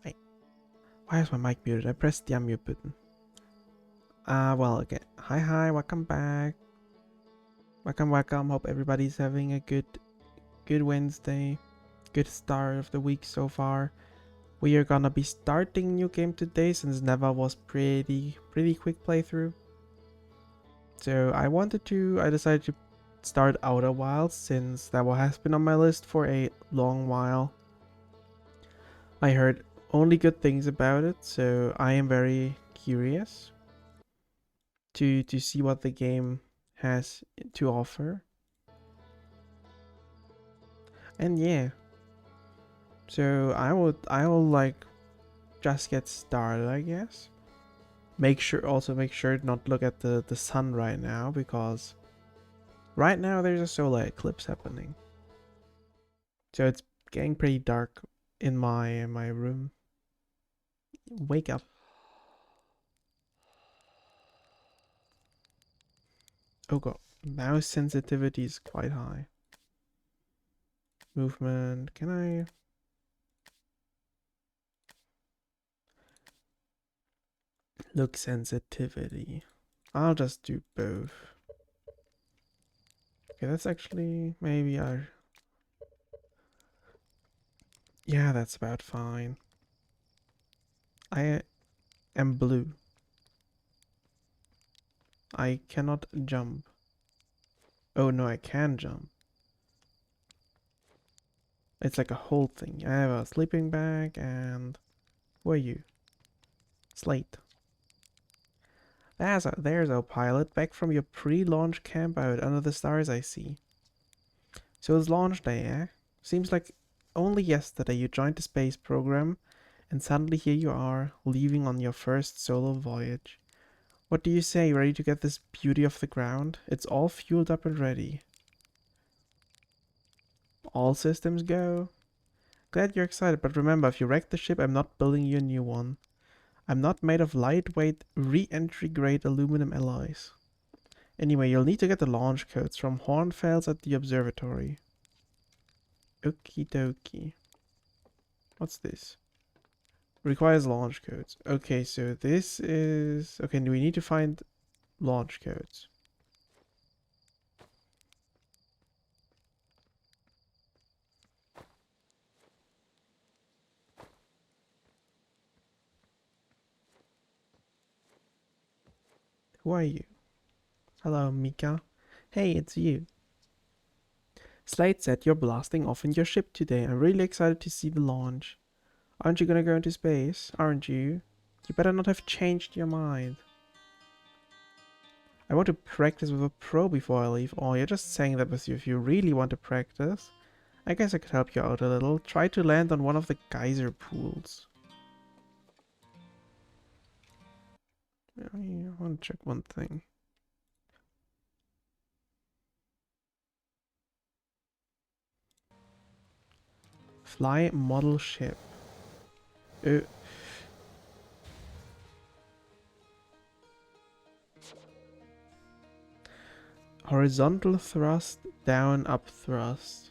Wait, why is my mic muted? I pressed the unmute button. Well, okay. Hi, welcome back. Welcome. Hope everybody's having a good Wednesday. Good start of the week so far. We are gonna be starting new game today since Neva was pretty quick playthrough. So I decided to start Outer Wilds since that has been on my list for a long while. I heard only good things about it, so I am very curious to see what the game has to offer. And yeah. So I will like just get started, I guess. Make sure not to look at the sun right now, because right now there's a solar eclipse happening. So it's getting pretty dark in my room. Wake up. Oh god. Now sensitivity is quite high. Movement. Can I? Look sensitivity. I'll just do both. Okay, that's actually maybe yeah, that's about fine. I am blue. I cannot jump. Oh no, I can jump. It's like a whole thing. I have a sleeping bag and... Who are you? Slate. There's our pilot, back from your pre-launch camp out under the stars, I see. So it's launch day, eh? Seems like only yesterday you joined the space program, and suddenly here you are, leaving on your first solo voyage. What do you say, ready to get this beauty off the ground? It's all fueled up and ready. All systems go? Glad you're excited, but remember, if you wreck the ship, I'm not building you a new one. I'm not made of lightweight, re-entry grade aluminum alloys. Anyway, you'll need to get the launch codes from Hornfels at the observatory. Okie dokie. What's this? Requires launch codes. Okay, so this is... Okay, we need to find launch codes. Who are you? Hello, Mika. Hey, it's you. Slade said you're blasting off in your ship today. I'm really excited to see the launch. Aren't you gonna go into space? Aren't you? You better not have changed your mind. I want to practice with a pro before I leave. Oh, you're just saying that with you if you really want to practice. I guess I could help you out a little. Try to land on one of the geyser pools. I want to check one thing. Fly model ship. Horizontal thrust, down, up thrust.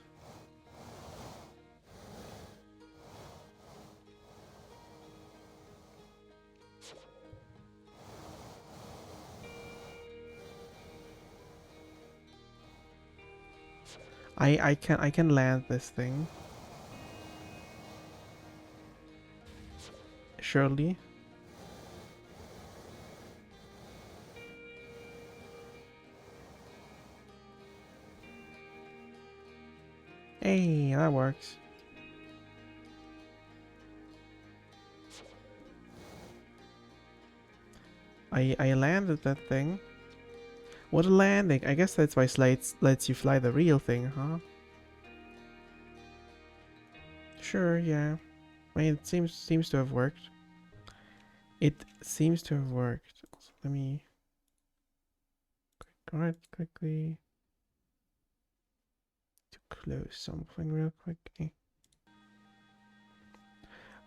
I can land this thing. Surely. Hey, that works. I landed that thing. What a landing! I guess that's why Slates lets you fly the real thing, huh? Sure, yeah. I mean, it seems to have worked. It seems to have worked. So let me quickly to close something real quickly.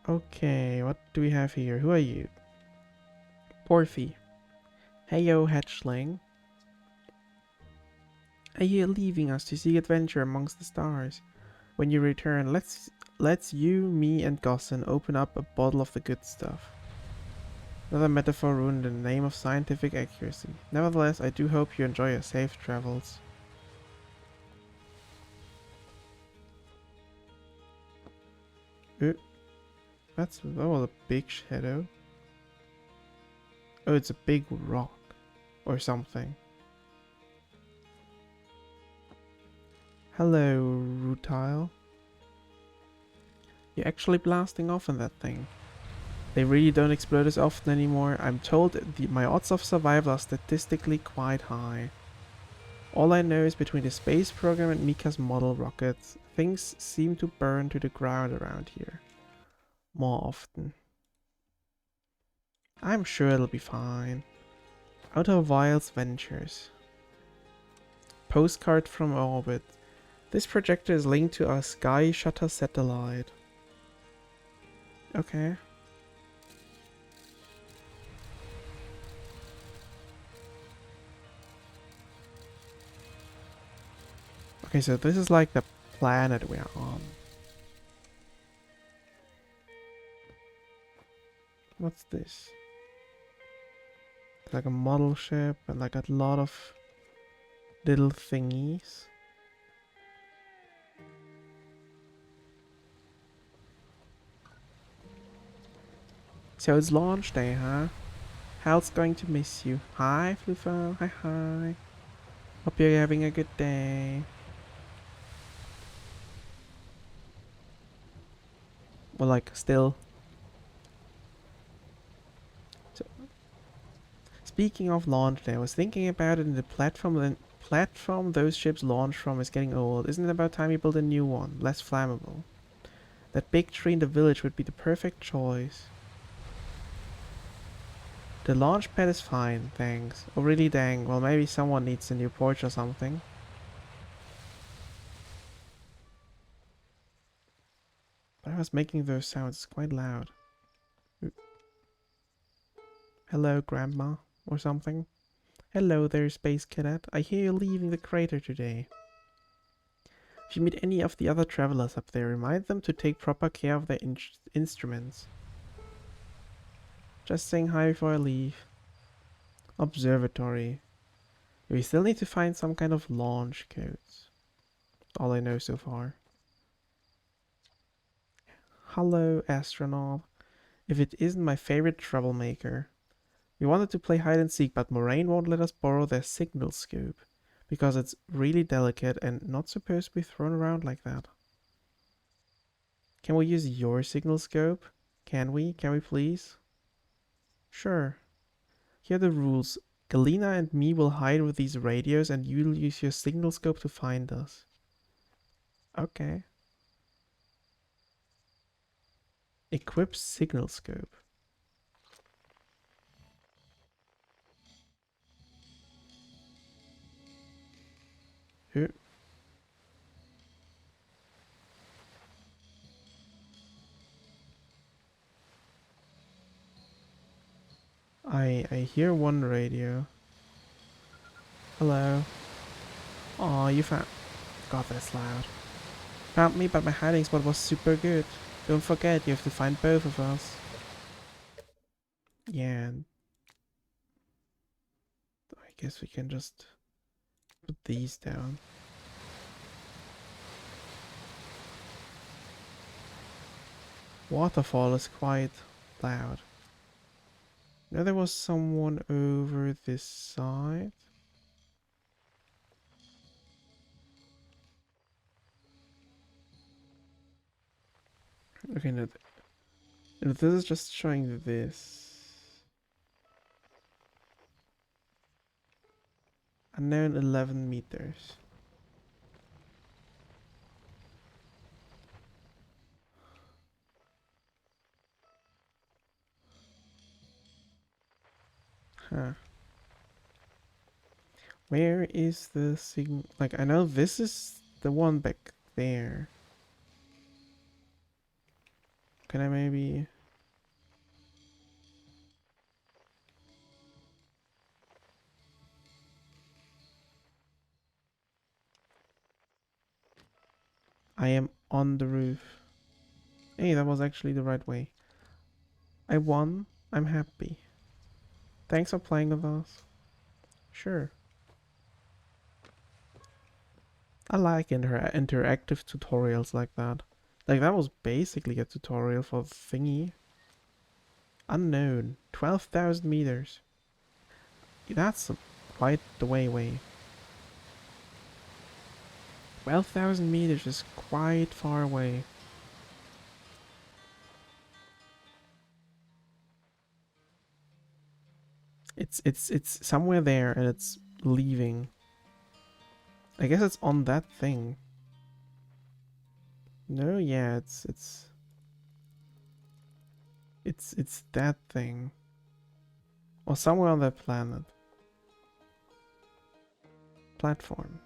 Okay, what do we have here? Who are you? Porthy. Hey yo, hatchling. Are you leaving us to seek adventure amongst the stars? When you return, let's let's you, me, and Gossin open up a bottle of the good stuff. Another metaphor ruined in the name of scientific accuracy. Nevertheless, I do hope you enjoy your safe travels. That was a big shadow. Oh, it's a big rock. Or something. Hello, Rutile. You're actually blasting off in that thing. They really don't explode as often anymore. I'm told my odds of survival are statistically quite high. All I know is between the space program and Mika's model rockets, things seem to burn to the ground around here. More often. I'm sure it'll be fine. Outer Wilds Ventures. Postcard from orbit. This projector is linked to our Sky Shutter satellite. Okay. Okay, so this is like the planet we are on. What's this? It's like a model ship and like a lot of little thingies. So it's launch day, huh? Hal's going to miss you. Hi, Flufo. Hi, hi. Hope you're having a good day. Well, like, still. So, speaking of launch day, I was thinking about it in the platform those ships launch from is getting old. Isn't it about time you build a new one, less flammable? That big tree in the village would be the perfect choice. The launch pad is fine, thanks. Oh really, dang, well maybe someone needs a new porch or something. But I was making those sounds, it's quite loud. Hello, Grandma, or something. Hello there, Space Cadet. I hear you're leaving the crater today. If you meet any of the other travelers up there, remind them to take proper care of their instruments. Just saying hi before I leave. Observatory. We still need to find some kind of launch codes. All I know so far. Hello, astronaut. If it isn't my favorite troublemaker. We wanted to play hide and seek, but Moraine won't let us borrow their signal scope. Because it's really delicate and not supposed to be thrown around like that. Can we use your signal scope? Can we? Can we please? Sure. Here are the rules. Galena and me will hide with these radios and you'll use your signal scope to find us. Okay. Equip signal scope. Here. I hear one radio. Hello. Aw, you found... God, that's loud. Found me, but my hiding spot was super good. Don't forget, you have to find both of us. Yeah. I guess we can just put these down. Waterfall is quite loud. Now there was someone over this side. Okay, no, this is just showing this. Unknown 11 meters. Huh. Where is the signal? Like, I know this is the one back there. Can I maybe... I am on the roof. Hey, that was actually the right way. I won. I'm happy. Thanks for playing with us. Sure. I like interactive tutorials like that. Like, that was basically a tutorial for thingy. Unknown. 12,000 meters. That's quite the way. 12,000 meters is quite far away. It's somewhere there and it's leaving. I guess it's on that thing. No, yeah, it's that thing. Or somewhere on that planet. Platform.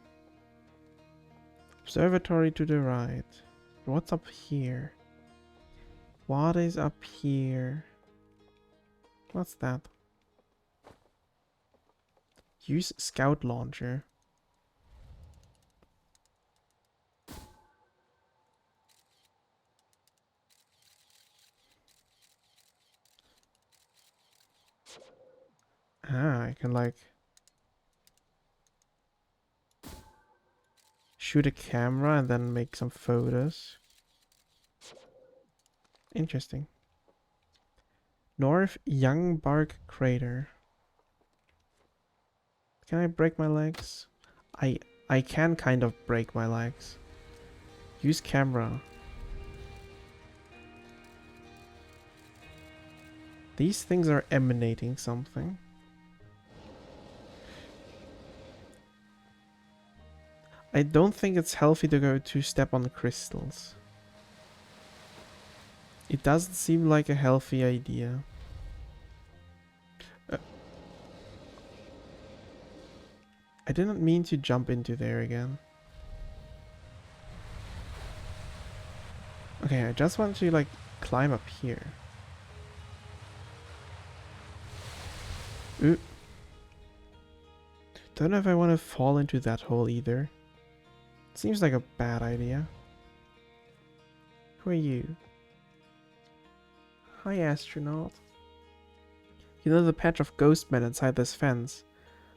Observatory to the right. What's up here? What is up here? What's that? Use scout launcher. Ah, I can like shoot a camera and then make some photos. Interesting. North Young Bark Crater. Can I break my legs? I can kind of break my legs. Use camera. These things are emanating something. I don't think it's healthy to go to step on crystals. It doesn't seem like a healthy idea. I didn't mean to jump into there again. Okay, I just want to like climb up here. Ooh. Don't know if I want to fall into that hole either. Seems like a bad idea. Who are you? Hi, astronaut. You know the patch of ghost men inside this fence?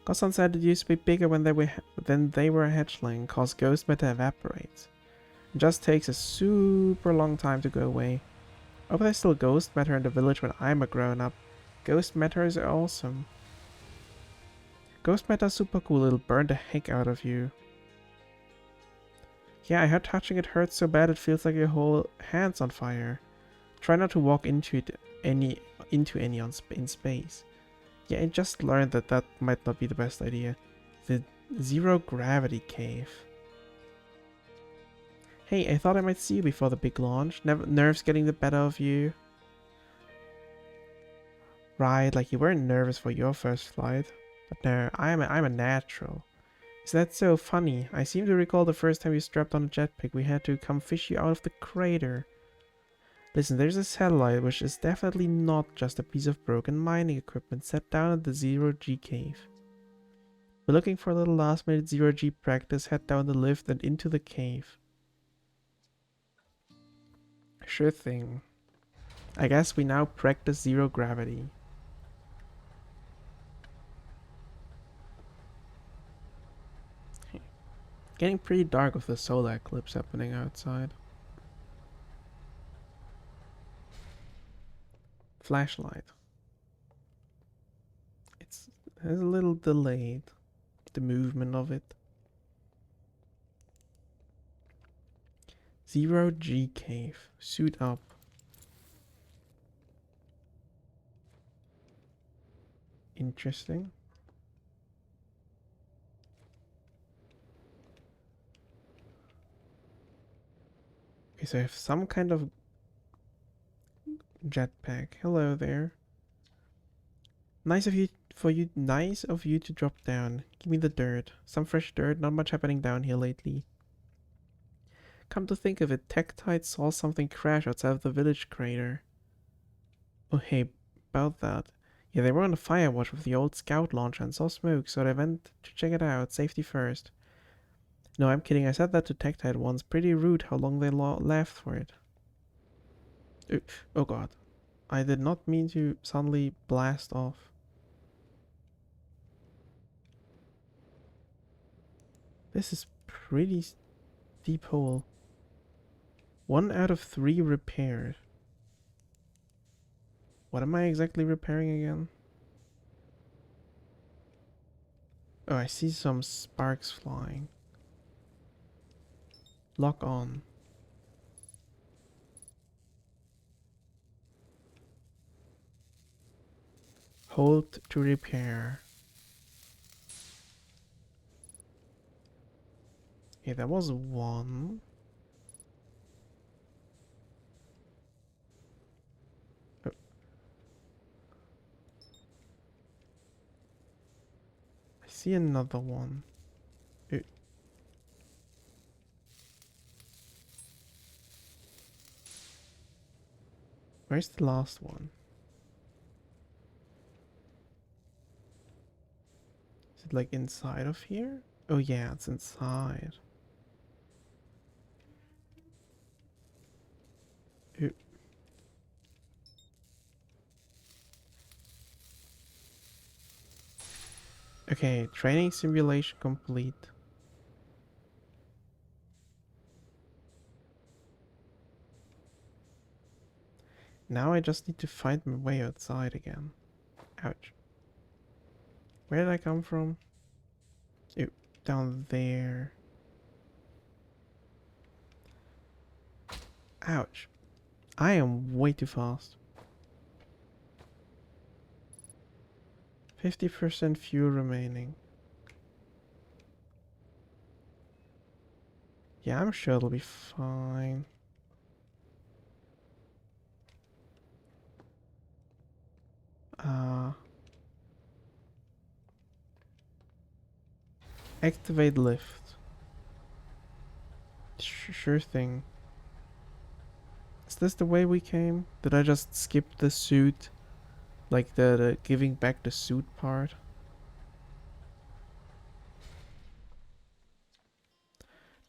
Gossan said it used to be bigger when they were a hatchling, cause ghost matter evaporates. It just takes a super long time to go away. Hope there's still ghost matter in the village when I'm a grown up. Ghost matter is awesome. Ghost matter is super cool, it'll burn the heck out of you. Yeah, I heard touching it hurts so bad it feels like your whole hand's on fire. Try not to walk into any in space. Yeah, I just learned that that might not be the best idea. The zero gravity cave. Hey, I thought I might see you before the big launch. Nerves getting the better of you. Right, like you weren't nervous for your first flight. But no, I'm a natural. Is that so funny? I seem to recall the first time you strapped on a jetpack, we had to come fish you out of the crater. Listen, there's a satellite which is definitely not just a piece of broken mining equipment set down at the zero-G cave. We're looking for a little last-minute zero-G practice, head down the lift and into the cave. Sure thing. I guess we now practice zero gravity. Getting pretty dark with the solar eclipse happening outside. Flashlight. It's a little delayed, the movement of it. Zero-G cave. Suit up. Interesting. Okay, so I have some kind of jetpack. Hello there. Nice of you to drop down. Give me the dirt. Some fresh dirt, not much happening down here lately. Come to think of it, Tektite saw something crash outside of the village crater. Oh hey, about that. Yeah, they were on a fire watch with the old scout launcher and saw smoke, so they went to check it out. Safety first. No, I'm kidding. I said that to Tektite once. Pretty rude how long they left for it. Oh god. I did not mean to suddenly blast off. This is pretty deep hole. 1 out of 3 repaired. What am I exactly repairing again? Oh, I see some sparks flying. Lock on. Hold to repair. Okay, that was 1. Oh. I see another one. Oh. Where's the last one? Is it like inside of here? Oh yeah, it's inside. Oh. Okay, training simulation complete. Now I just need to find my way outside again. Ouch. Where did I come from? Oh, down there. Ouch. I am way too fast. 50% fuel remaining. Yeah, I'm sure it'll be fine. Activate lift. Sure thing. Is this the way we came? Did I just skip the suit? Like the giving back the suit part?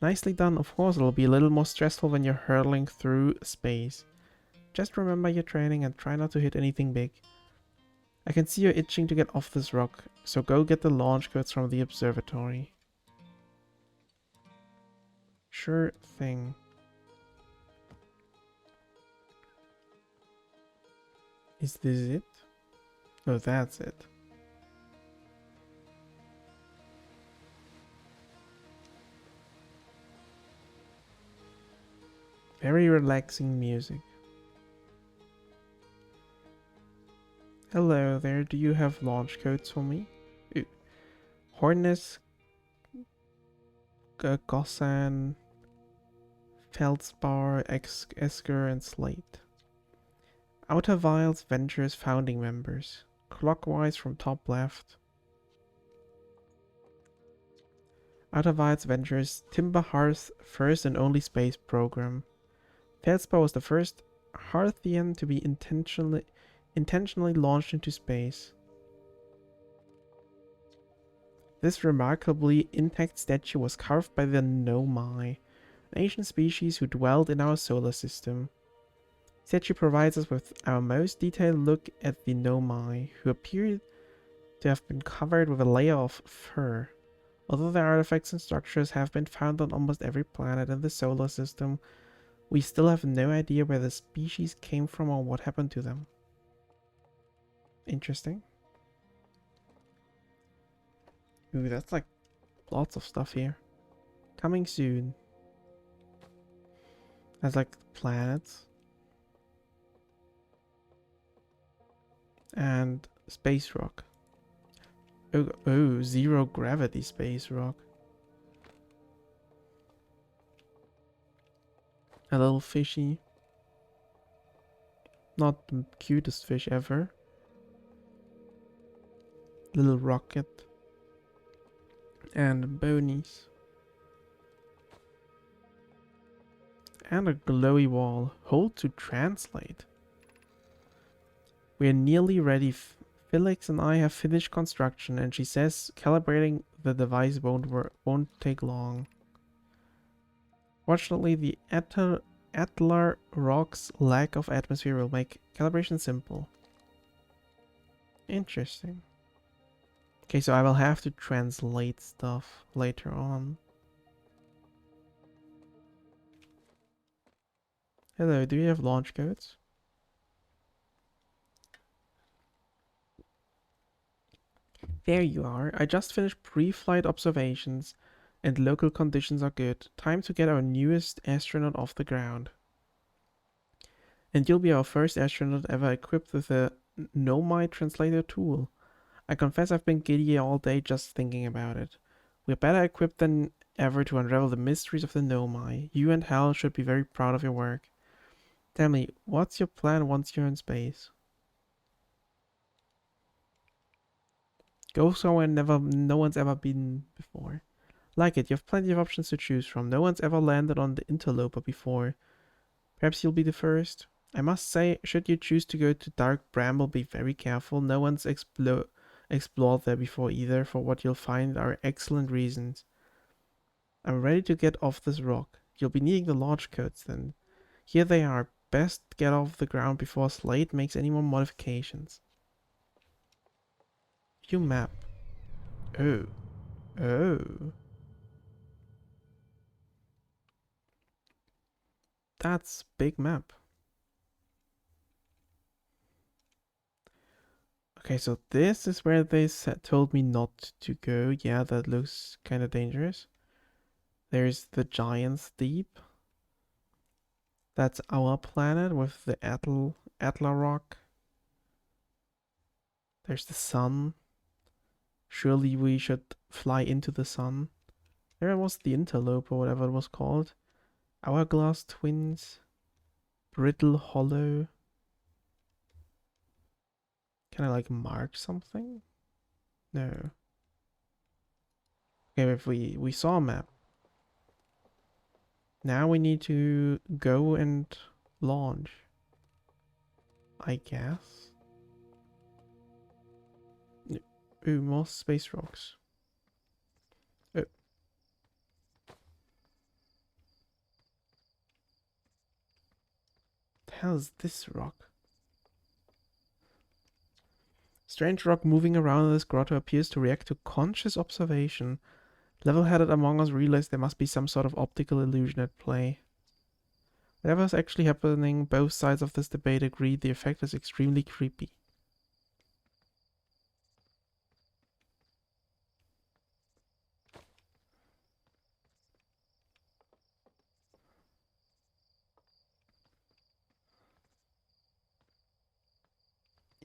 Nicely done. Of course, it'll be a little more stressful when you're hurtling through space. Just remember your training and try not to hit anything big. I can see you're itching to get off this rock, so go get the launch codes from the observatory. Sure thing. Is this it? Oh, that's it. Very relaxing music. Hello there, do you have launch codes for me? Hornets, Gossan, Feldspar, Esker, and Slate. Outer Wilds Ventures founding members. Clockwise from top left. Outer Wilds Ventures Timber Hearth first and only space program. Feldspar was the first Hearthian to be intentionally launched into space. This remarkably intact statue was carved by the Nomai, an ancient species who dwelled in our solar system. Statue provides us with our most detailed look at the Nomai, who appear to have been covered with a layer of fur. Although their artifacts and structures have been found on almost every planet in the solar system, we still have no idea where the species came from or what happened to them. Interesting. Ooh, that's like lots of stuff here. Coming soon. That's like planets. And space rock. Oh, zero gravity space rock. A little fishy. Not the cutest fish ever. Little rocket. And bonies. And a glowy wall. Hold to translate. We are nearly ready. Felix and I have finished construction, and she says calibrating the device won't take long. Fortunately, the Atlar rock's lack of atmosphere will make calibration simple. Interesting. Okay, so I will have to translate stuff later on. Hello, do you have launch codes? There you are. I just finished pre-flight observations and local conditions are good. Time to get our newest astronaut off the ground. And you'll be our first astronaut ever equipped with a Nomai translator tool. I confess I've been giddy all day just thinking about it. We're better equipped than ever to unravel the mysteries of the Nomai. You and Hal should be very proud of your work. Tell me, what's your plan once you're in space? Go somewhere no one's ever been before. Like it, you have plenty of options to choose from. No one's ever landed on the interloper before. Perhaps you'll be the first. I must say, should you choose to go to Dark Bramble, be very careful. No one's explored there before either. For what you'll find are excellent reasons. I'm ready to get off this rock. You'll be needing the launch codes then. Here they are. Best get off the ground before Slate makes any more modifications. View map. Oh. Oh. That's big map. Okay, so this is where they told me not to go. Yeah, that looks kind of dangerous. There's the Giant's Deep. That's our planet with the Atla rock. There's the sun. Surely we should fly into the sun. There was the Interlope or whatever it was called. Hourglass Twins. Brittle Hollow. Can I like mark something? No. Okay, if we saw a map. Now we need to go and launch. I guess. Ooh, more space rocks. Oh. The hell is this rock? Strange rock moving around in this grotto appears to react to conscious observation. Level-headed among us realize there must be some sort of optical illusion at play. Whatever's actually happening, both sides of this debate agree the effect is extremely creepy.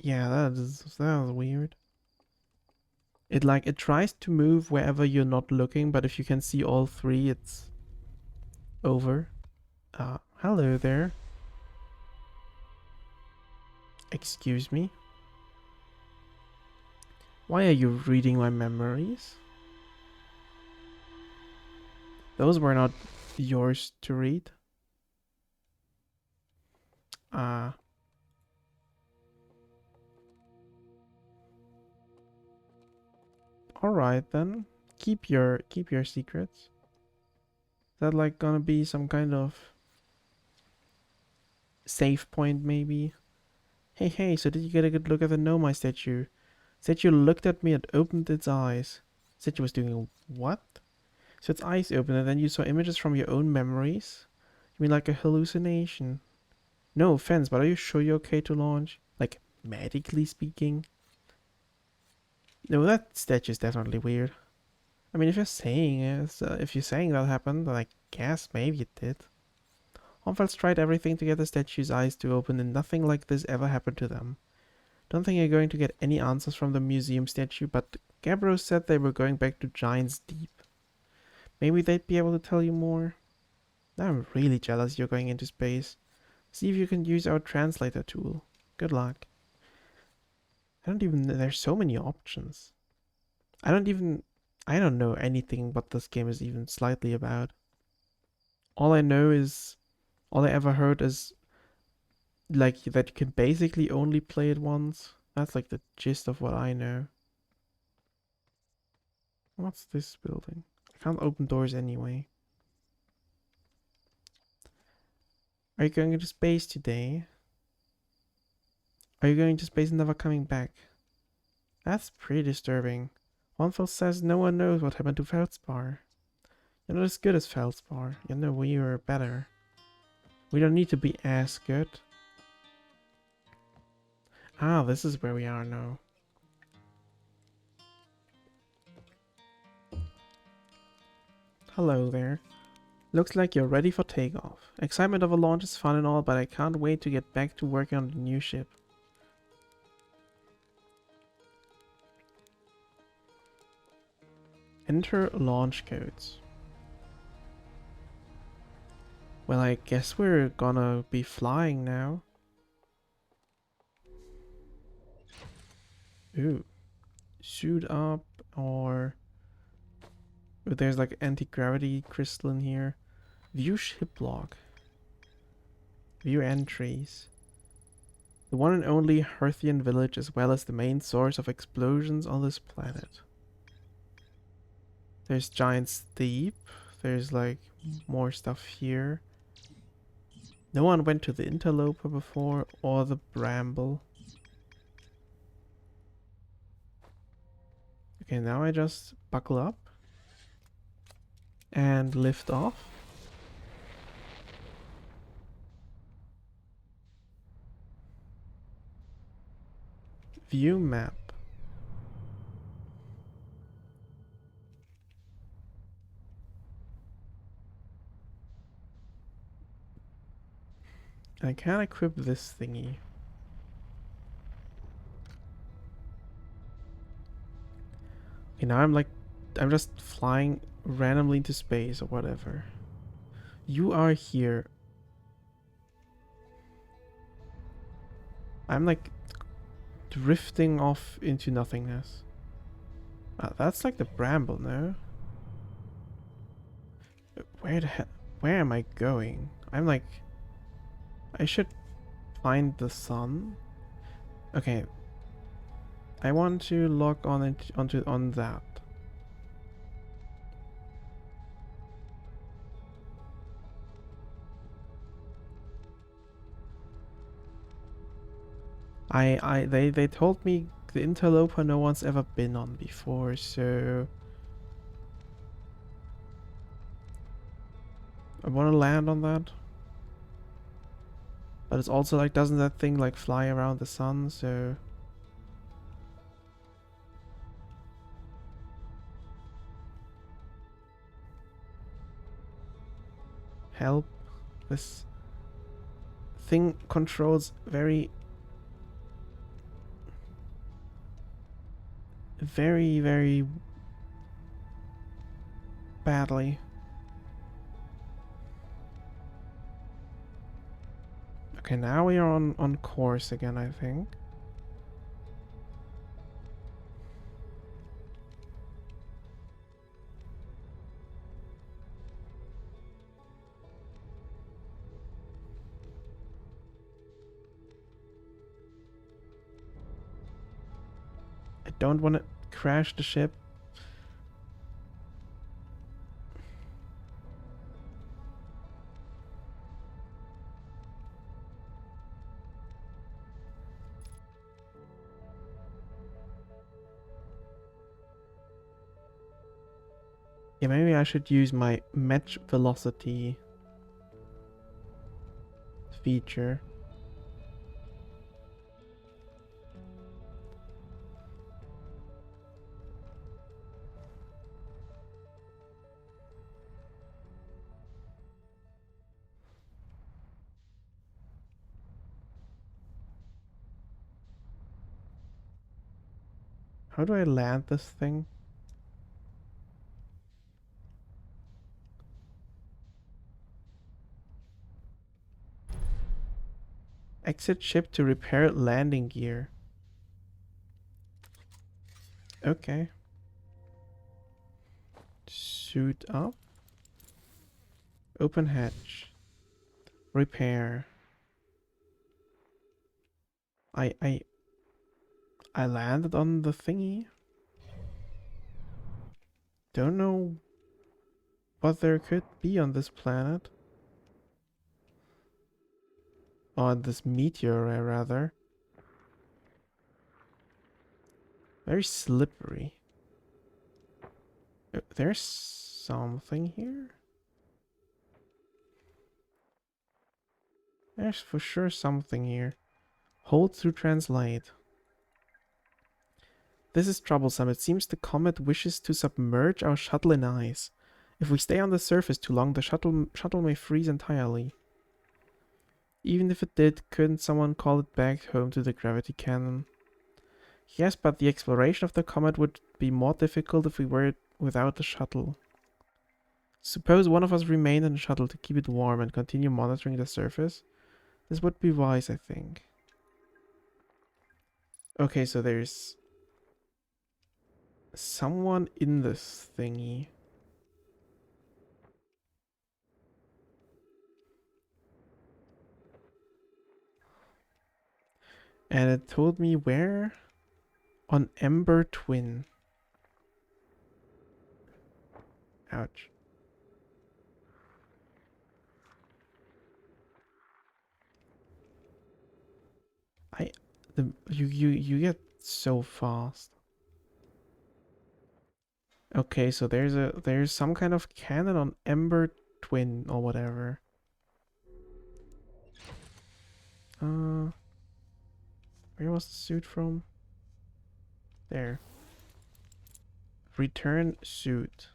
Yeah, that was weird. It tries to move wherever you're not looking, but if you can see all three, it's over. Hello there. Excuse me? Why are you reading my memories? Those were not yours to read. Alright then. Keep your secrets. Is that like gonna be some kind of save point maybe? Hey, so did you get a good look at the Nomai statue? Statue looked at me and opened its eyes. Statue was doing what? So its eyes opened and then you saw images from your own memories? You mean like a hallucination? No offense, but are you sure you're okay to launch? Like, medically speaking? No, that statue is definitely weird. I mean, if you're saying that happened, then I guess maybe it did. Onfels tried everything to get the statue's eyes to open and nothing like this ever happened to them. Don't think you're going to get any answers from the museum statue, but Gabbro said they were going back to Giant's Deep. Maybe they'd be able to tell you more. Now I'm really jealous you're going into space. See if you can use our translator tool. Good luck. There's so many options. I don't know anything what this game is even slightly about. All I ever heard is like that you can basically only play it once. That's like the gist of what I know. What's this building? I can't open doors anyway. Are you going into space today? Are you going to space and never coming back? That's pretty disturbing. One says no one knows what happened to Feldspar. You're not as good as Feldspar. You know, we are better. We don't need to be as good. Ah, this is where we are now. Hello there. Looks like you're ready for takeoff. Excitement of a launch is fun and all, but I can't wait to get back to working on the new ship. Enter launch codes. Well, I guess we're gonna be flying now. Ooh. Suit up, or... Ooh, there's like anti-gravity crystal in here. View ship log. View entries. The one and only Hearthian village, as well as the main source of explosions on this planet. There's Giant Steep. There's like more stuff here. No one went to the Interloper before, or the Bramble. Okay, now I just buckle up and lift off. View map. I can't equip this thingy. Okay, now I'm just flying randomly into space or whatever. You are here. I'm like drifting off into nothingness. That's like the Bramble, no? Where am I going? I'm like, I should find the sun. Okay, I want to log on on that. They told me the Interloper no one's ever been on before, so I want to land on that. But it's also like, doesn't that thing like fly around the sun, so... Help. This thing controls very badly. Okay, now we are on course again, I think. I don't want to crash the ship. Yeah, maybe I should use my match velocity feature. How do I land this thing? Exit ship to repair landing gear. Okay. Suit up. Open hatch. Repair. I landed on the thingy. Don't know what there could be on this planet. Or this meteor, rather. Very slippery. There's something here? There's for sure something here. Hold to translate. This is troublesome. It seems the comet wishes to submerge our shuttle in ice. If we stay on the surface too long, the shuttle may freeze entirely. Even if it did, couldn't someone call it back home to the gravity cannon? Yes, but the exploration of the comet would be more difficult if we were without the shuttle. Suppose one of us remained in the shuttle to keep it warm and continue monitoring the surface? This would be wise, I think. Okay, so there's someone in this thingy. And it told me where? On Ember Twin. Ouch. You get so fast. Okay, so there's some kind of cannon on Ember Twin or whatever. Where was the suit from? There. Return suit.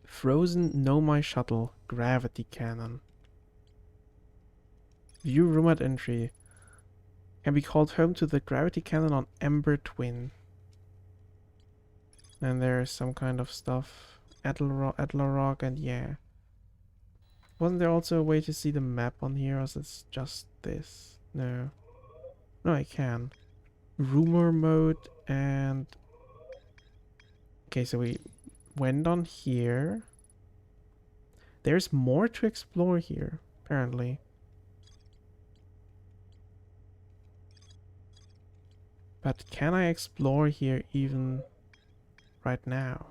Frozen Nomai shuttle. Gravity cannon. View room at entry. Can be called home to the gravity cannon on Ember Twin. And there's some kind of stuff. Adler Rock, and yeah. Wasn't there also a way to see the map on here, or is it just this? No. No, I can. Rumor mode and... Okay, so we went on here. There's more to explore here, apparently. But can I explore here even right now?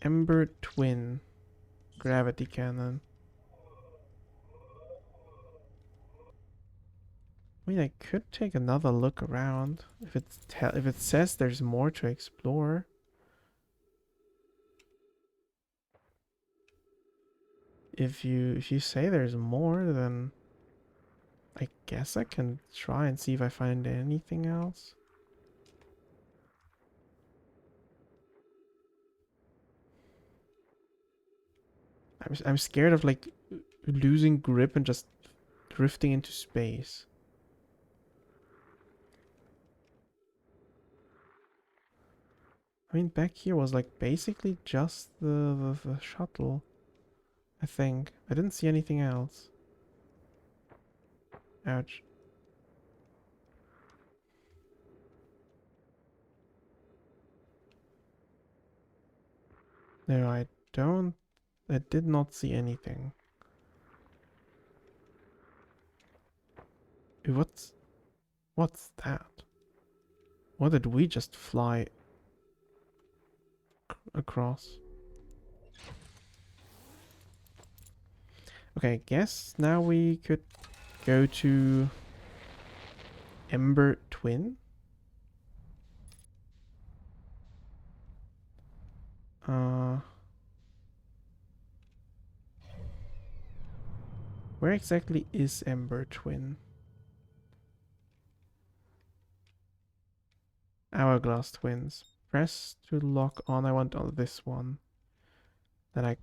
Ember Twin. Gravity cannon. I mean, I could take another look around if it says there's more to explore. If you say there's more, then I guess I can try and see if I find anything else. I'm scared of like losing grip and just drifting into space. I mean, back here was like basically just the shuttle. I think. I didn't see anything else. Ouch. No, I don't. I did not see anything. What's that? What did we just fly across? Okay, I guess now we could go to Ember Twin. Where exactly is Ember Twin? Hourglass Twins. Press to lock on. I want on this one. Then I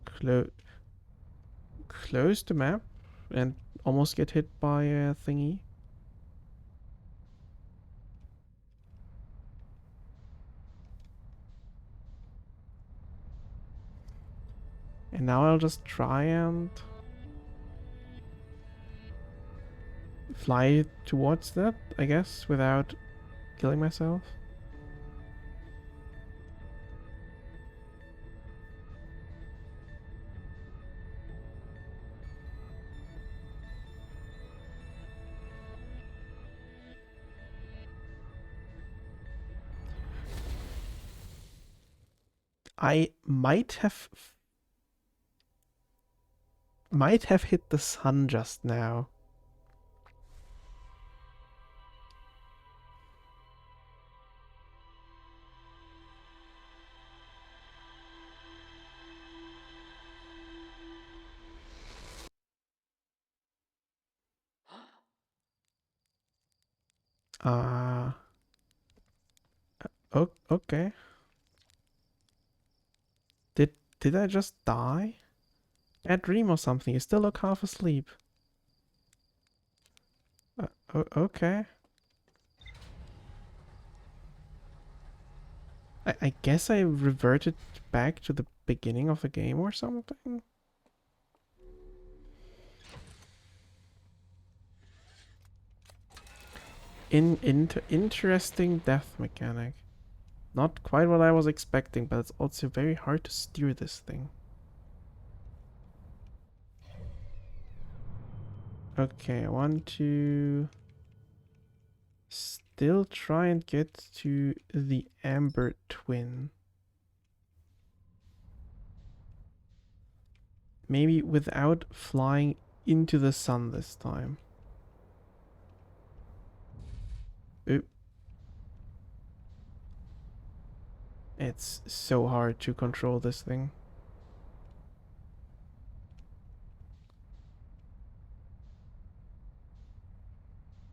close the map and almost get hit by a thingy. And now I'll just try and fly towards that, I guess, without killing myself. I might have Might have hit the sun just now. Okay. Did I just die? Bad dream or something? You still look half asleep. Okay. I guess I reverted back to the beginning of the game or something. Interesting death mechanic. Not quite what I was expecting, but it's also very hard to steer this thing. Okay, I want to still try and get to the Amber Twin. Maybe without flying into the sun this time. Oop. It's so hard to control this thing.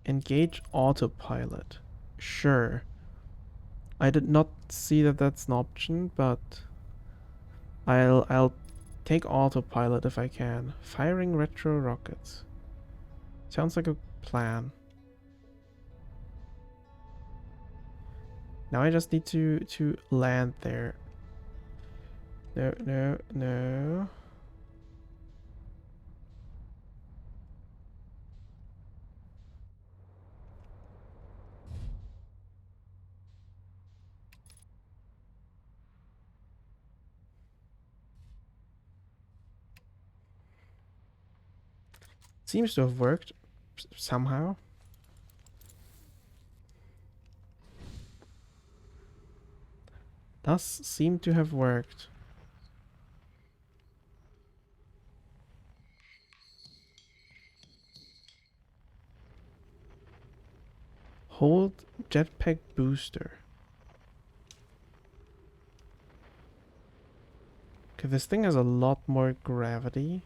Engage autopilot. Sure. I did not see that that's an option, but I'll take autopilot if I can. Firing retro rockets. Sounds like a plan. Now I just need to land there. No. Seems to have worked somehow. Does seem to have worked. Hold jetpack booster. Okay, this thing has a lot more gravity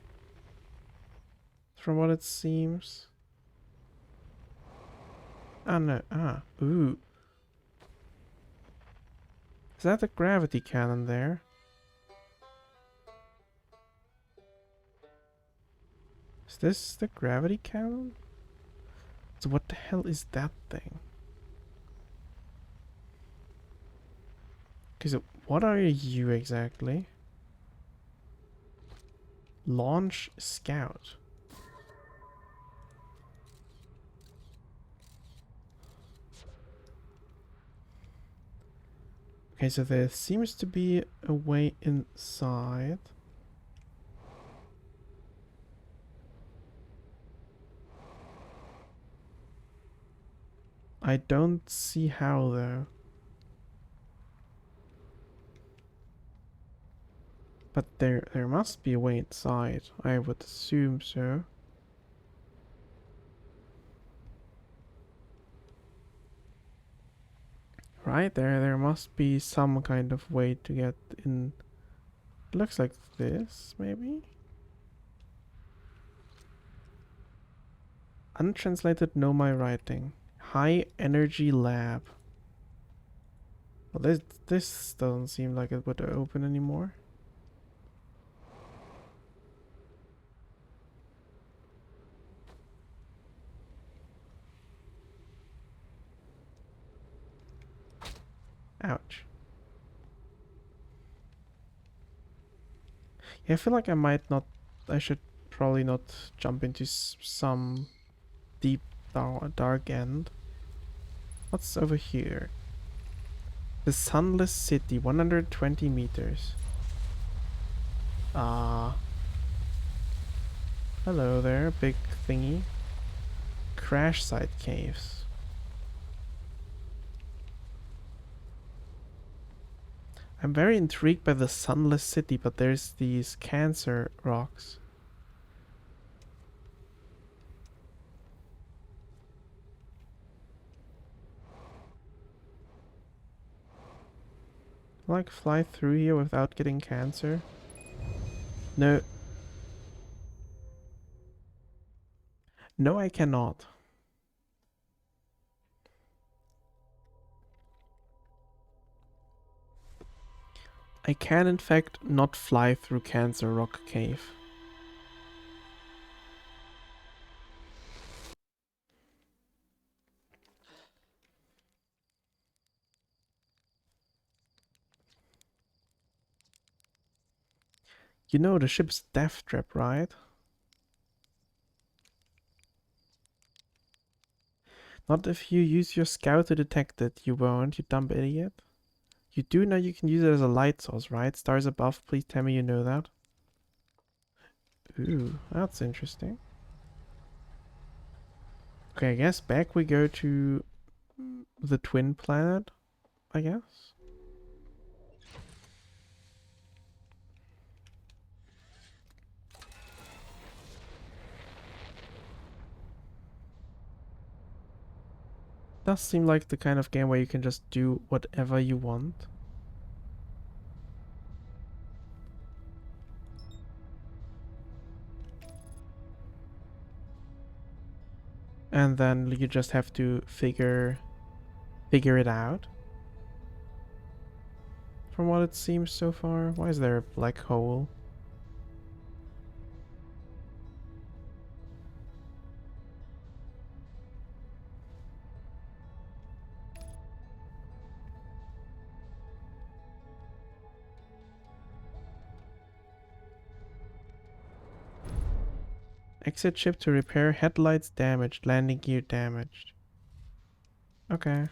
from what it seems. Ah, no. Ooh. Is that the gravity cannon there? Is this the gravity cannon? So what the hell is that thing? Okay, so what are you exactly? Launch Scout. Okay, so there seems to be a way inside. I don't see how though. But there must be a way inside. I would assume so. Right there must be some kind of way to get in. Looks like this, maybe? Untranslated know my writing. High energy lab. Well, this doesn't seem like it would open anymore. Ouch. Yeah, I feel like I should probably not jump into some deep dark end. What's over here? The Sunless City, 120 meters. Hello there, big thingy. Crash site caves. I'm very intrigued by the Sunless City, but there's these cancer rocks. Like fly through here without getting cancer? No. No, I cannot. I can in fact not fly through Cancer Rock Cave. You know the ship's death trap, right? Not if you use your scout to detect it, you won't, you dumb idiot. You do know you can use it as a light source, right? Stars above, please tell me you know that. Ooh, that's interesting. Okay, I guess back we go to the twin planet, I guess. Does seem like the kind of game where you can just do whatever you want. And then you just have to figure it out. From what it seems so far. Why is there a black hole? Exit ship to repair headlights damaged, landing gear damaged. Okay.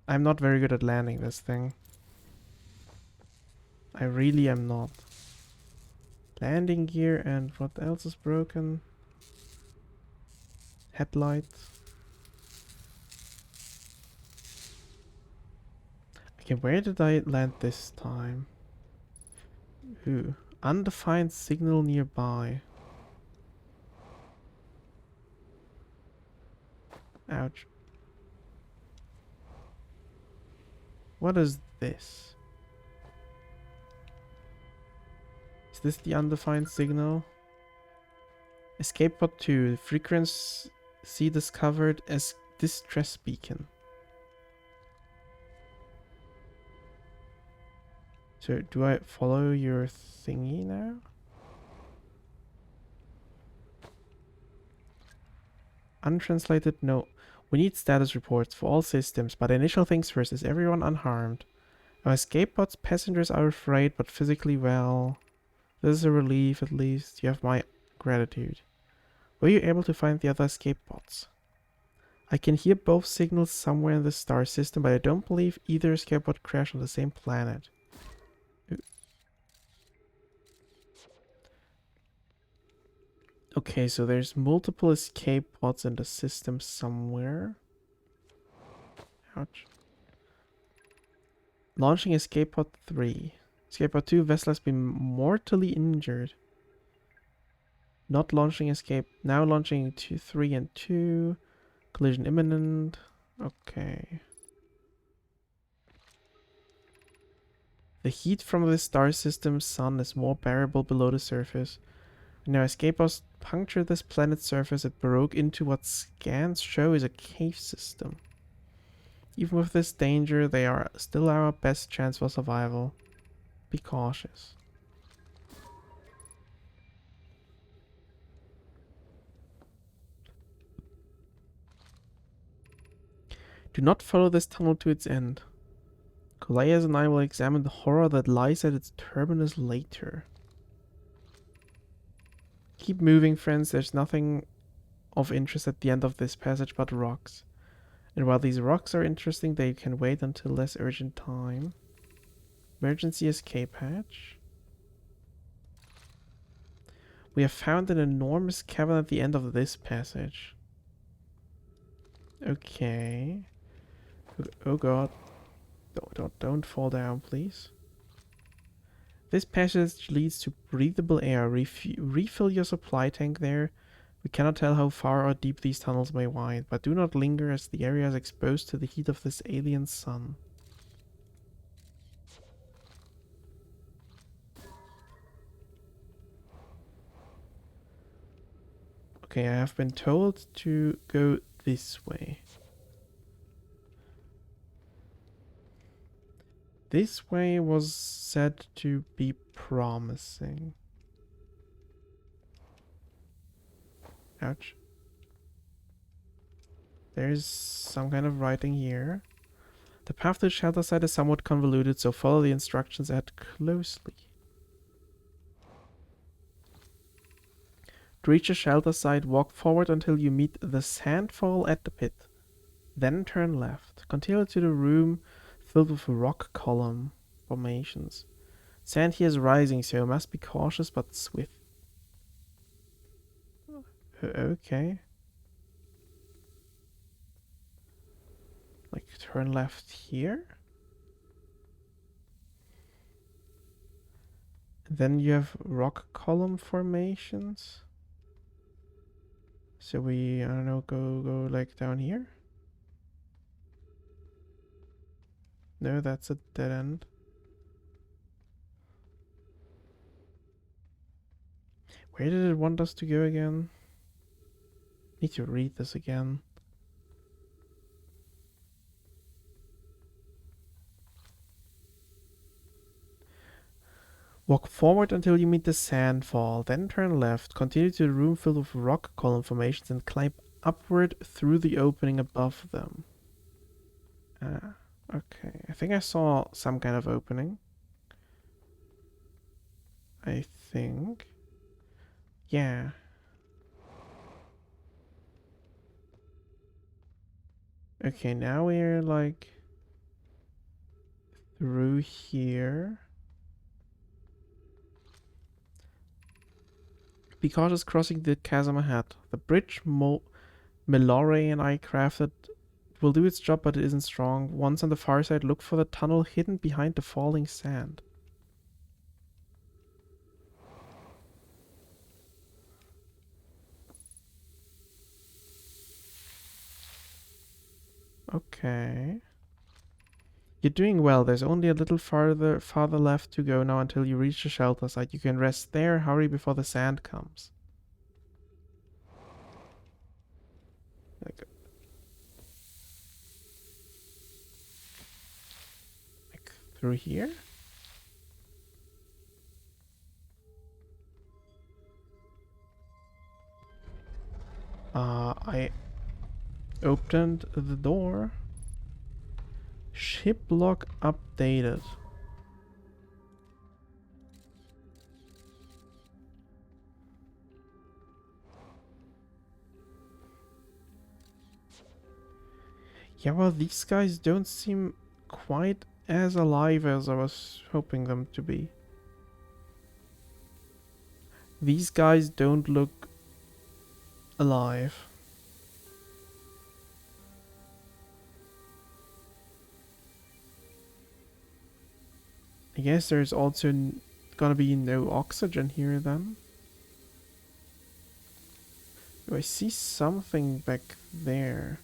I'm not very good at landing this thing. I really am not. Landing gear and what else is broken? Headlights. Okay, where did I land this time? Ooh. Undefined signal nearby. Ouch. What is this? Is this the undefined signal? Escape pod 2. Frequency discovered as distress beacon. So do I follow your thingy now? Untranslated? No. We need status reports for all systems, but initial things first. Is everyone unharmed? Our escape pods passengers are afraid, but physically well. This is a relief, at least. You have my gratitude. Were you able to find the other escape pods? I can hear both signals somewhere in the star system, but I don't believe either escape pod crashed on the same planet. Okay, so there's multiple escape pods in the system somewhere. Ouch. Launching escape pod 3. Escape pod 2, vessel has been mortally injured. Not launching escape. Now launching 2, 3 and 2. Collision imminent. Okay. The heat from the star system's sun is more bearable below the surface. Now escape pods puncture this planet's surface. It broke into what scans show is a cave system. Even with this danger, they are still our best chance for survival. Be cautious. Do not follow this tunnel to its end. Kolayas and I will examine the horror that lies at its terminus later. Keep moving, friends. There's nothing of interest at the end of this passage but rocks. And while these rocks are interesting, they can wait until less urgent time. Emergency escape hatch. We have found an enormous cavern at the end of this passage. Okay. Oh god. Don't fall down, please. This passage leads to breathable air. Refill your supply tank there. We cannot tell how far or deep these tunnels may wind, but do not linger as the area is exposed to the heat of this alien sun. Okay, I have been told to go this way. This way was said to be promising. Ouch. There's some kind of writing here. The path to the shelter site is somewhat convoluted, so follow the instructions ahead closely. To reach the shelter site, walk forward until you meet the sandfall at the pit. Then turn left. Continue to the room filled with rock column formations. Sand here is rising, so you must be cautious but swift. Okay. Like, turn left here? Then you have rock column formations. So we, I don't know, go like down here? No, that's a dead end. Where did it want us to go again? Need to read this again. Walk forward until you meet the sandfall, then turn left. Continue to the room filled with rock column formations and climb upward through the opening above them. Okay. I think I saw some kind of opening. I think. Yeah. Okay, now we're like through here. Be cautious crossing the chasm ahead. The bridge Melore and I crafted will do its job, but it isn't strong. Once on the far side, look for the tunnel hidden behind the falling sand. Okay. You're doing well. There's only a little farther left to go now until you reach the shelter site. You can rest there. Hurry before the sand comes. Like through here? I opened the door. Ship log updated. Yeah, well, these guys don't seem quite as alive as I was hoping them to be. These guys don't look alive. I guess there's also gonna be no oxygen here then. Do I see something back there?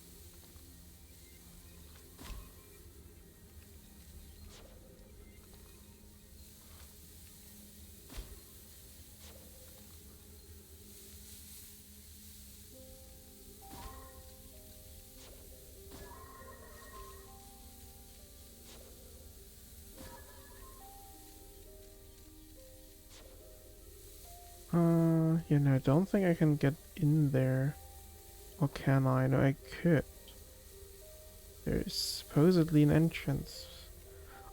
You know, I don't think I can get in there. Or can I? No, I could. There's supposedly an entrance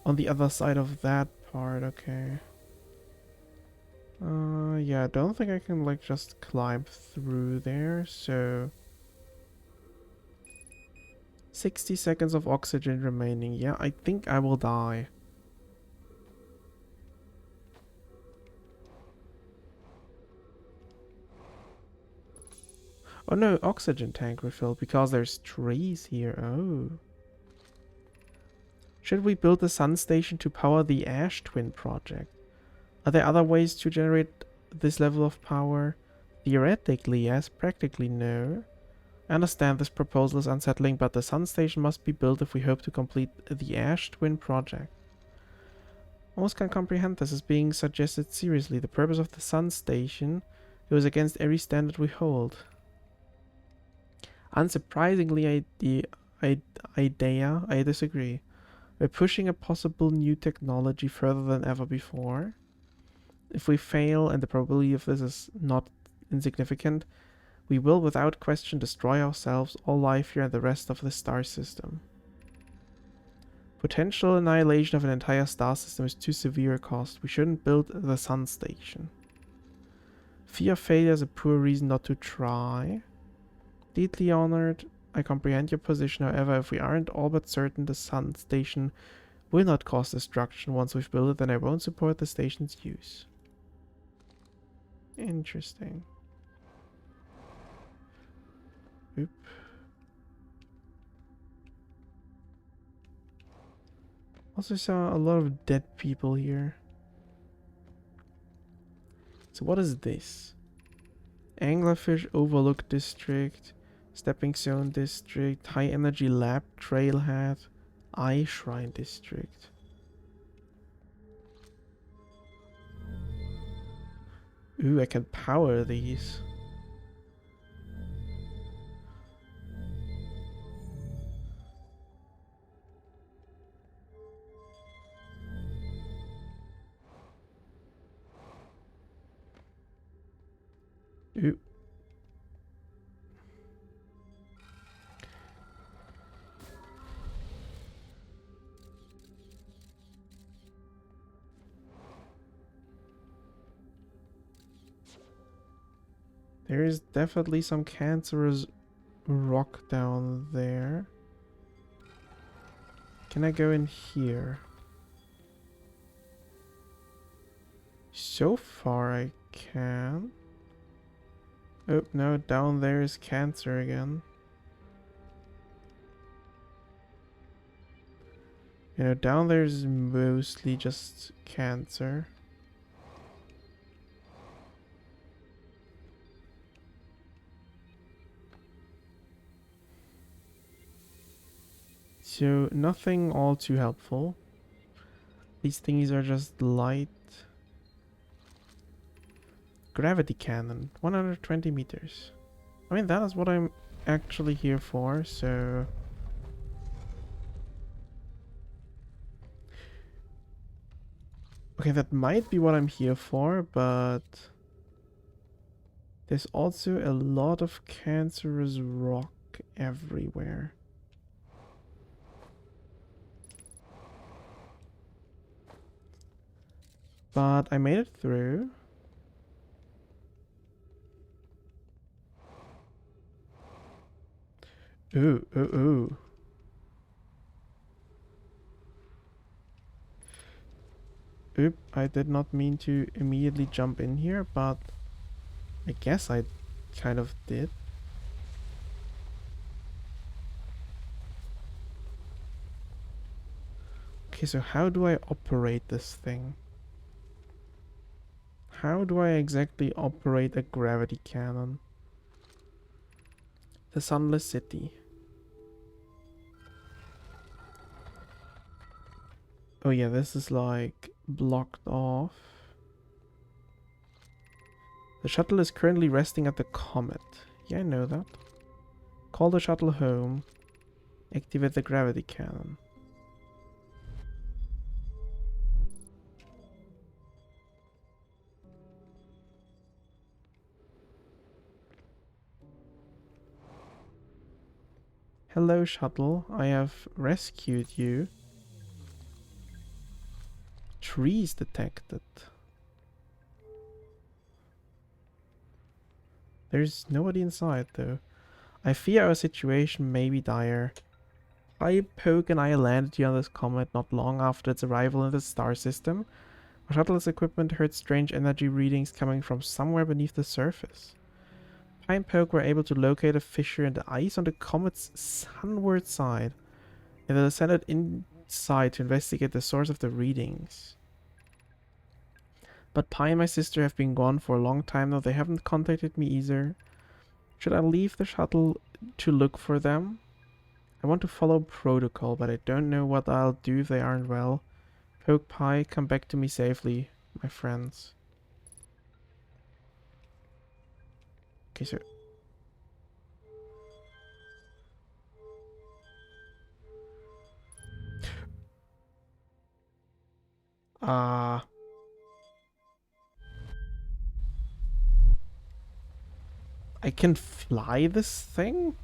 on the other side of that part, okay. Yeah, I don't think I can, like, just climb through there, so... 60 seconds of oxygen remaining. Yeah, I think I will die. Oh no, oxygen tank refilled because there's trees here. Oh. Should we build a sun station to power the Ash Twin project? Are there other ways to generate this level of power? Theoretically, yes. Practically, no. I understand this proposal is unsettling, but the sun station must be built if we hope to complete the Ash Twin project. Almost can't comprehend this as being suggested seriously. The purpose of the sun station goes against every standard we hold. Unsurprisingly, I disagree. We're pushing a possible new technology further than ever before. If we fail, and the probability of this is not insignificant, we will without question destroy ourselves, all life here, and the rest of the star system. Potential annihilation of an entire star system is too severe a cost. We shouldn't build the sun station. Fear of failure is a poor reason not to try. Deeply honored, I comprehend your position. However, if we aren't all but certain the sun station will not cause destruction once we've built it, then I won't support the station's use. Interesting. Oop. Also saw a lot of dead people here. So what is this? Anglerfish Overlook District, Stepping Stone District, High Energy Lab Trailhead, Eye Shrine District. Ooh, I can power these. Ooh. There is definitely some cancerous rock down there. Can I go in here? So far I can. Oh, no, down there is cancer again. You know, down there is mostly just cancer. So, nothing all too helpful. These things are just light. Gravity cannon, 120 meters. I mean, that is what I'm actually here for, so... Okay, that might be what I'm here for, but... There's also a lot of cancerous rock everywhere. But I made it through. Ooh, ooh, ooh. Oop, I did not mean to immediately jump in here, but I guess I kind of did. Okay, so how do I operate this thing? How do I exactly operate a gravity cannon? The Sunless City. Oh yeah, this is like blocked off. The shuttle is currently resting at the comet. Yeah, I know that. Call the shuttle home. Activate the gravity cannon. Hello, shuttle. I have rescued you. Trees detected. There's nobody inside, though. I fear our situation may be dire. Poke and I landed here on this comet not long after its arrival in the star system. Our shuttle's equipment heard strange energy readings coming from somewhere beneath the surface. And Poke were able to locate a fissure in the ice on the comet's sunward side, and they descended inside to investigate the source of the readings. But Pi and my sister have been gone for a long time now. They haven't contacted me either. Should I leave the shuttle to look for them? I want to follow protocol, but I don't know what I'll do if they aren't well. Poke Pi, come back to me safely, my friends. Okay, so... I can fly this thing?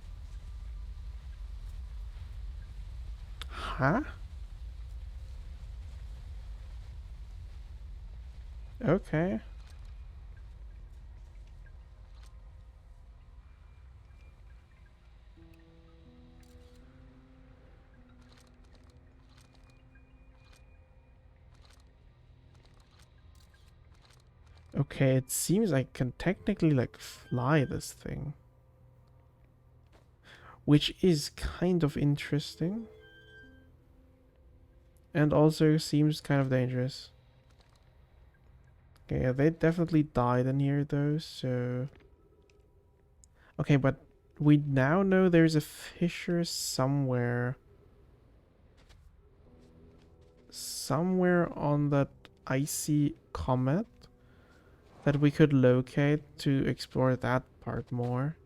Huh? Okay. Okay, it seems I can technically like fly this thing. Which is kind of interesting. And also seems kind of dangerous. Okay, yeah, they definitely died in here though, so... Okay, but we now know there's a fissure somewhere. Somewhere on that icy comet that we could locate to explore that part more.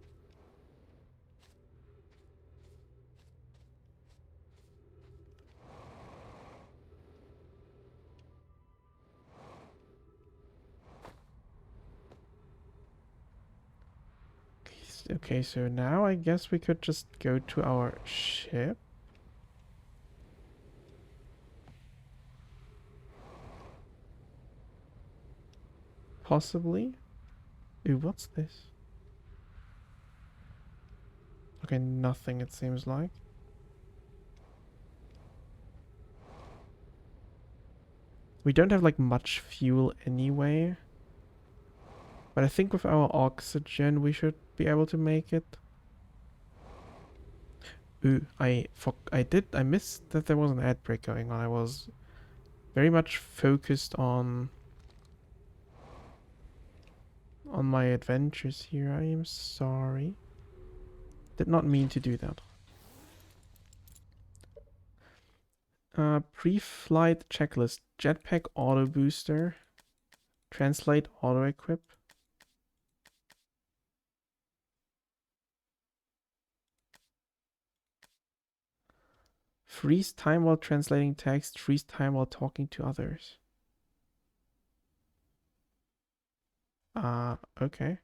Okay, so now I guess we could just go to our ship. Possibly. Ooh, what's this? Okay, nothing it seems like. We don't have like much fuel anyway. But I think with our oxygen we should be able to make it. Ooh, I missed that there was an ad break going on. I was very much focused on my adventures here. I am sorry. Did not mean to do that. Pre-flight checklist. Jetpack auto booster. Translate auto equip. Freeze time while translating text. Freeze time while talking to others. Okay.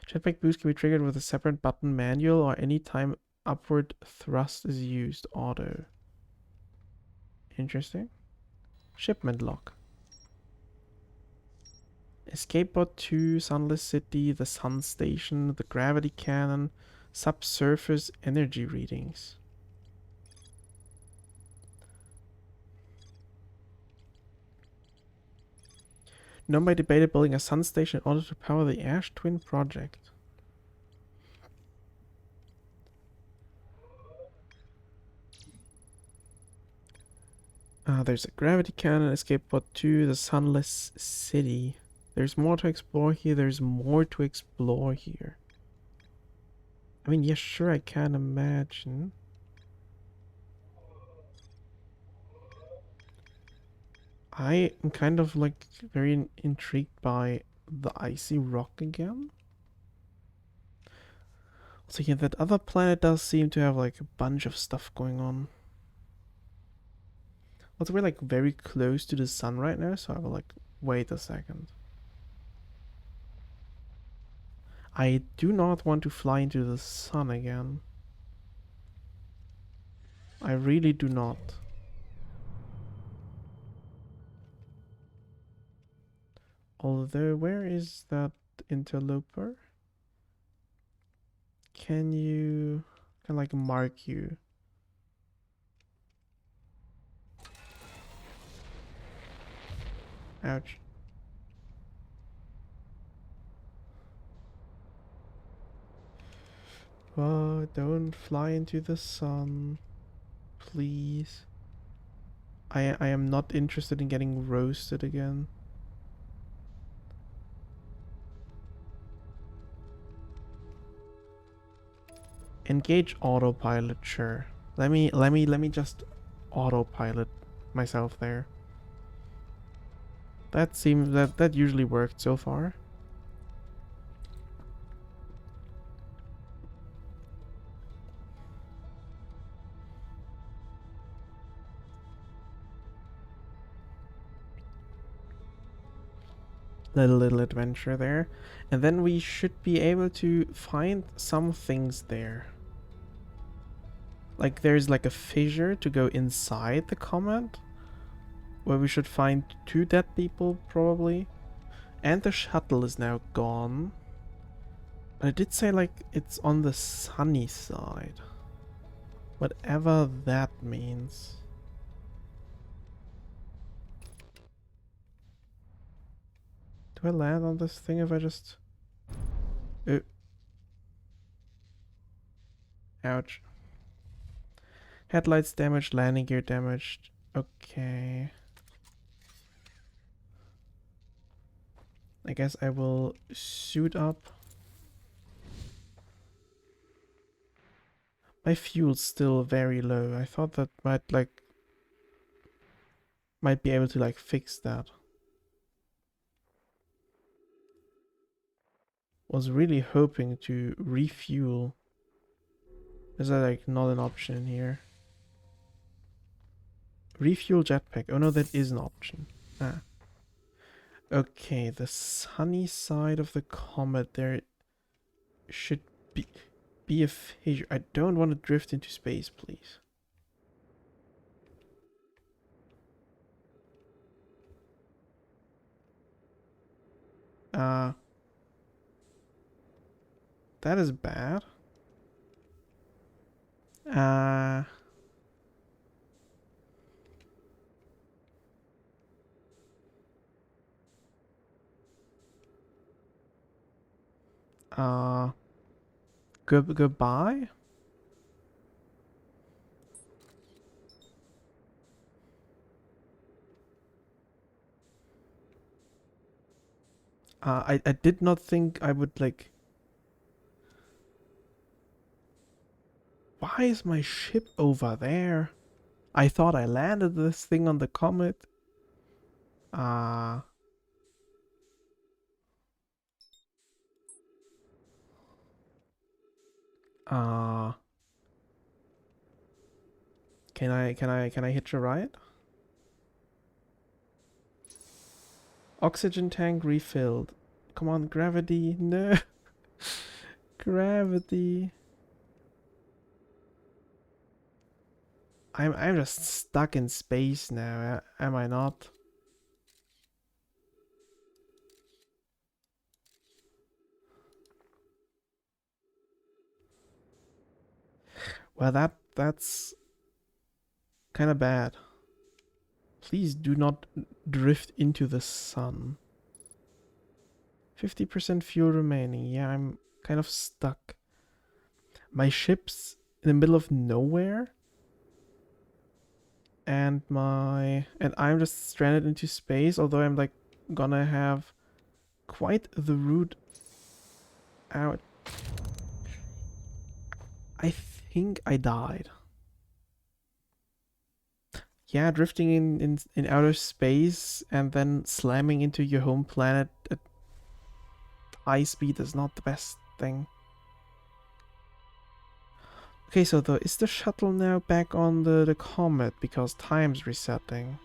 Jetpack boost can be triggered with a separate button manual or anytime upward thrust is used auto. Interesting. Shipment lock. Escape pod 2, Sunless City, the Sun Station, the Gravity Cannon, subsurface energy readings. Nombai debated building a sun station in order to power the Ash Twin project. There's a gravity cannon, escape pod 2, the Sunless City. There's more to explore here. There's more to explore here. I mean, yeah, sure, I can imagine. I am kind of like very intrigued by the icy rock again. So yeah, that other planet does seem to have like a bunch of stuff going on. Also, we're like very close to the sun right now, so I will like wait a second. I do not want to fly into the sun again. I really do not. Although, where is that interloper? Can you... can like mark you? Ouch. Oh, don't fly into the sun. Please. I am not interested in getting roasted again. Engage autopilot, sure. Let me just autopilot myself there. That seems that usually worked so far. little adventure there. And then we should be able to find some things there. Like there's like a fissure to go inside the comet, where we should find 2 dead people probably. And the shuttle is now gone. But it did say like it's on the sunny side. Whatever that means. Do I land on this thing if I just... Oh. Ouch. Headlights damaged, landing gear damaged. Okay. I guess I will suit up. My fuel's still very low. I thought that might be able to like fix that. Was really hoping to refuel. Is that like not an option here? Refuel jetpack. Oh no, that is an option. Ah. Okay, the sunny side of the comet, there should be a fissure. I don't want to drift into space, please. That is bad. Goodbye? I did not think I would like... Why is my ship over there? I thought I landed this thing on the comet. Can I hitch a ride? Oxygen tank refilled. Come on, gravity. No. Gravity. I'm just stuck in space now, am I not? Well, that's kind of bad. Please do not drift into the sun. 50% fuel remaining. Yeah, I'm kind of stuck. My ship's in the middle of nowhere. And I'm just stranded into space, although I'm like gonna have quite the route out. I think I died. Yeah, drifting in outer space and then slamming into your home planet at high speed is not the best thing. Okay, so is the shuttle now back on the comet because time's resetting?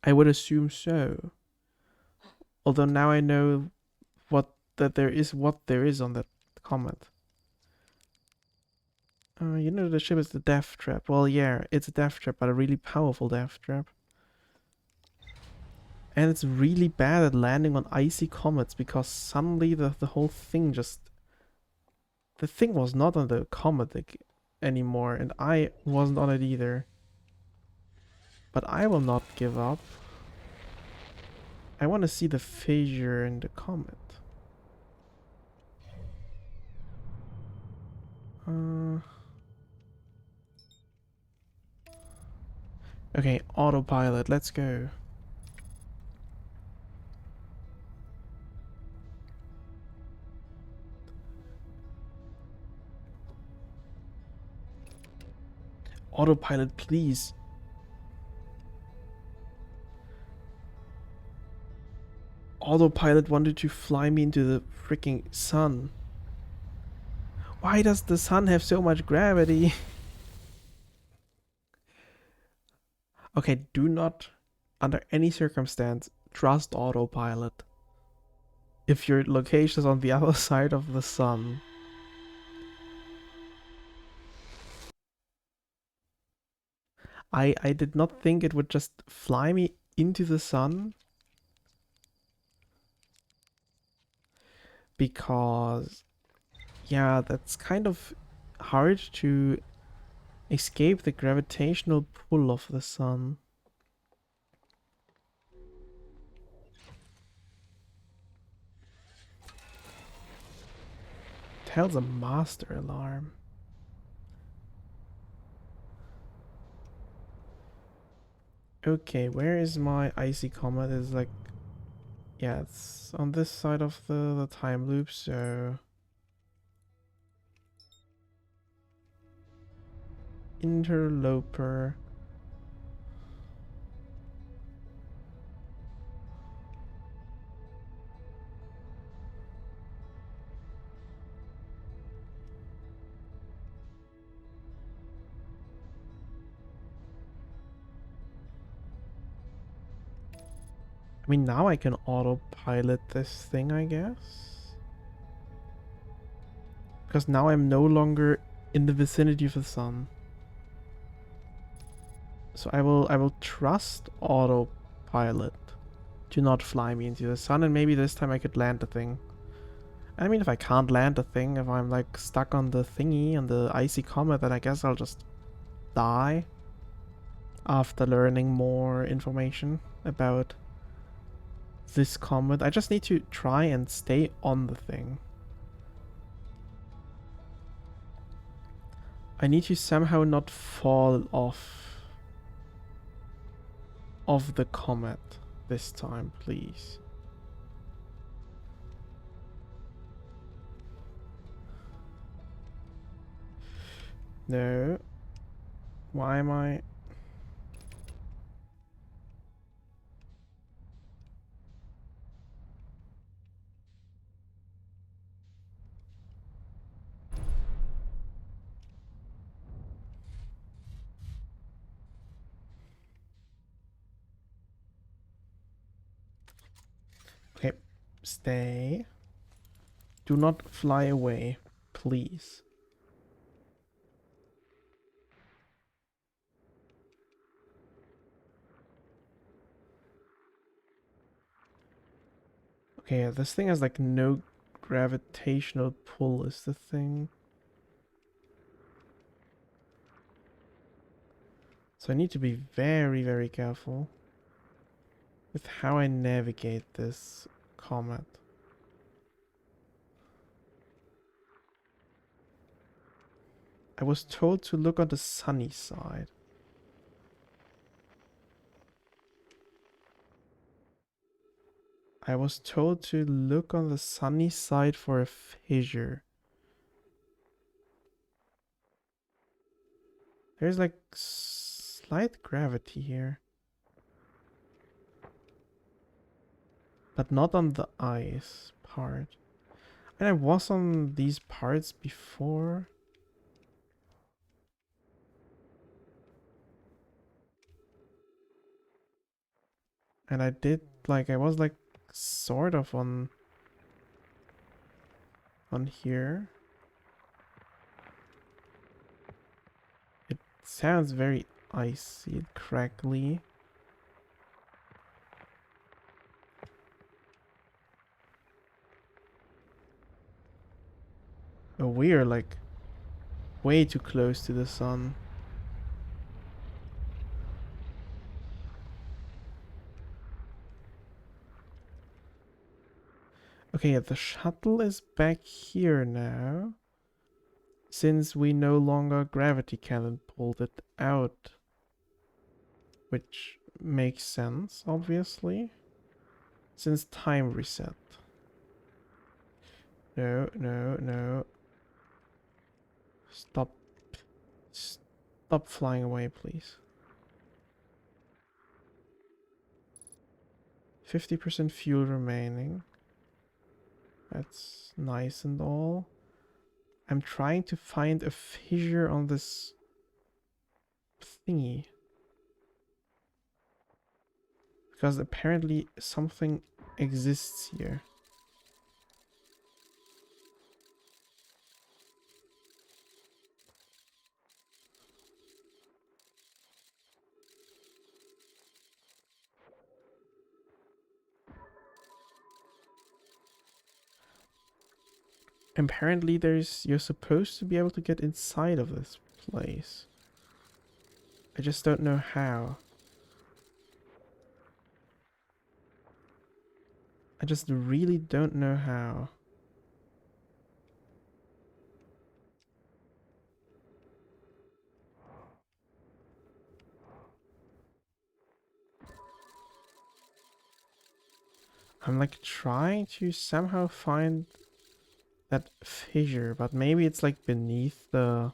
I would assume so. Although now I know that there is on that comet. You know the ship is the death trap. Well, yeah, it's a death trap, but a really powerful death trap. And it's really bad at landing on icy comets because suddenly the whole thing just... The thing was not on the comet anymore, and I wasn't on it either. But I will not give up. I want to see the fissure in the comet. Okay, autopilot, let's go. Autopilot, please. Autopilot wanted to fly me into the freaking sun. Why does the sun have so much gravity? Okay, do not, under any circumstance, trust autopilot. If your location is on the other side of the sun. I did not think it would just fly me into the sun. Because, yeah, that's kind of hard to escape the gravitational pull of the sun. Tells a master alarm. Okay, where is my icy comet? It's like, yeah, it's on this side of the time loop, so interloper. I mean, now I can autopilot this thing, I guess. Because now I'm no longer in the vicinity of the sun. So I will trust autopilot to not fly me into the sun, and maybe this time I could land the thing. I mean, if I can't land the thing, if I'm like stuck on the thingy, on the icy comet, then I guess I'll just die after learning more information about this comet. I just need to try and stay on the thing. I need to somehow not fall off of the comet this time, please. No. Why am I... Okay, stay. Do not fly away, please. Okay, yeah, this thing has like no gravitational pull is the thing. So I need to be very, very careful with how I navigate this comet. I was told to look on the sunny side. I was told to look on the sunny side for a fissure. There's like slight gravity here. But not on the ice part. And I was on these parts before. And I did, like, I was like sort of on here. It sounds very icy and crackly. Oh, we are like way too close to the sun. Okay, yeah, the shuttle is back here now. Since we no longer gravity cannon pulled it out. Which makes sense, obviously. Since time reset. No, no, no. Stop. Stop flying away, please. 50% fuel remaining. That's nice and all. I'm trying to find a fissure on this thingy. Because apparently something exists here. Apparently you're supposed to be able to get inside of this place. I just don't know how. I just really don't know how. I'm like trying to somehow find that fissure, but maybe it's like beneath the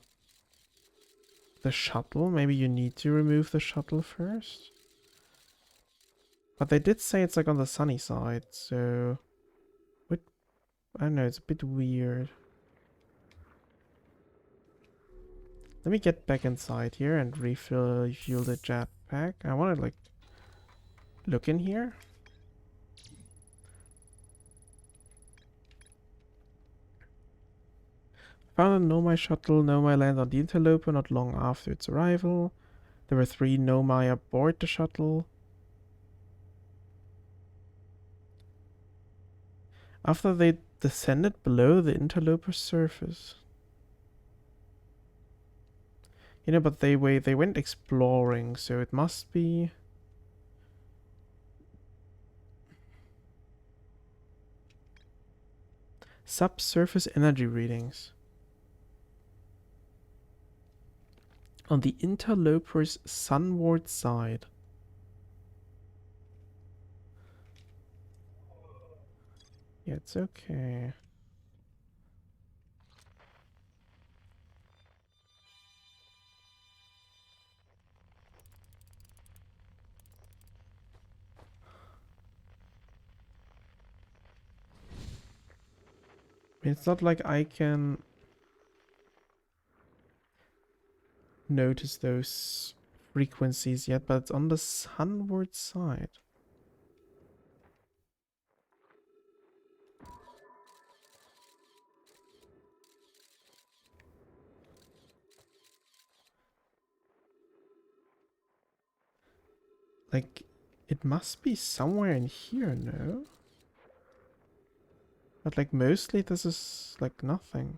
shuttle. Maybe you need to remove the shuttle first. But they did say it's like on the sunny side, so what? I don't know, it's a bit weird. Let me get back inside here and refuel the jetpack. I want to like look in here. Found a Nomai shuttle. Nomai landed on the interloper not long after its arrival. There were 3 Nomai aboard the shuttle. After they descended below the interloper's surface. You know, but they went exploring, so it must be... Subsurface energy readings. On the interloper's sunward side. Yeah, it's okay. It's not like I can notice those frequencies yet, but it's on the sunward side. Like, it must be somewhere in here, no? But like, mostly this is like nothing.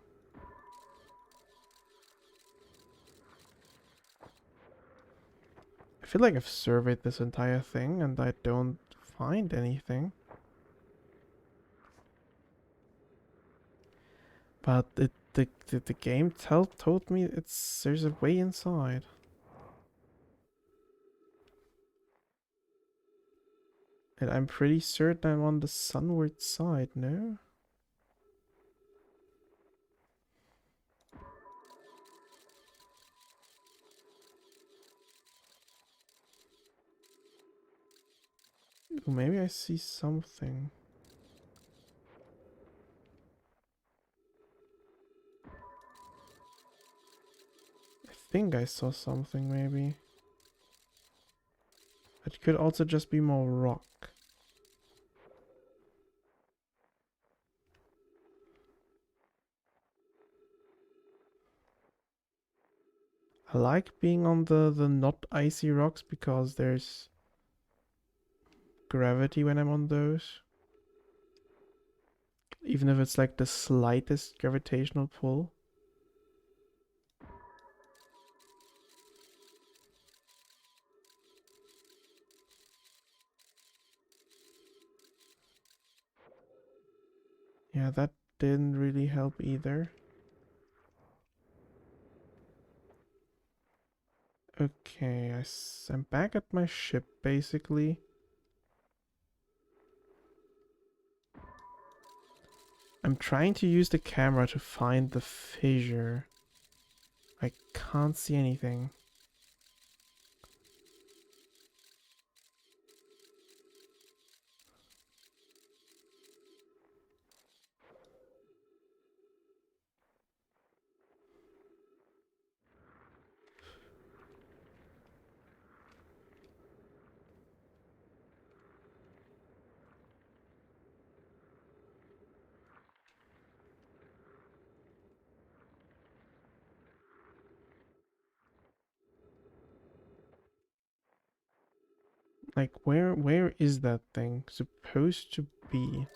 I feel like I've surveyed this entire thing and I don't find anything. But the game told me there's a way inside. And I'm pretty certain I'm on the sunward side, no? Ooh, maybe I see something. I think I saw something, maybe. It could also just be more rock. I like being on the not icy rocks because there's gravity when I'm on those. Even if it's like the slightest gravitational pull. Yeah, that didn't really help either. Okay, I'm back at my ship basically. I'm trying to use the camera to find the fissure. I can't see anything. Like, where is that thing supposed to be?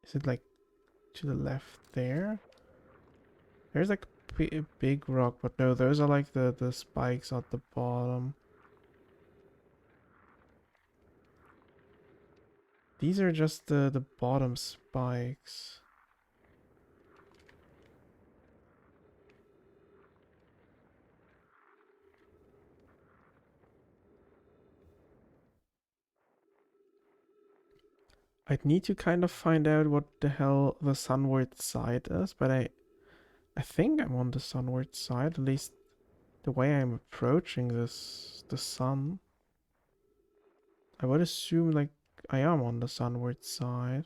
Is it like to the left there? There's like a big rock, but no, those are like the spikes at the bottom. These are just the bottom spikes. I'd need to kind of find out what the hell the sunward side is, but I think I'm on the sunward side, at least the way I'm approaching the sun. I would assume like I am on the sunward side.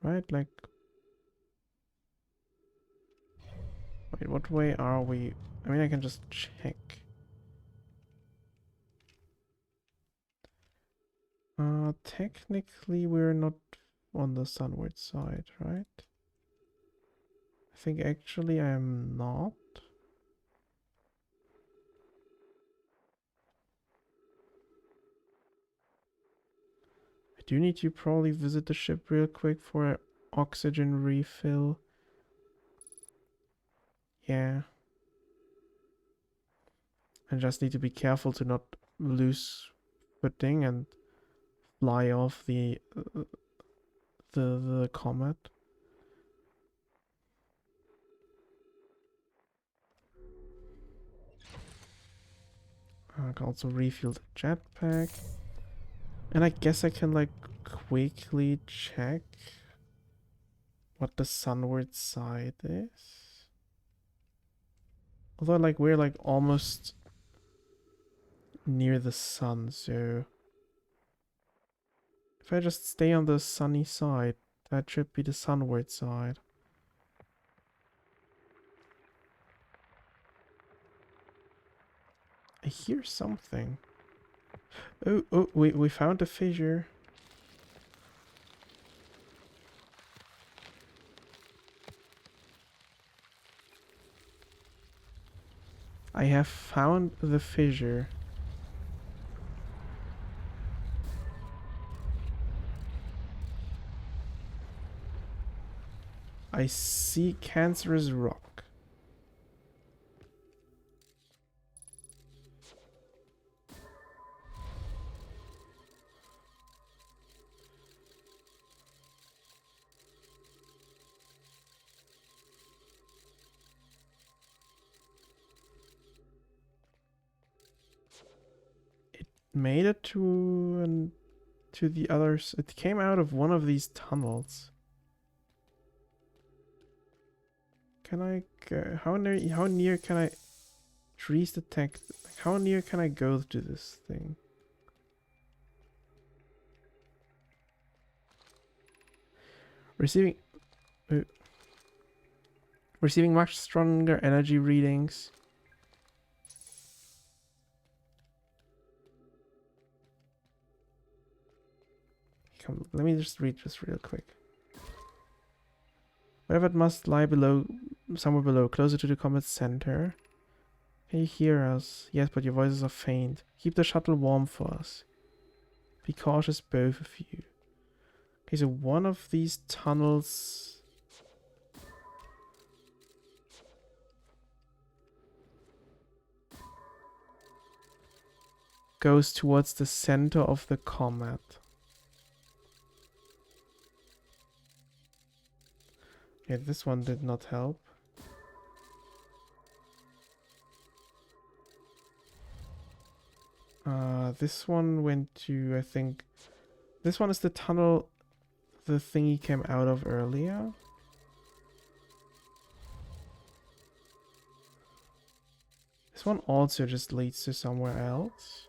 Right, like wait, what way are we? I mean I can just check. Technically we're not on the sunward side, right? I think actually I am not. I do need to probably visit the ship real quick for an oxygen refill. Yeah. I just need to be careful to not lose footing and fly off the comet. I can also refuel the jetpack. And I guess I can like quickly check what the sunward side is. Although like we're like almost near the sun, so if I just stay on the sunny side, that should be the sunward side. I hear something. Oh, we found a fissure. I have found the fissure. I see cancerous rock. It made it to the others. It came out of one of these tunnels. Can I go? How near can I trees detect? How near can I go to this thing? Receiving uh, receiving much stronger energy readings. Let me just read this real quick. Whatever it must lie below, somewhere below, closer to the comet's center. Can you hear us? Yes, but your voices are faint. Keep the shuttle warm for us. Be cautious, both of you. Okay, so one of these tunnels goes towards the center of the comet. Yeah, this one did not help. This one went to, I think, this one is the tunnel the thingy came out of earlier. This one also just leads to somewhere else.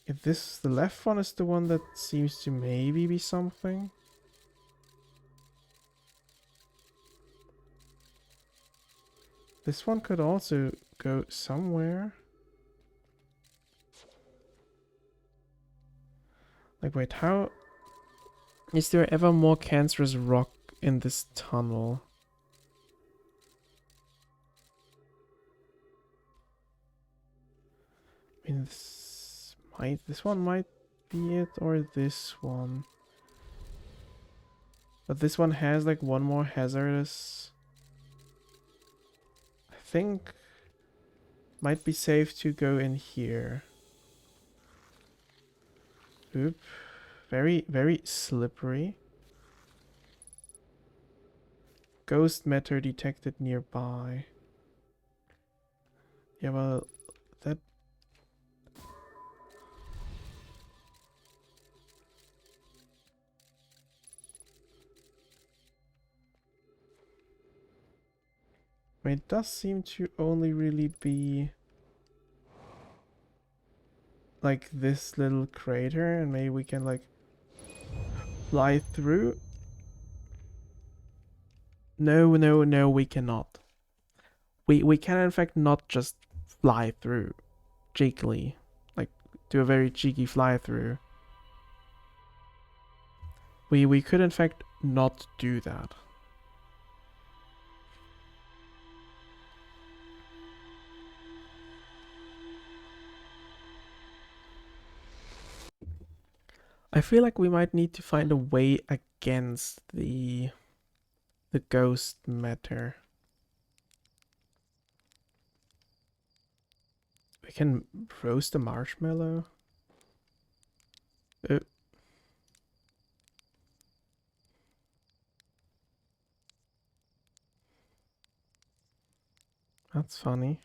If this, the left one is the one that seems to maybe be something. This one could also go somewhere. Like, wait, how... Is there ever more cancerous rock in this tunnel? I mean, this one might be it, or this one. But this one has like one more hazardous. I think might be safe to go in here. Oop. Very, very slippery. Ghost matter detected nearby. Yeah, well, that... I mean, it does seem to only really be like this little crater, and maybe we can like fly through. No, no, no, we cannot. We can in fact not just fly through cheekily, like do a very cheeky fly through. We could in fact not do that. I feel like we might need to find a way against the ghost matter. We can roast a marshmallow. That's funny.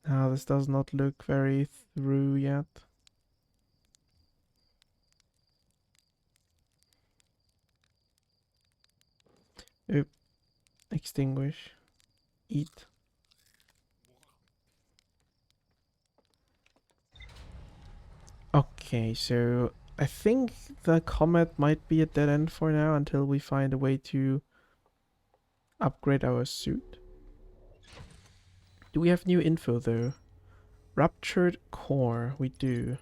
Now this does not look very through yet. Oop. Extinguish. Eat. Okay, so I think the comet might be a dead end for now until we find a way to upgrade our suit. Do we have new info though? Ruptured core, we do.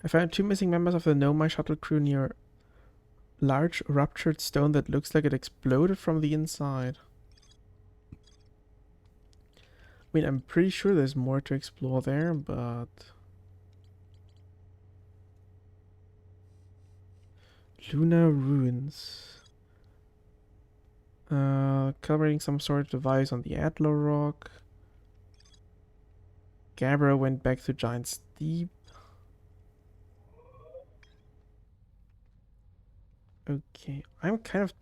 I found 2 missing members of the Nomai shuttle crew near large ruptured stone that looks like it exploded from the inside. I mean, I'm pretty sure there's more to explore there, but... Lunar ruins. Covering some sort of device on the Adler rock. Gabbro went back to Giant's Deep. Okay, I'm kind of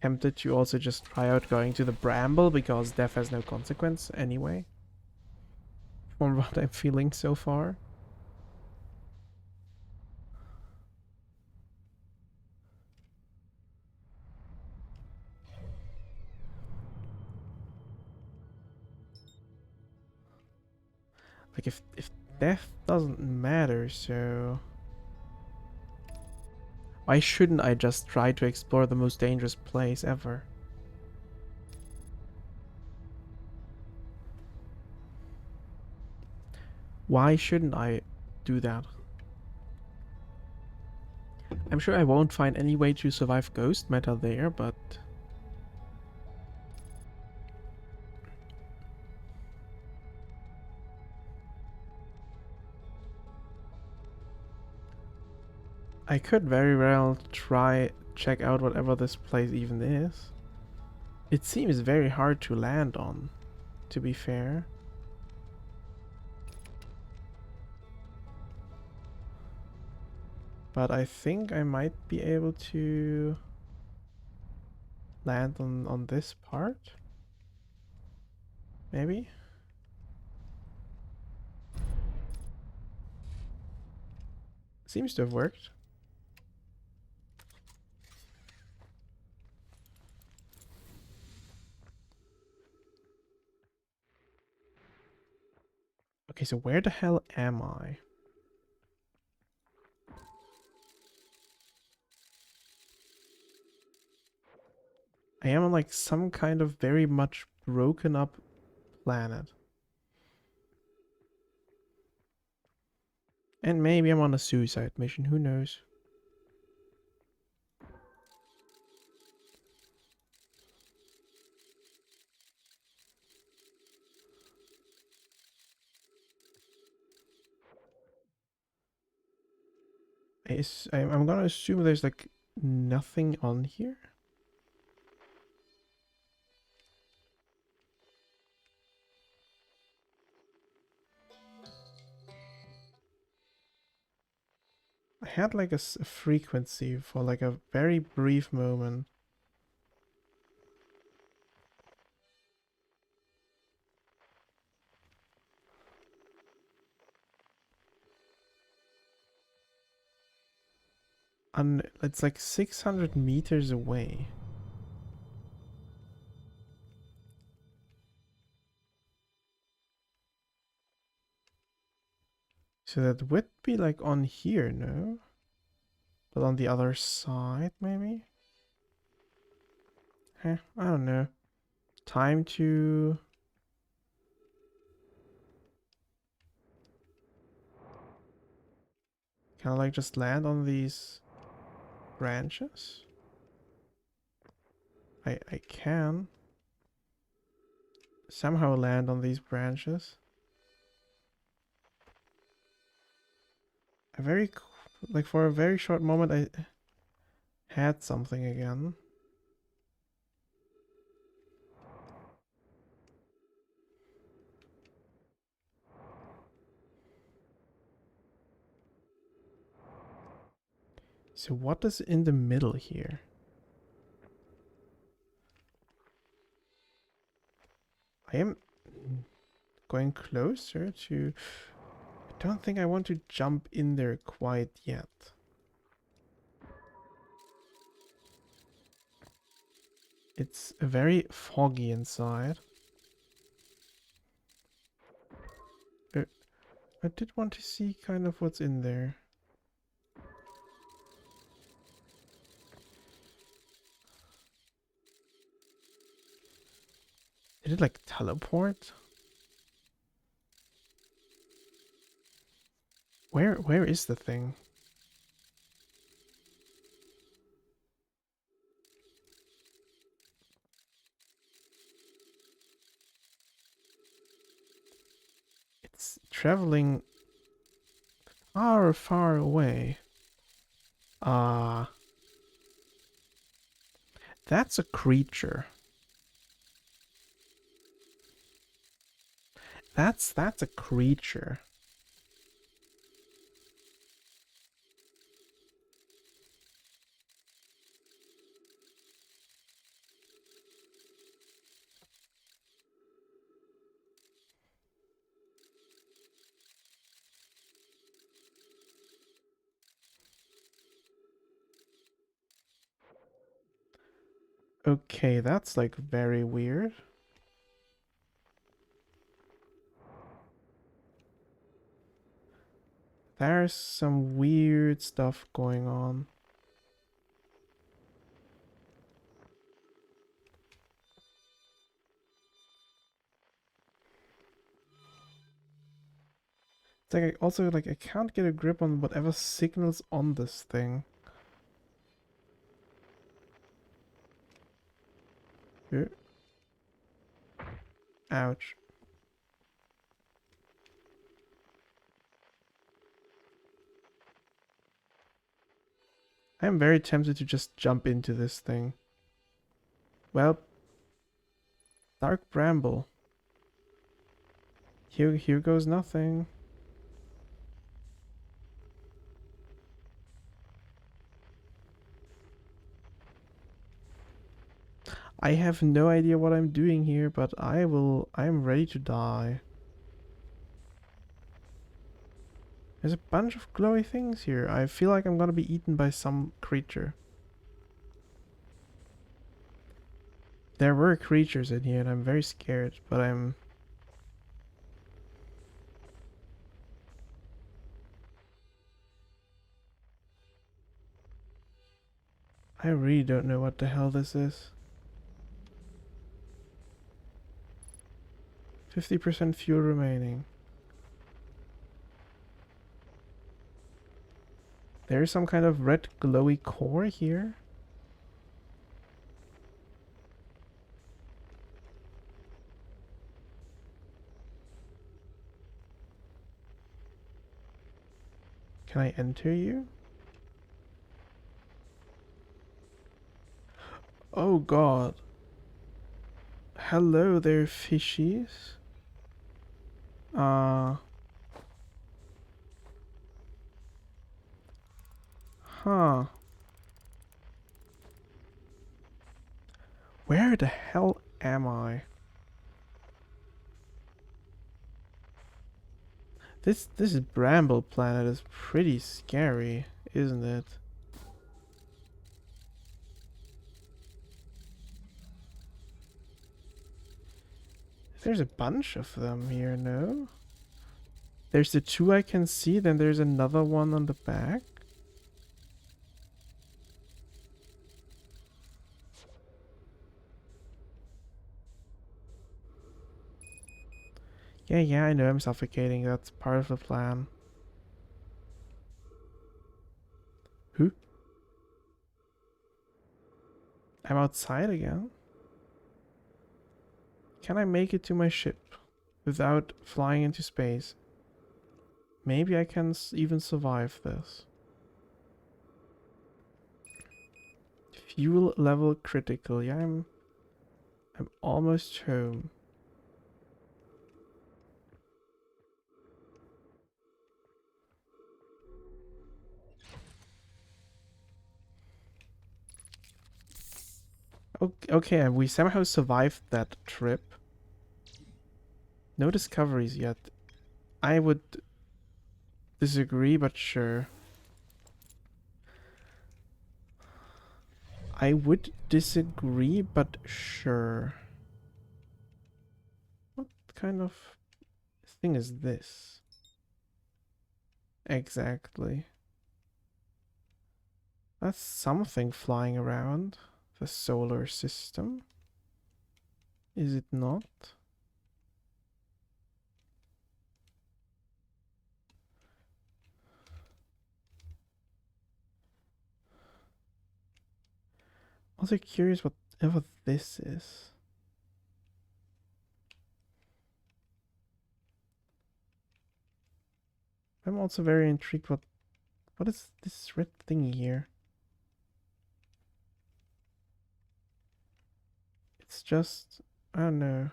tempted to also just try out going to the Bramble because death has no consequence anyway. From what I'm feeling so far. Like if death doesn't matter, so why shouldn't I just try to explore the most dangerous place ever? Why shouldn't I do that? I'm sure I won't find any way to survive ghost matter there, but... I could very well check out whatever this place even is. It seems very hard to land on, to be fair. But I think I might be able to land on this part. Maybe? Seems to have worked. Okay, so where the hell am I? I am on like some kind of very much broken up planet. And maybe I'm on a suicide mission, who knows? I'm gonna assume there's like nothing on here. I had like a frequency for like a very brief moment. And it's like 600 meters away. So that would be like on here, no? But on the other side, maybe? I don't know. Time to... Can I like just land on these branches? I can somehow land on these branches. Like for a very short moment I had something again. So what is in the middle here? I am going closer to... I don't think I want to jump in there quite yet. It's very foggy inside. I did want to see kind of what's in there. Did it like teleport? Where is the thing? It's traveling far, far away. Ah, that's a creature. That's a creature. Okay, that's like very weird. There's some weird stuff going on. It's like I can't get a grip on whatever signals on this thing. Uh, Ouch. I'm very tempted to just jump into this thing. Well, dark bramble. Here goes nothing. I have no idea what I'm doing here, but I'm ready to die. There's a bunch of glowy things here. I feel like I'm gonna be eaten by some creature. There were creatures in here and I'm very scared, but I'm... I really don't know what the hell this is. 50% fuel remaining. There's some kind of red glowy core here. Can I enter you? Oh god. Hello there, fishies. Huh. Where the hell am I? This Bramble planet is pretty scary, isn't it? There's a bunch of them here, no? There's the two I can see, then there's another one on the back. Yeah, I know I'm suffocating. That's part of the plan. Who? I'm outside again. Can I make it to my ship without flying into space? Maybe I can even survive this. Fuel level critical. Yeah, I'm almost home. Okay, we somehow survived that trip. No discoveries yet. I would disagree, but sure. I would disagree, but sure. What kind of thing is this? Exactly. That's something flying around the solar system. Is it not? Also curious whatever this is. I'm also very intrigued what is this red thing here? It's just, I don't know.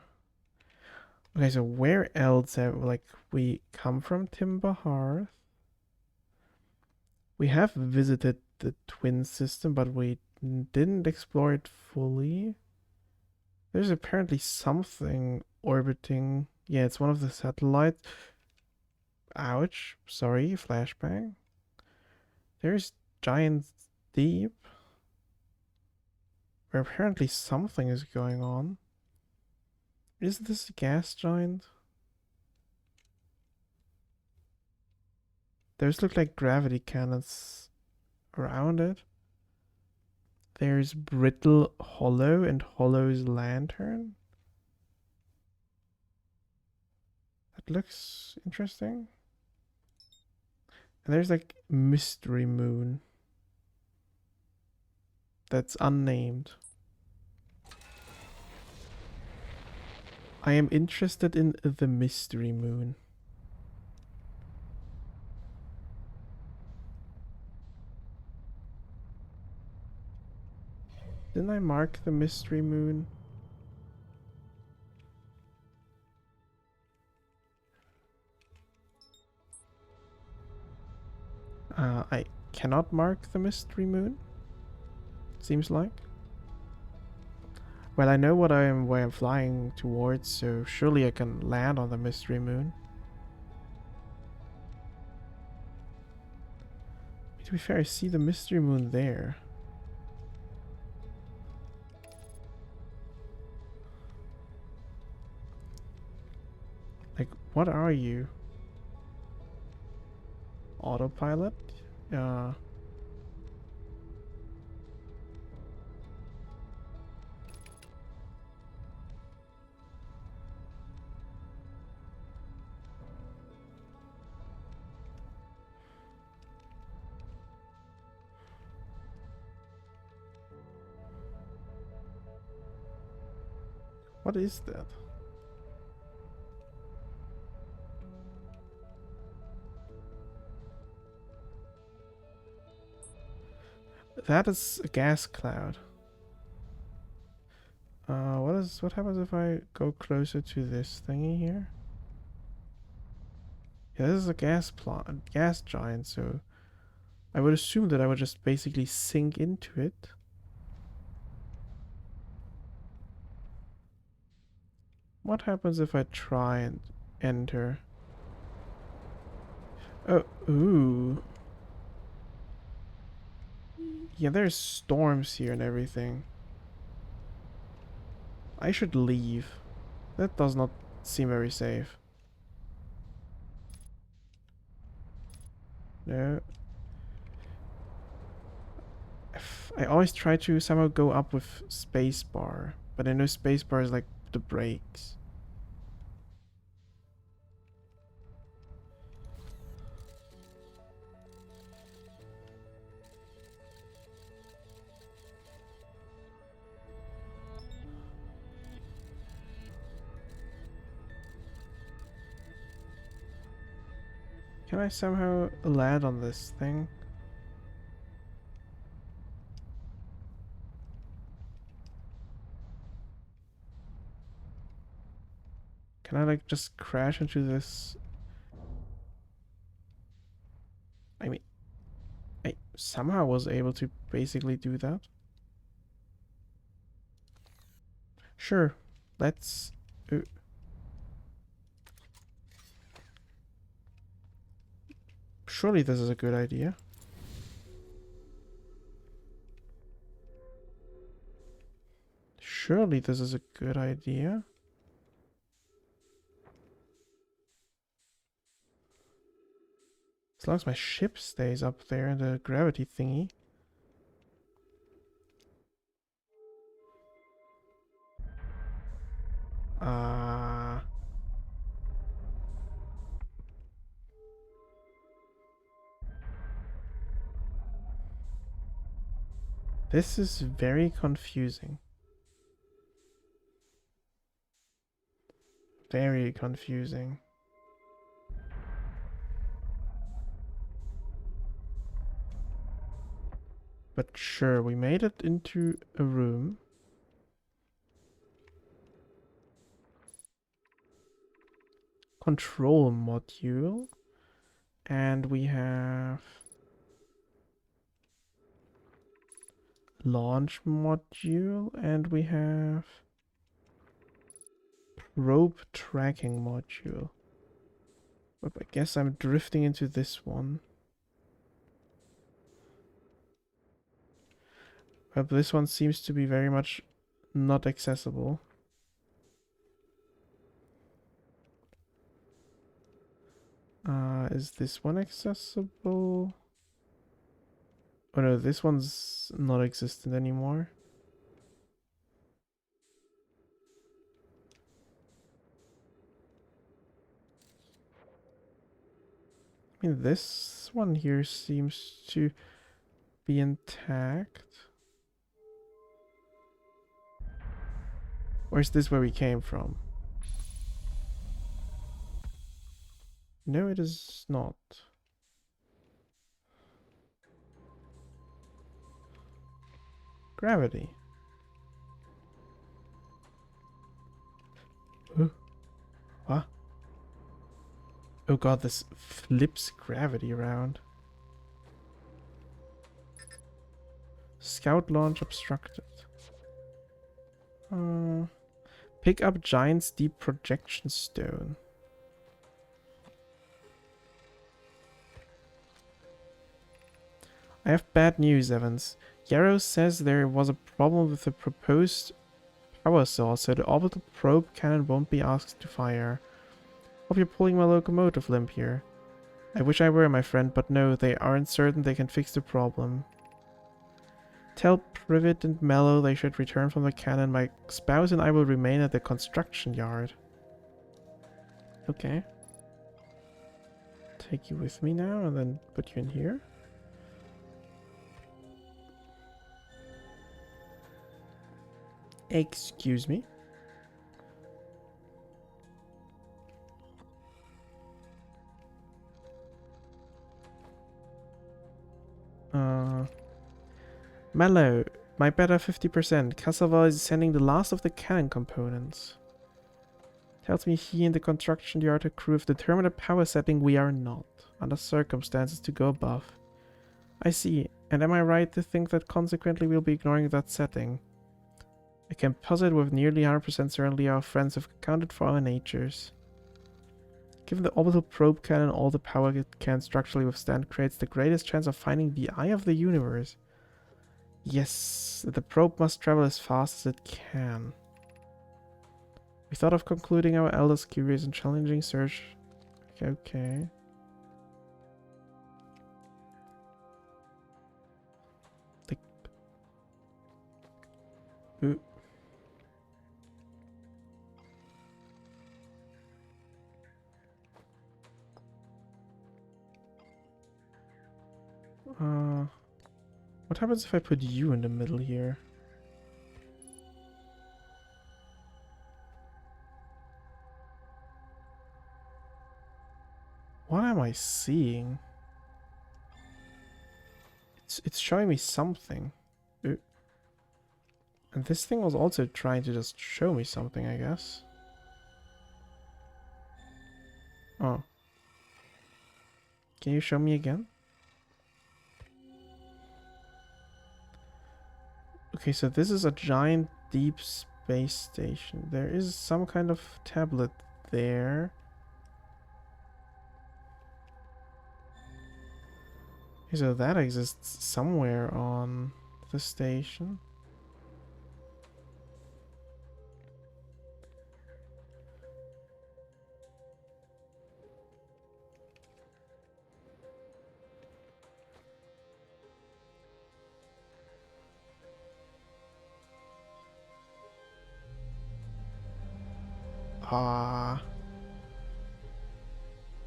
Okay, so where else have, like, we come from Timber Hearth? We have visited the twin system, but we didn't explore it fully. There's apparently something orbiting. Yeah, it's one of the satellites. Ouch. Sorry, flashbang. There's Giant Deep, where apparently something is going on. Is this a gas giant? Those look like gravity cannons around it. There's Brittle Hollow and Hollow's Lantern. That looks interesting. And there's like Mystery Moon. That's unnamed. I am interested in the Mystery Moon. Didn't I mark the Mystery Moon? I cannot mark the Mystery Moon. Seems like. Well, I know where I'm flying towards, so surely I can land on the Mystery Moon. To be fair, I see the Mystery Moon there. Like, what are you? Autopilot? What is that? That is a gas cloud. What happens if I go closer to this thingy here? Yeah, this is a gas giant, so I would assume that I would just basically sink into it. What happens if I try and enter? Oh, ooh. Yeah, there's storms here and everything. I should leave. That does not seem very safe. No. I always try to somehow go up with spacebar, but I know spacebar is like the brakes. Can I somehow land on this thing? Can I like just crash into this? I mean, I somehow was able to basically do that. Sure, let's... surely this is a good idea. Surely this is a good idea. As long as my ship stays up there in the gravity thingy. This is very confusing. Very confusing. But sure, we made it into a room. Control module. And we have... launch module. And we have... probe tracking module. But I guess I'm drifting into this one. But this one seems to be very much not accessible. Is this one accessible? Oh no, this one's not existent anymore. I mean, this one here seems to be intact. Or is this where we came from? No, it is not. Gravity. What? Oh god, this flips gravity around. Scout launch obstructed. Pick up Giant's Deep Projection Stone. I have bad news, Evans. Yarrow says there was a problem with the proposed power source, so the orbital probe cannon won't be asked to fire. Hope you're pulling my locomotive limb here. I wish I were, my friend, but no, they aren't certain they can fix the problem. Tell Privet and Mellow they should return from the cannon. My spouse and I will remain at the construction yard. Okay. Take you with me now and then put you in here. Excuse me. Mellow, my better 50%. Cassava is sending the last of the cannon components. Tells me he and the construction yard crew have determined a power setting we are not, under circumstances, to go above. I see. And am I right to think that consequently we'll be ignoring that setting? I can posit with nearly 100% certainty our friends have accounted for our natures. Given the orbital probe cannon, all the power it can structurally withstand creates the greatest chance of finding the eye of the universe. Yes, the probe must travel as fast as it can. We thought of concluding our eldest curious and challenging search. Okay. Ooh. What happens if I put you in the middle here? What am I seeing? It's showing me something. Ooh. And this thing was also trying to just show me something, I guess. Oh. Can you show me again? Okay, so this is a giant deep space station. There is some kind of tablet there. Okay, so that exists somewhere on the station.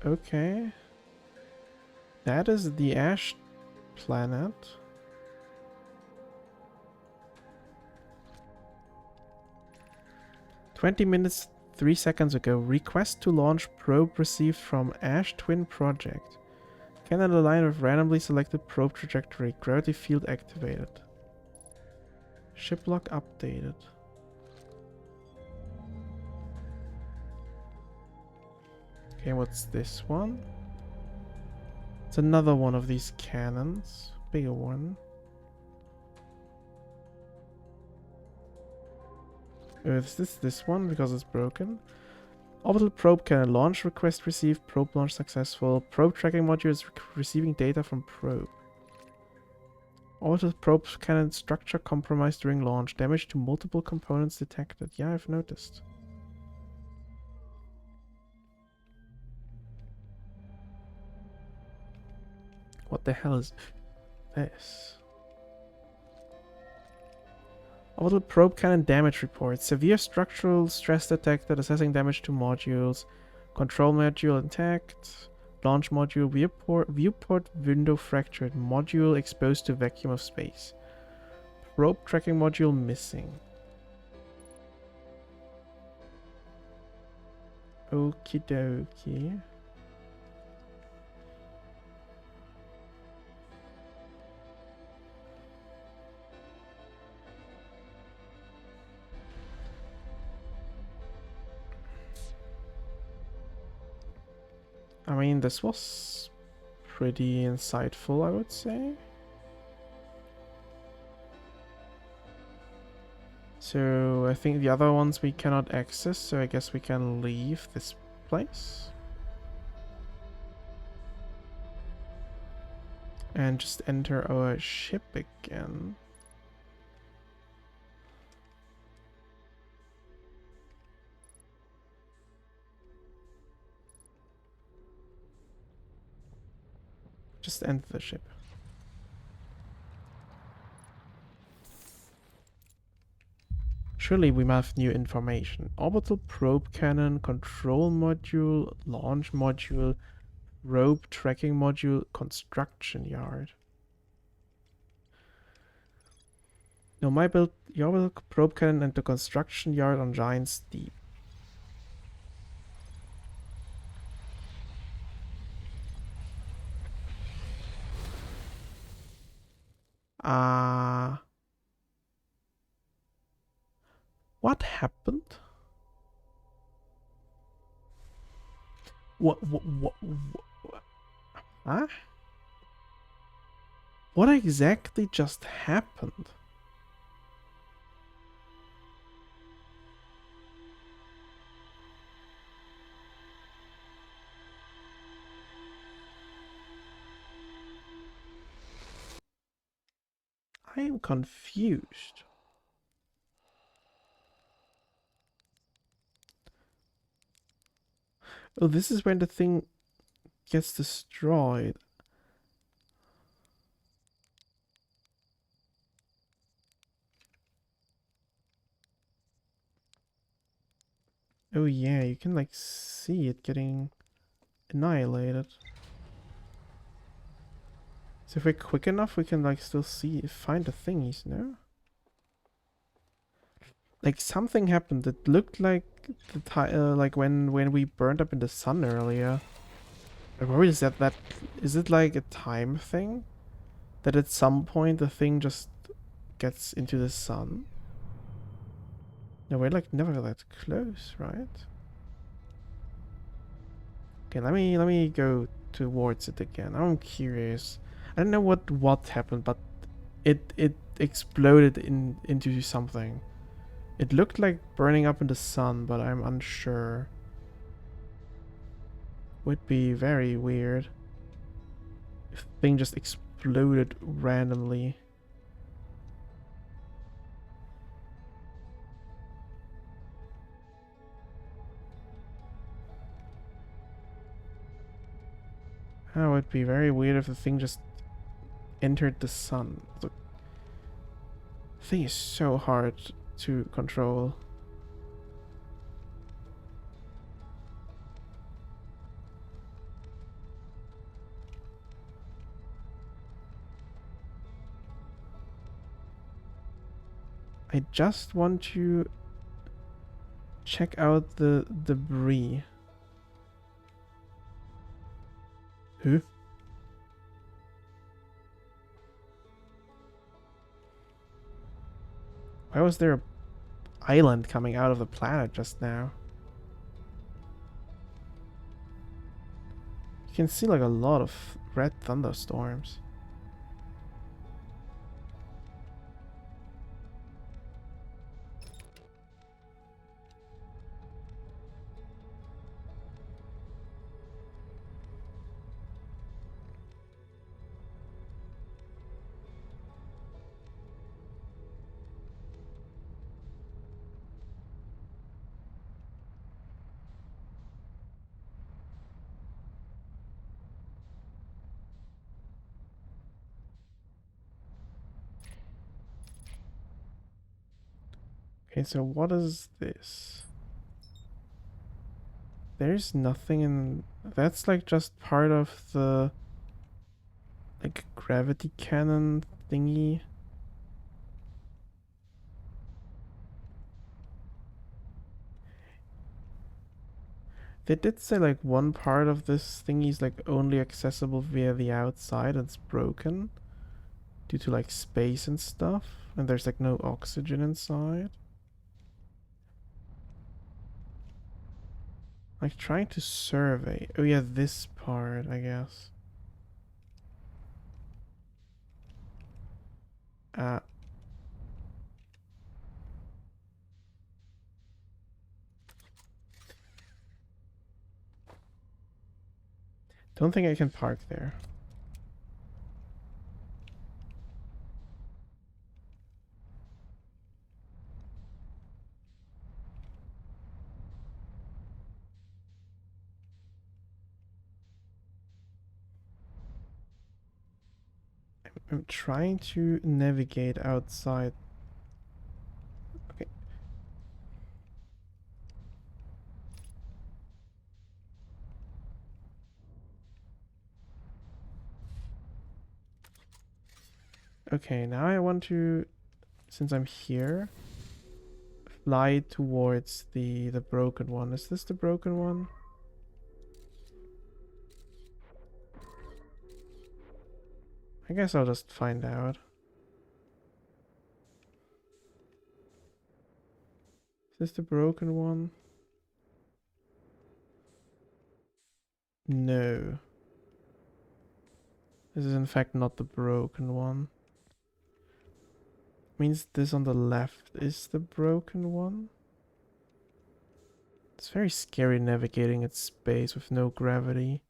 Okay. That is the ash planet. "20 minutes, 3 seconds ago. Request to launch probe received from Ash Twin Project. Cannon align with randomly selected probe trajectory. Gravity field activated. Ship lock updated." Okay, what's this one? It's another one of these cannons. Bigger one. Is this one because it's broken? Orbital probe cannon launch request received. Probe launch successful. Probe tracking module is receiving data from probe. Orbital probe cannon structure compromised during launch. Damage to multiple components detected. Yeah, I've noticed. What the hell is this? Orbital probe cannon damage report. Severe structural stress detected. Assessing damage to modules. Control module intact. Launch module viewport window fractured. Module exposed to vacuum of space. Probe tracking module missing. Okie dokie. I mean, this was pretty insightful, I would say. So I think the other ones we cannot access, so I guess we can leave this place. And just enter our ship again. Just enter the ship. Surely we must have new information. Orbital probe cannon, control module, launch module, probe tracking module, construction yard. No, my build the orbital probe cannon and the construction yard on Giant's Deep. What happened? What? Huh? What exactly just happened? I am confused. Oh, this is when the thing gets destroyed. Oh yeah, you can like see it getting annihilated. So if we're quick enough, we can like still find the thingies, no? Like something happened. It looked like like when we burned up in the sun earlier. Or is that is it like a time thing? That at some point the thing just gets into the sun? No, we're like never that close, right? Okay, let me go towards it again. I'm curious. I don't know what happened, but it exploded into something. It looked like burning up in the sun, but I'm unsure. Would be very weird if the thing just exploded randomly. That would be very weird if the thing just entered the sun. The thing is so hard to control. I just want to check out the debris. Who? Why was there an island coming out of the planet just now? You can see like a lot of red thunderstorms. Okay, so what is this? There's nothing in... That's like just part of the like gravity cannon thingy. They did say like one part of this thingy is like only accessible via the outside and it's broken due to like space and stuff, and there's like no oxygen inside. Like trying to survey. Oh yeah, this part, I guess. Uh don't think I can park there. I'm trying to navigate outside. Okay. Okay, now I want to, since I'm here, fly towards the broken one. Is this the broken one? I guess I'll just find out. this the broken one? No. This is in fact not the broken one. Means this on the left is the broken one. It's very scary navigating at space with no gravity.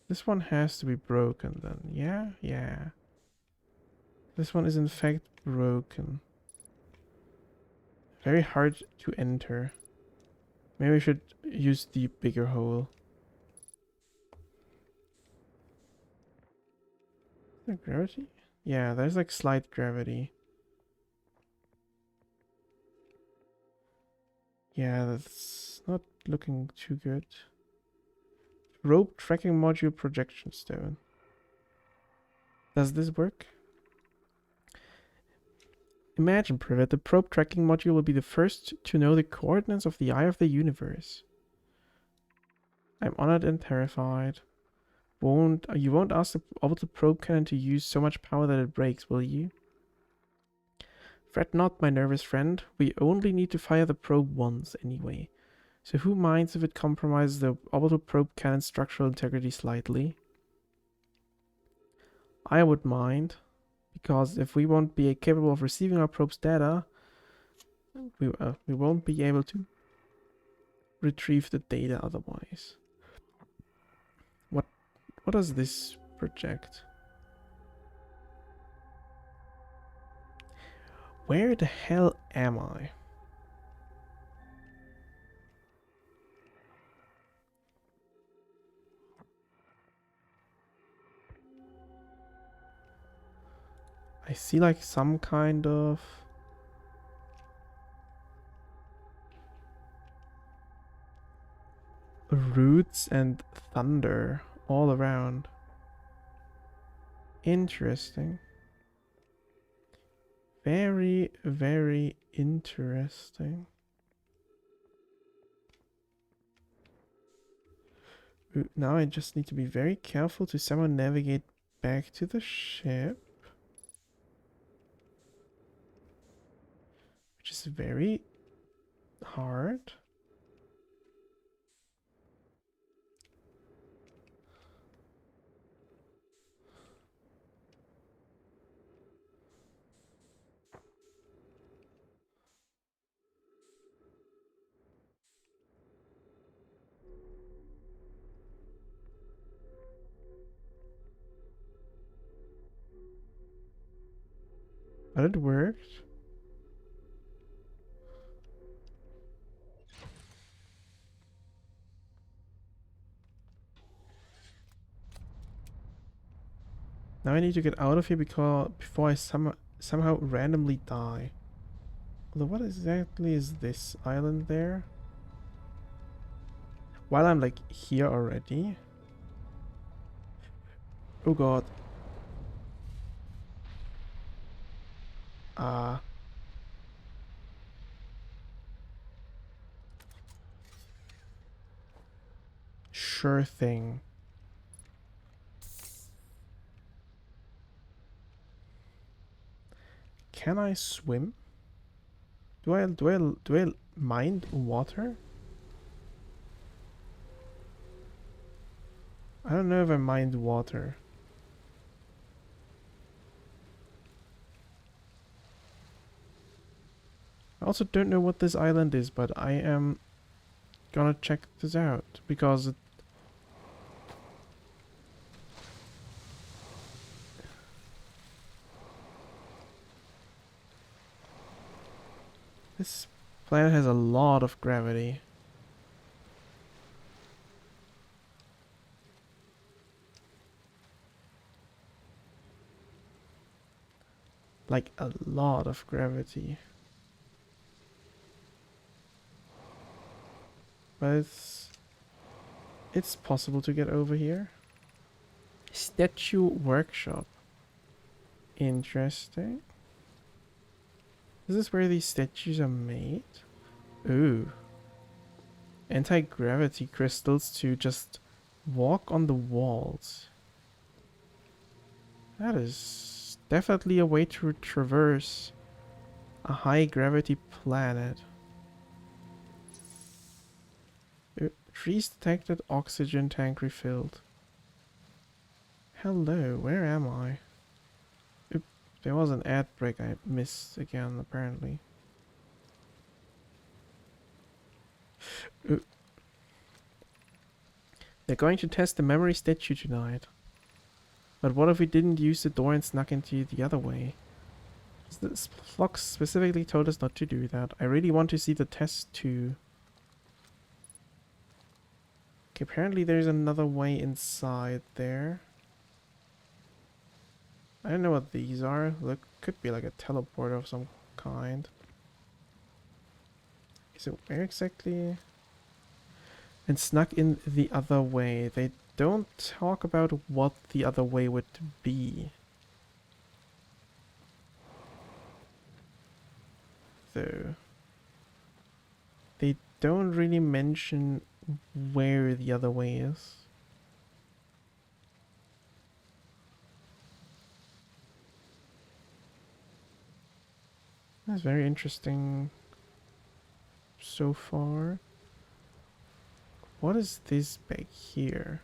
This one has to be broken then. Yeah, yeah. This one is in fact broken. Very hard to enter. Maybe we should use the bigger hole. Is there gravity? Yeah, there's like slight gravity. Yeah, that's not looking too good. Rope tracking module projection stone. Does this work? Imagine, Privet, the probe tracking module will be the first to know the coordinates of the eye of the universe. I'm honored and terrified. You won't ask the orbital probe cannon to use so much power that it breaks, will you? Fret not, my nervous friend. We only need to fire the probe once anyway. So who minds if it compromises the orbital probe cannon's structural integrity slightly? I would mind, because if we won't be capable of receiving our probe's data, we won't be able to retrieve the data otherwise. What does this project? Where the hell am I? I see like some kind of roots and thunder all around. Interesting. Very, very interesting. Ooh, now I just need to be very careful to somehow navigate back to the ship. Which is very hard. But it worked. Now I need to get out of here before I somehow randomly die. Although what exactly is this island there? While I'm like here already. Oh god. Sure thing. Can I swim? Do I mind water? I don't know if I mind water. I also don't know what this island is, but I am gonna check this out because this planet has a lot of gravity. Like a lot of gravity. But it's possible to get over here. Statue workshop. Interesting. Is this where these statues are made? Ooh. Anti-gravity crystals to just walk on the walls. That is definitely a way to traverse a high gravity planet. Trees detected, oxygen tank refilled. Hello, where am I? Oop, there was an ad break I missed again, apparently. Oop. They're going to test the memory statue tonight. But what if we didn't use the door and snuck into the other way? This Fox specifically told us not to do that. I really want to see the test too. Okay, apparently there's another way inside there. I don't know what these are. Look, could be like a teleporter of some kind. So where exactly? And snuck in the other way. They don't talk about what the other way would be. Though. They don't really mention where the other way is. That's very interesting so far. What is this back here?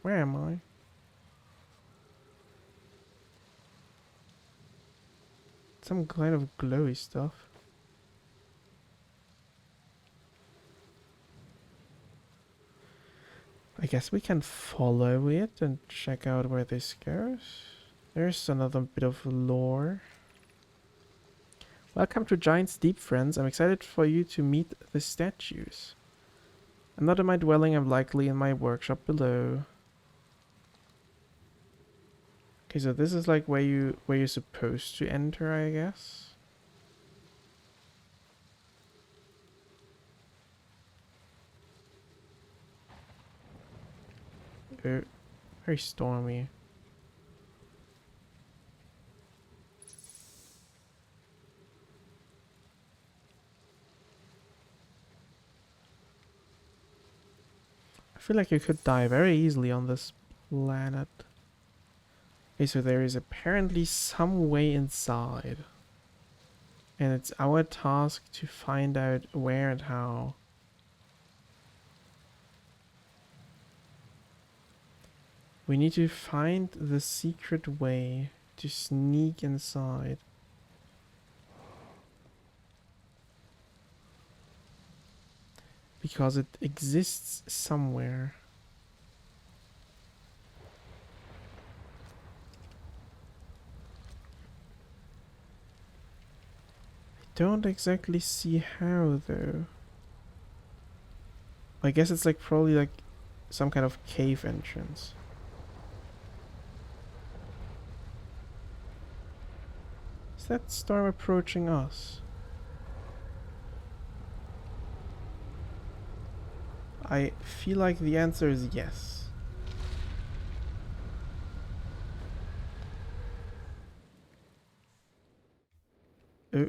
Where am I? Some kind of glowy stuff. I guess we can follow it and check out where this goes. There's another bit of lore. Welcome to Giant's Deep, friends. I'm excited for you to meet the statues. I'm not in my dwelling, I'm likely in my workshop below. Okay, so this is like where you're supposed to enter, I guess. Oh, very stormy. I feel like you could die very easily on this planet. Okay, so there is apparently some way inside. And it's our task to find out where and how. We need to find the secret way to sneak inside. Because it exists somewhere. I don't exactly see how though. I guess it's like probably like some kind of cave entrance. Is that storm approaching us? I feel like the answer is yes. Oh.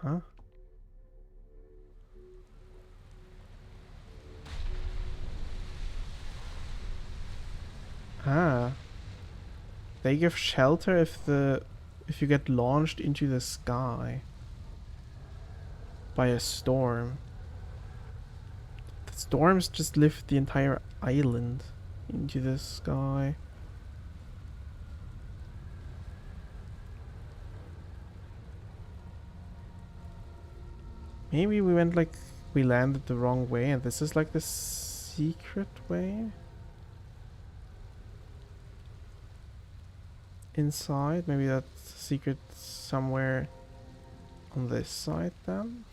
Huh? Ah. They give shelter if you get launched into the sky by a storm. The storms just lift the entire island into the sky. Maybe we went like we landed the wrong way and this is like the secret way? Inside? Maybe that's secret somewhere on this side then?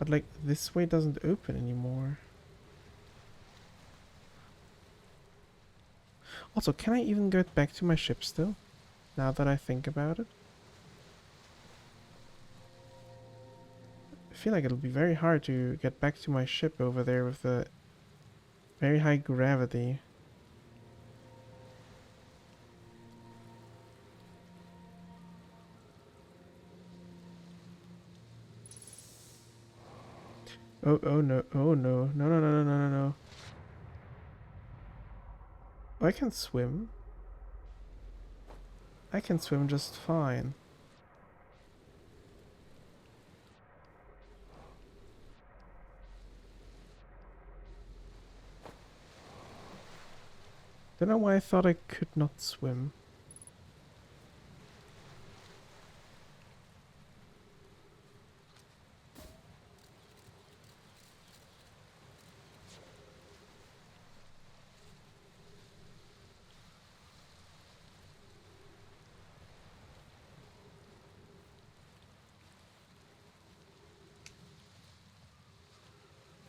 But like this way doesn't open anymore. Also, can I even get back to my ship still? Now that I think about it. feel like it'll be very hard to get back to my ship over there with the very high gravity. Oh no, oh no, no, no, no, no, no, no, no. Oh, I can swim. I can swim just fine. Don't know why I thought I could not swim.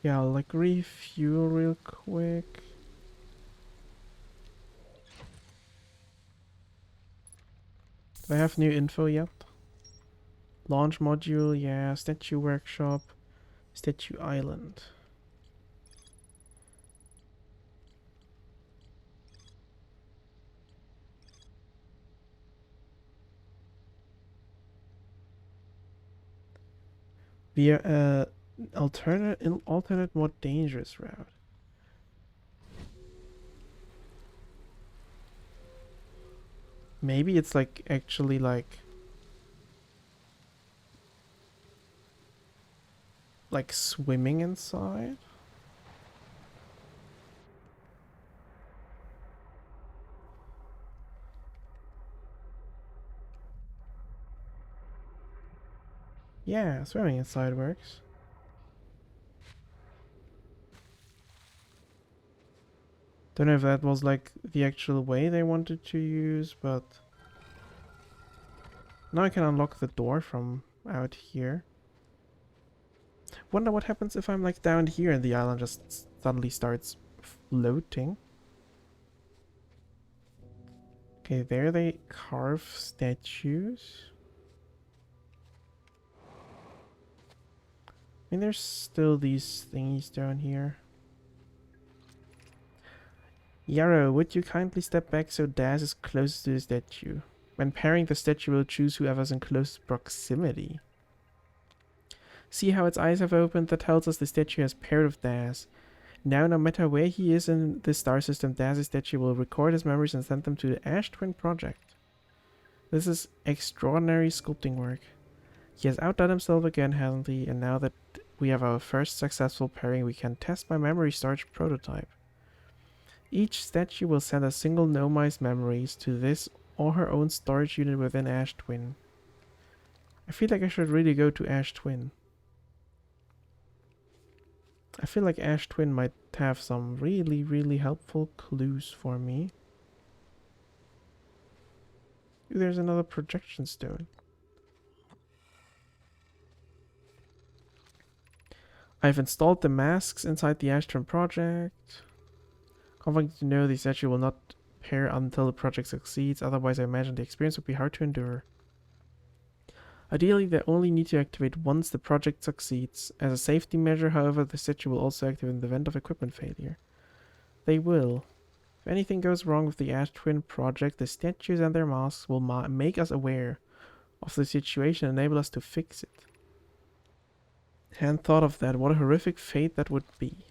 Yeah, I'll like refuel real quick. Do I have new info yet? Launch module, yeah. Statue workshop. Statue island. Via alternate more dangerous route. Maybe it's like actually like swimming inside. Yeah, swimming inside works. Don't know if that was like the actual way they wanted to use, but now I can unlock the door from out here. Wonder what happens if I'm like down here and the island just suddenly starts floating. Okay, there they carve statues. I mean, there's still these thingies down here. Yarrow, would you kindly step back so Daz is closest to the statue? When pairing, the statue will choose whoever's in close proximity. See how its eyes have opened? That tells us the statue has paired with Daz. Now, no matter where he is in the star system, Daz's statue will record his memories and send them to the Ash Twin Project. This is extraordinary sculpting work. He has outdone himself again, hasn't he? And now that we have our first successful pairing, we can test my memory storage prototype. Each statue will send a single Nomi's memories to this or her own storage unit within Ash Twin. I feel like I should really go to Ash Twin. I feel like Ash Twin might have some really, really helpful clues for me. Ooh, there's another projection stone. I've installed the masks inside the Ash Twin project. Comforting to know the statue will not pair until the project succeeds, otherwise I imagine the experience would be hard to endure. Ideally, they only need to activate once the project succeeds. As a safety measure, however, the statue will also activate in the event of equipment failure. They will. If anything goes wrong with the Ash Twin project, the statues and their masks will make us aware of the situation and enable us to fix it. Hadn't thought of that. What a horrific fate that would be.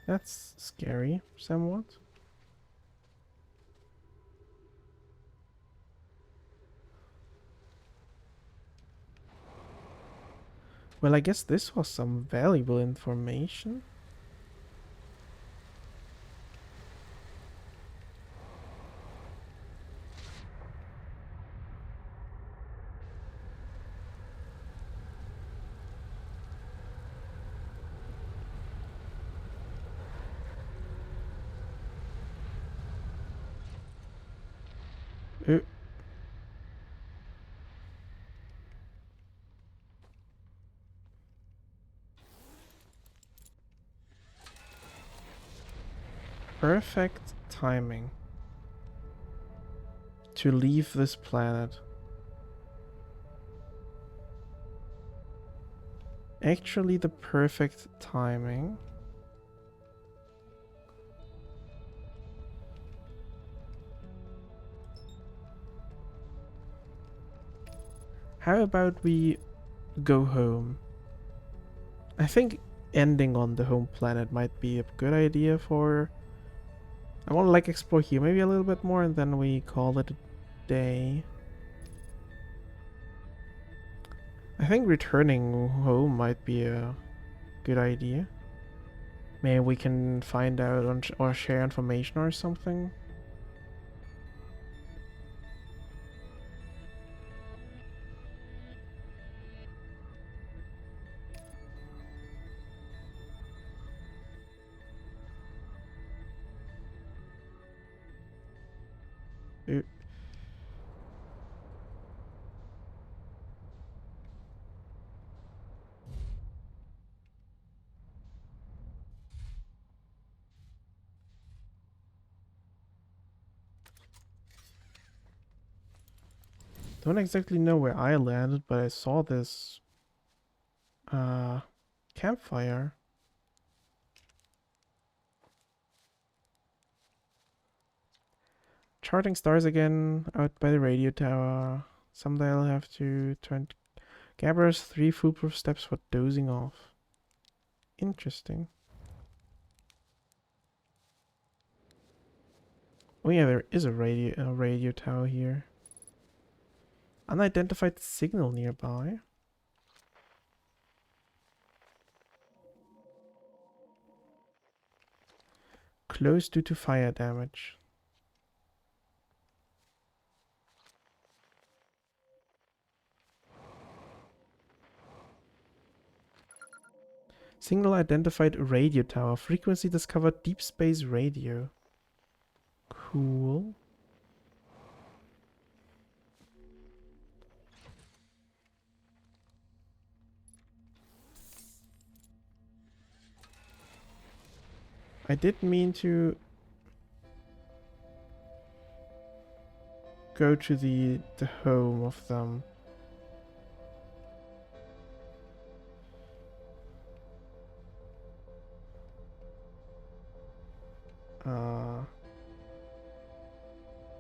That's scary, somewhat. Well, I guess this was some valuable information. perfect timing to leave this planet. Actually, the perfect timing. How about we go home? I think ending on the home planet might be a good idea for... I want to like explore here maybe a little bit more and then we call it a day. I think returning home might be a good idea. Maybe we can find out on or share information or something. Don't exactly know where I landed, but I saw this campfire. Charting stars again out by the radio tower. Someday I'll have to turn Gabra's 3 foolproof steps for dozing off. Interesting. Oh yeah, there is a radio tower here. Unidentified signal nearby. Closed due to fire damage. Signal identified radio tower. Frequency discovered deep space radio. Cool. I did mean to go to the home of them.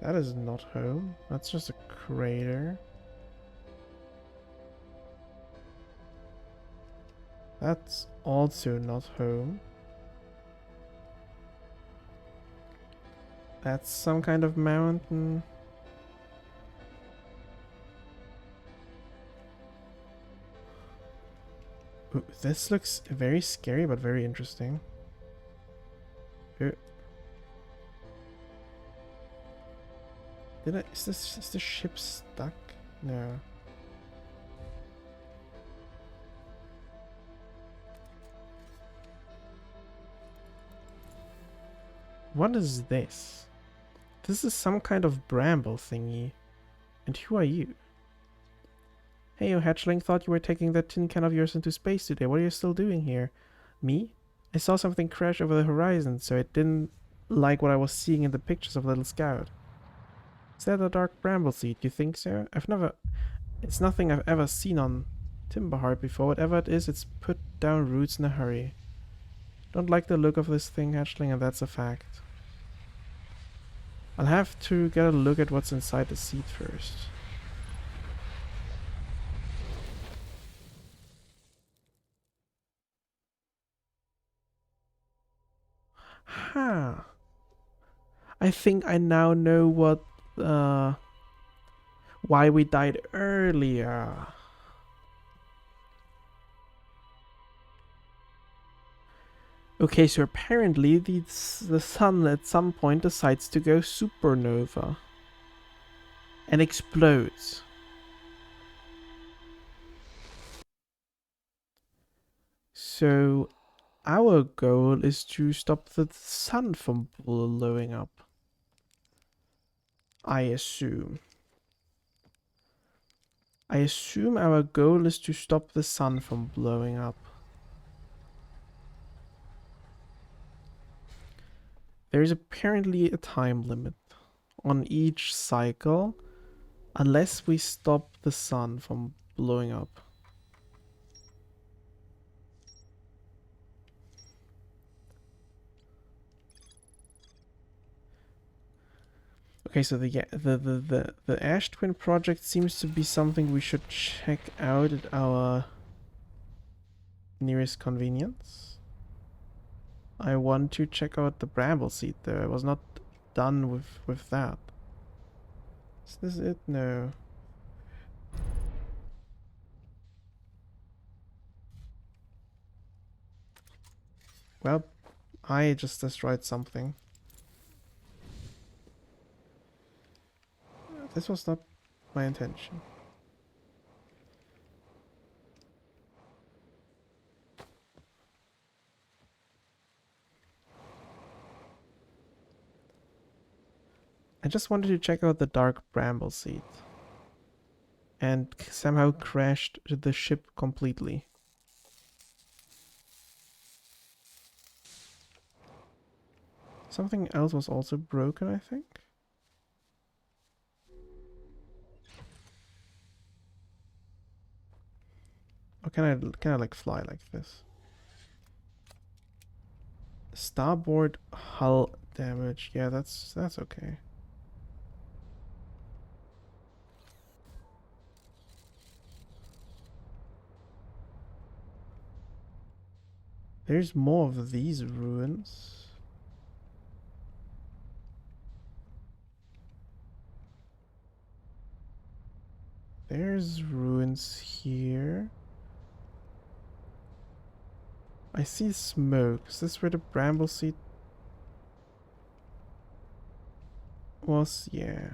That is not home. That's just a crater. That's also not home. That's some kind of mountain. Ooh, this looks very scary but very interesting. Is the ship stuck? No. What is this? This is some kind of bramble thingy. And who are you? Hey, you hatchling, thought you were taking that tin can of yours into space today. What are you still doing here? Me? I saw something crash over the horizon, so I didn't like what I was seeing in the pictures of Little Scout. Is that a dark bramble seed? You think so? It's nothing I've ever seen on Timberheart before. Whatever it is, it's put down roots in a hurry. Don't like the look of this thing, hatchling, and that's a fact. I'll have to get a look at what's inside the seed first. Huh. I think I now know what why we died earlier. Okay, so apparently the sun at some point decides to go supernova and explodes. So our goal is to stop the sun from blowing up. I assume our goal is to stop the sun from blowing up. There's apparently a time limit on each cycle, unless we stop the sun from blowing up. Okay, so the Ash Twin project seems to be something we should check out at our nearest convenience. I want to check out the bramble seed though. I was not done with that. Is this it? No. Well, I just destroyed something. This was not my intention. I just wanted to check out the dark bramble seed. And somehow crashed the ship completely. Something else was also broken, I think. Or can I like fly like this? Starboard hull damage. Yeah, that's okay. There's more of these ruins. There's ruins here. I see smoke. Is this where the bramble seed was? Yeah.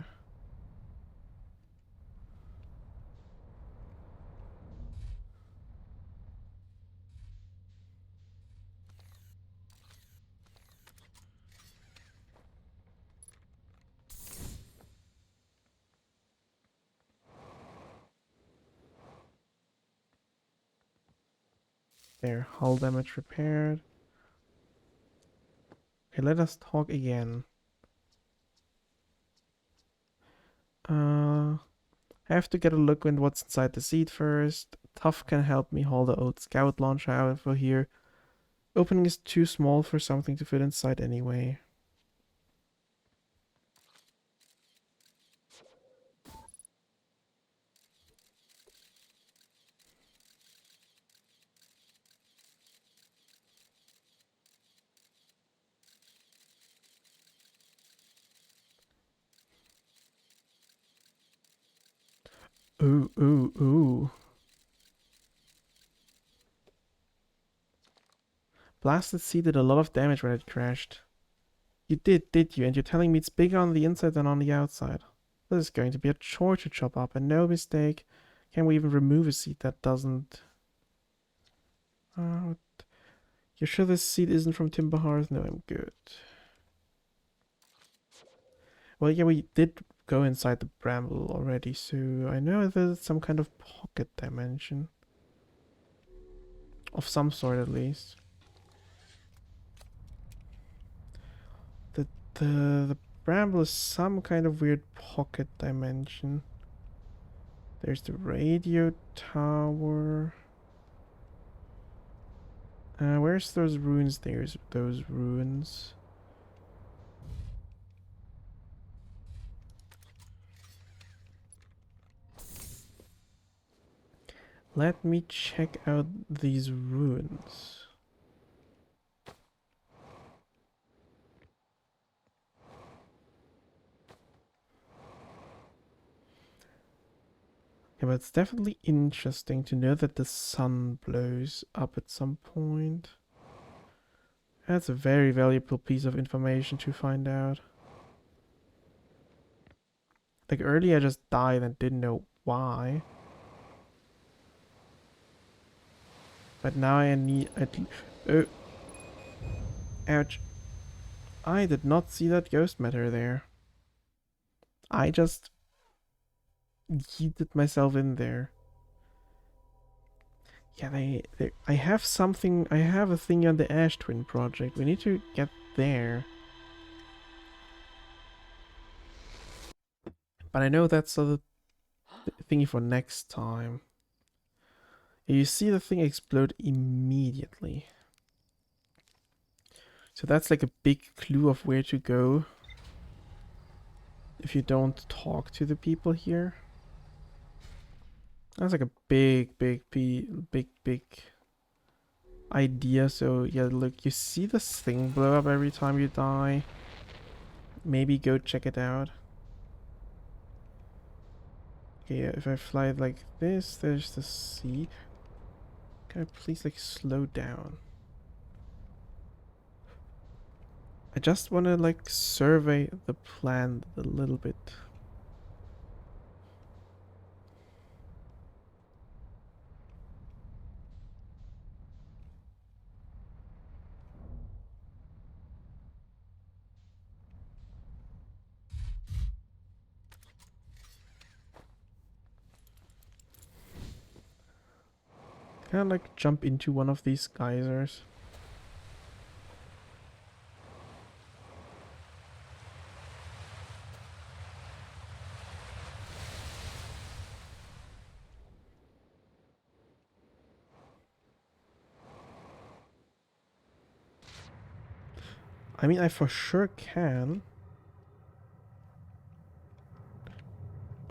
There, hull damage repaired. Okay, let us talk again. I have to get a look at what's inside the seed first. Tough can help me haul the old scout launcher out for here. Opening is too small for something to fit inside anyway. Ooh, ooh, ooh. Blasted seed did a lot of damage when it crashed. You did you? And you're telling me it's bigger on the inside than on the outside. This is going to be a chore to chop up, and no mistake. Can we even remove a seed that doesn't... You sure this seed isn't from Timber Hearth? No, I'm good. Well, yeah, we did go inside the bramble already, so I know there's some kind of pocket dimension. Of some sort, at least. The bramble is some kind of weird pocket dimension. There's the radio tower. Where's those ruins? There's those ruins. Let me check out these ruins. Yeah, but it's definitely interesting to know that the sun blows up at some point. That's a very valuable piece of information to find out. Like earlier I just died and didn't know why. But now I need oh. Ouch. I did not see that ghost matter there. I just yeeted myself in there. Yeah, I have something, I have a thing on the Ash Twin project. We need to get there. But I know that's the thingy for next time. You see the thing explode immediately. So that's like a big clue of where to go if you don't talk to the people here. That's like a big idea. So yeah, look, you see this thing blow up every time you die. Maybe go check it out. Okay, if I fly like this, there's the sea. Can I please like slow down? I just want to like survey the planet a little bit. Can I like jump into one of these geysers? I mean, I for sure can.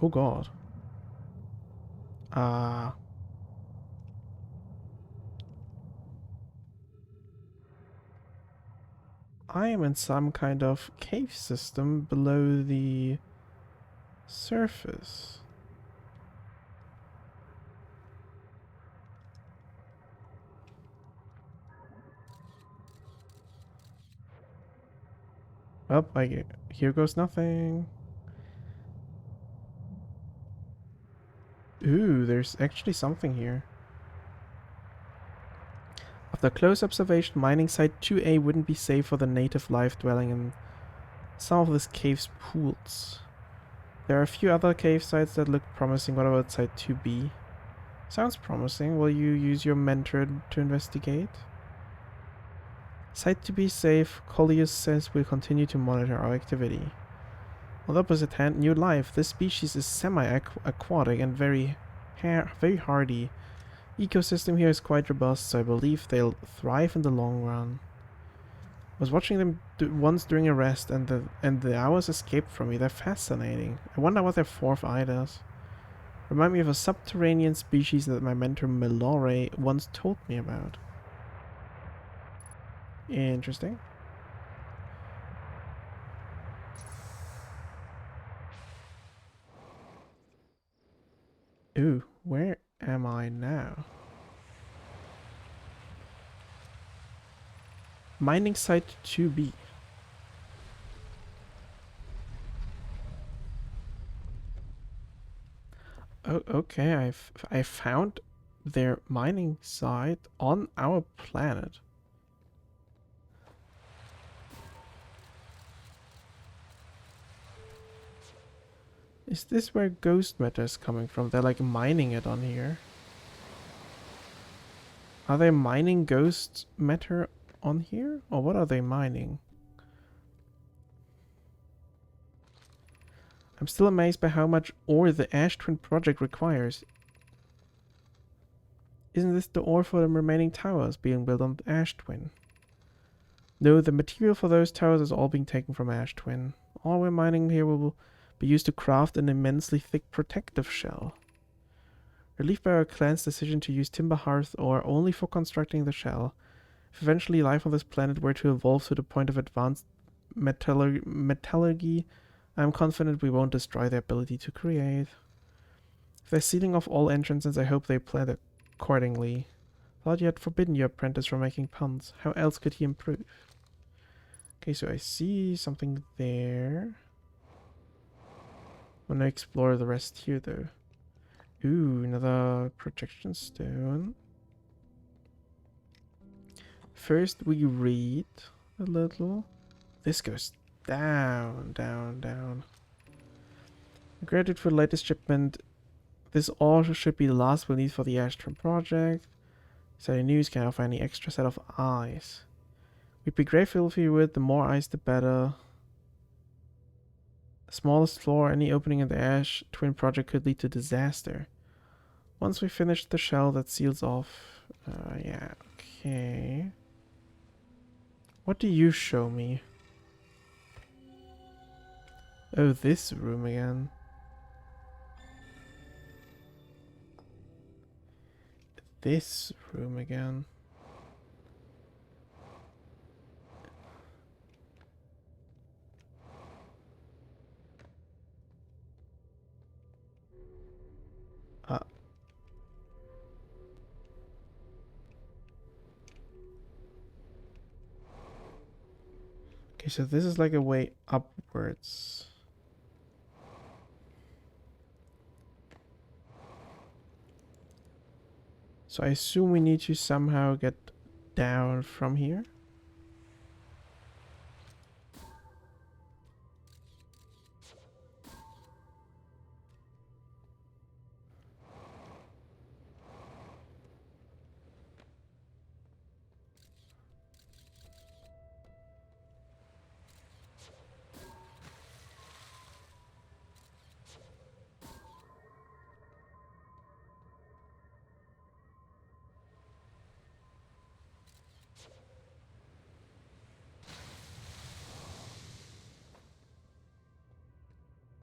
Oh god. I am in some kind of cave system below the surface. Oh, here goes nothing. Ooh, there's actually something here. After close observation, mining site 2A wouldn't be safe for the native life dwelling in some of this cave's pools. There are a few other cave sites that look promising. What about site 2B? Sounds promising. Will you use your mentor to investigate? Site to be safe, Collius says we'll continue to monitor our activity. On the opposite hand, new life. This species is semi-aquatic and very hardy. Ecosystem here is quite robust, so I believe they'll thrive in the long run. I was watching them once during a rest, and the hours escaped from me. They're fascinating. I wonder what their fourth eye does. Remind me of a subterranean species that my mentor Melore once told me about. Interesting. Ooh, where am I now? Mining site 2B. Oh, okay. I found their mining site on our planet. Is this where ghost matter is coming from? They're like mining it on here. Are they mining ghost matter on here? Or what are they mining? I'm still amazed by how much ore the Ash Twin project requires. Isn't this the ore for the remaining towers being built on Ash Twin? No, the material for those towers is all being taken from Ash Twin. All we're mining here will be used to craft an immensely thick protective shell. Relieved by our clan's decision to use timber hearth ore only for constructing the shell, if eventually life on this planet were to evolve to the point of advanced metallurgy, I am confident we won't destroy their ability to create. If they're sealing off all entrances, I hope they plan it accordingly. Thought you had forbidden your apprentice from making puns. How else could he improve? Okay, so I see something there. I'm gonna explore the rest here, though. Ooh, another protection stone. First, we read a little. This goes down, down, down. Gratitude for the latest shipment. This also should be the last we'll need for the Ashton project. Exciting news, can I offer any extra set of eyes? We'd be grateful if you would. The more eyes, the better. Smallest floor, any opening in the ash twin project could lead to disaster. Once we finish the shell that seals off... yeah, okay. What do you show me? Oh, this room again. This room again. Uh, okay, so this is like a way upwards. So I assume we need to somehow get down from here.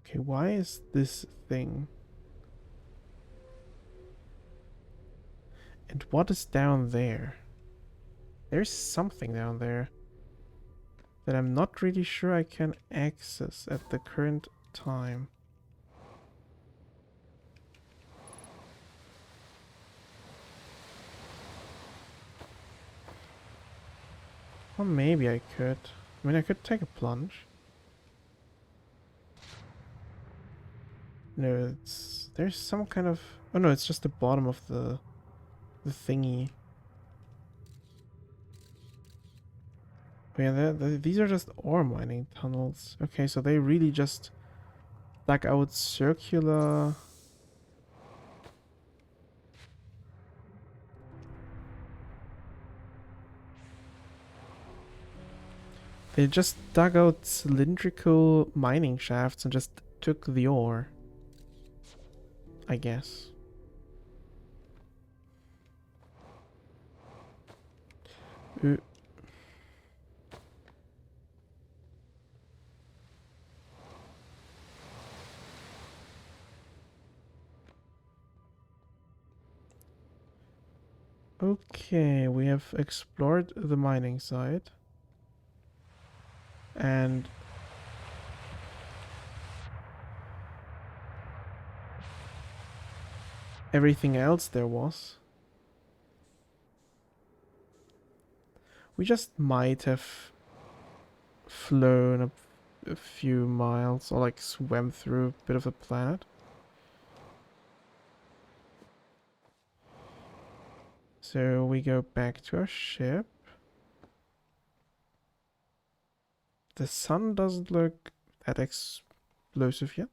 Okay, why is this thing? And what is down there? There's something down there that I'm not really sure I can access at the current time. Or maybe I could. I mean, I could take a plunge. No, there's some kind of... Oh no, it's just the bottom of the thingy. Oh yeah, these are just ore mining tunnels. Okay, so they really just dug out circular... They just dug out cylindrical mining shafts and just took the ore. I guess. Okay, we have explored the mining site. And everything else there was. We just might have flown a few miles or like swam through a bit of the planet. So we go back to our ship. The sun doesn't look that explosive yet.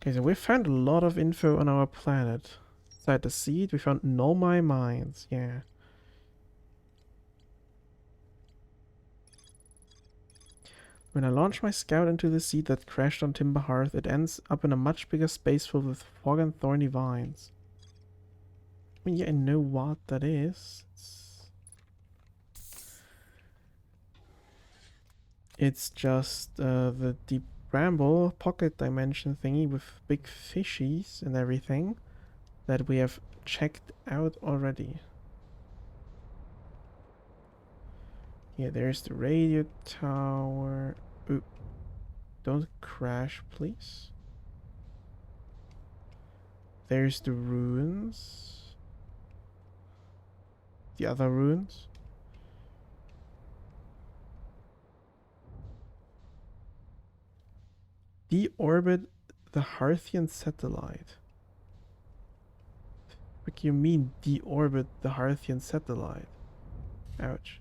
Okay, so we found a lot of info on our planet. Inside the seed, we found Nomai mines. Yeah. When I launch my scout into the seed that crashed on Timber Hearth, it ends up in a much bigger space filled with fog and thorny vines. I mean, yeah, I know what that is. It's just the deep bramble pocket dimension thingy with big fishies and everything that we have checked out already. Yeah, there's the radio tower. Ooh, don't crash, please. There's the ruins. The other ruins. Deorbit the Harthian satellite. What do you mean deorbit the Harthian satellite? Ouch.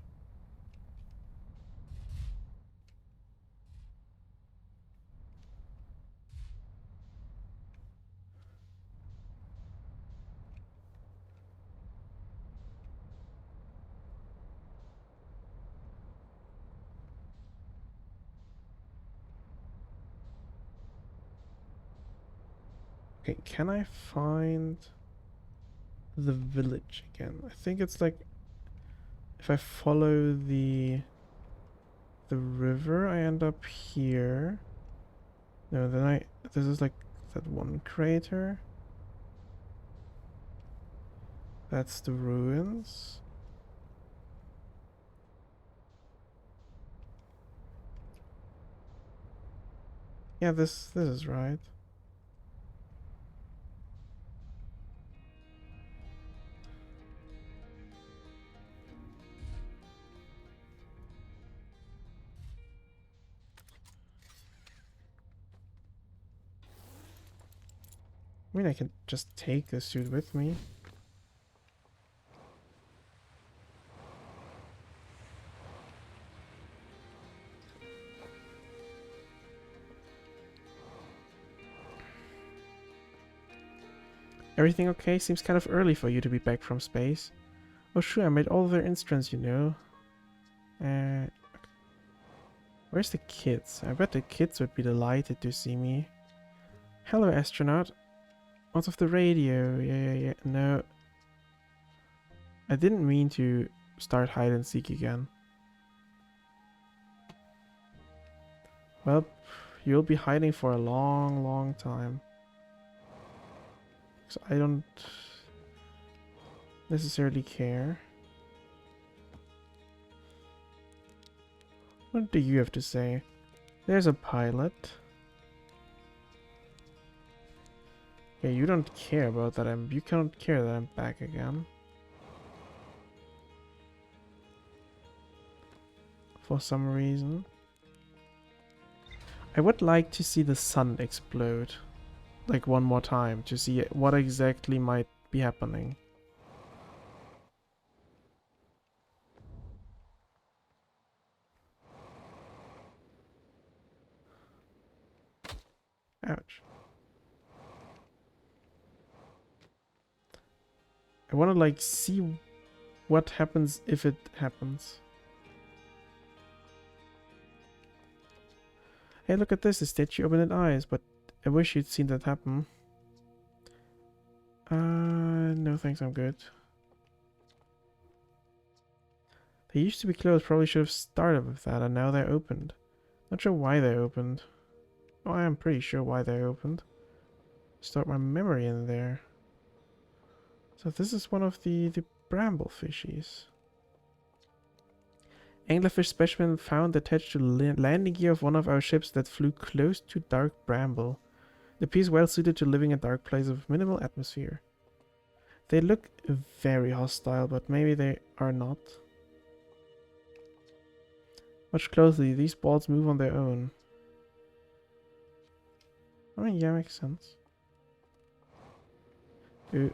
Okay, can I find the village again? I think it's like if I follow the river, I end up here. No, then this is like that one crater. That's the ruins. Yeah, this is right. I mean, I can just take this suit with me. Everything okay? Seems kind of early for you to be back from space. Oh sure, I made all their instruments, you know. Where's the kids? I bet the kids would be delighted to see me. Hello, astronaut. What's of the radio? Yeah. No. I didn't mean to start hide and seek again. Well, you'll be hiding for a long, long time. So I don't necessarily care. What do you have to say? There's a pilot. Yeah, you don't care about that. You can't care that I'm back again. For some reason. I would like to see the sun explode. Like one more time to see what exactly might be happening. Ouch. I want to like see what happens if it happens. Hey, look at this. The statue opened its eyes, but I wish you'd seen that happen. No thanks, I'm good. They used to be closed. Probably should have started with that, and now they're opened. Not sure why they opened. Oh, I am pretty sure why they opened. Start my memory in there. So this is one of the bramble fishies. Anglerfish specimen found attached to the landing gear of one of our ships that flew close to dark bramble. The piece well suited to living in dark places with minimal atmosphere. They look very hostile, but maybe they are not. Watch closely, these balls move on their own. I mean, yeah, makes sense. Ooh.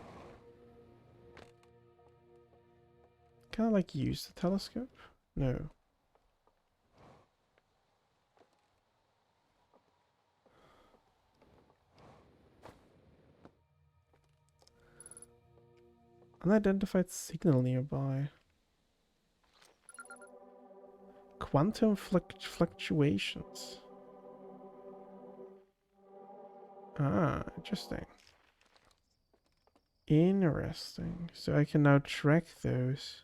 Can I like use the telescope? No. Unidentified signal nearby. Quantum fluctuations. Ah, interesting. Interesting. So I can now track those.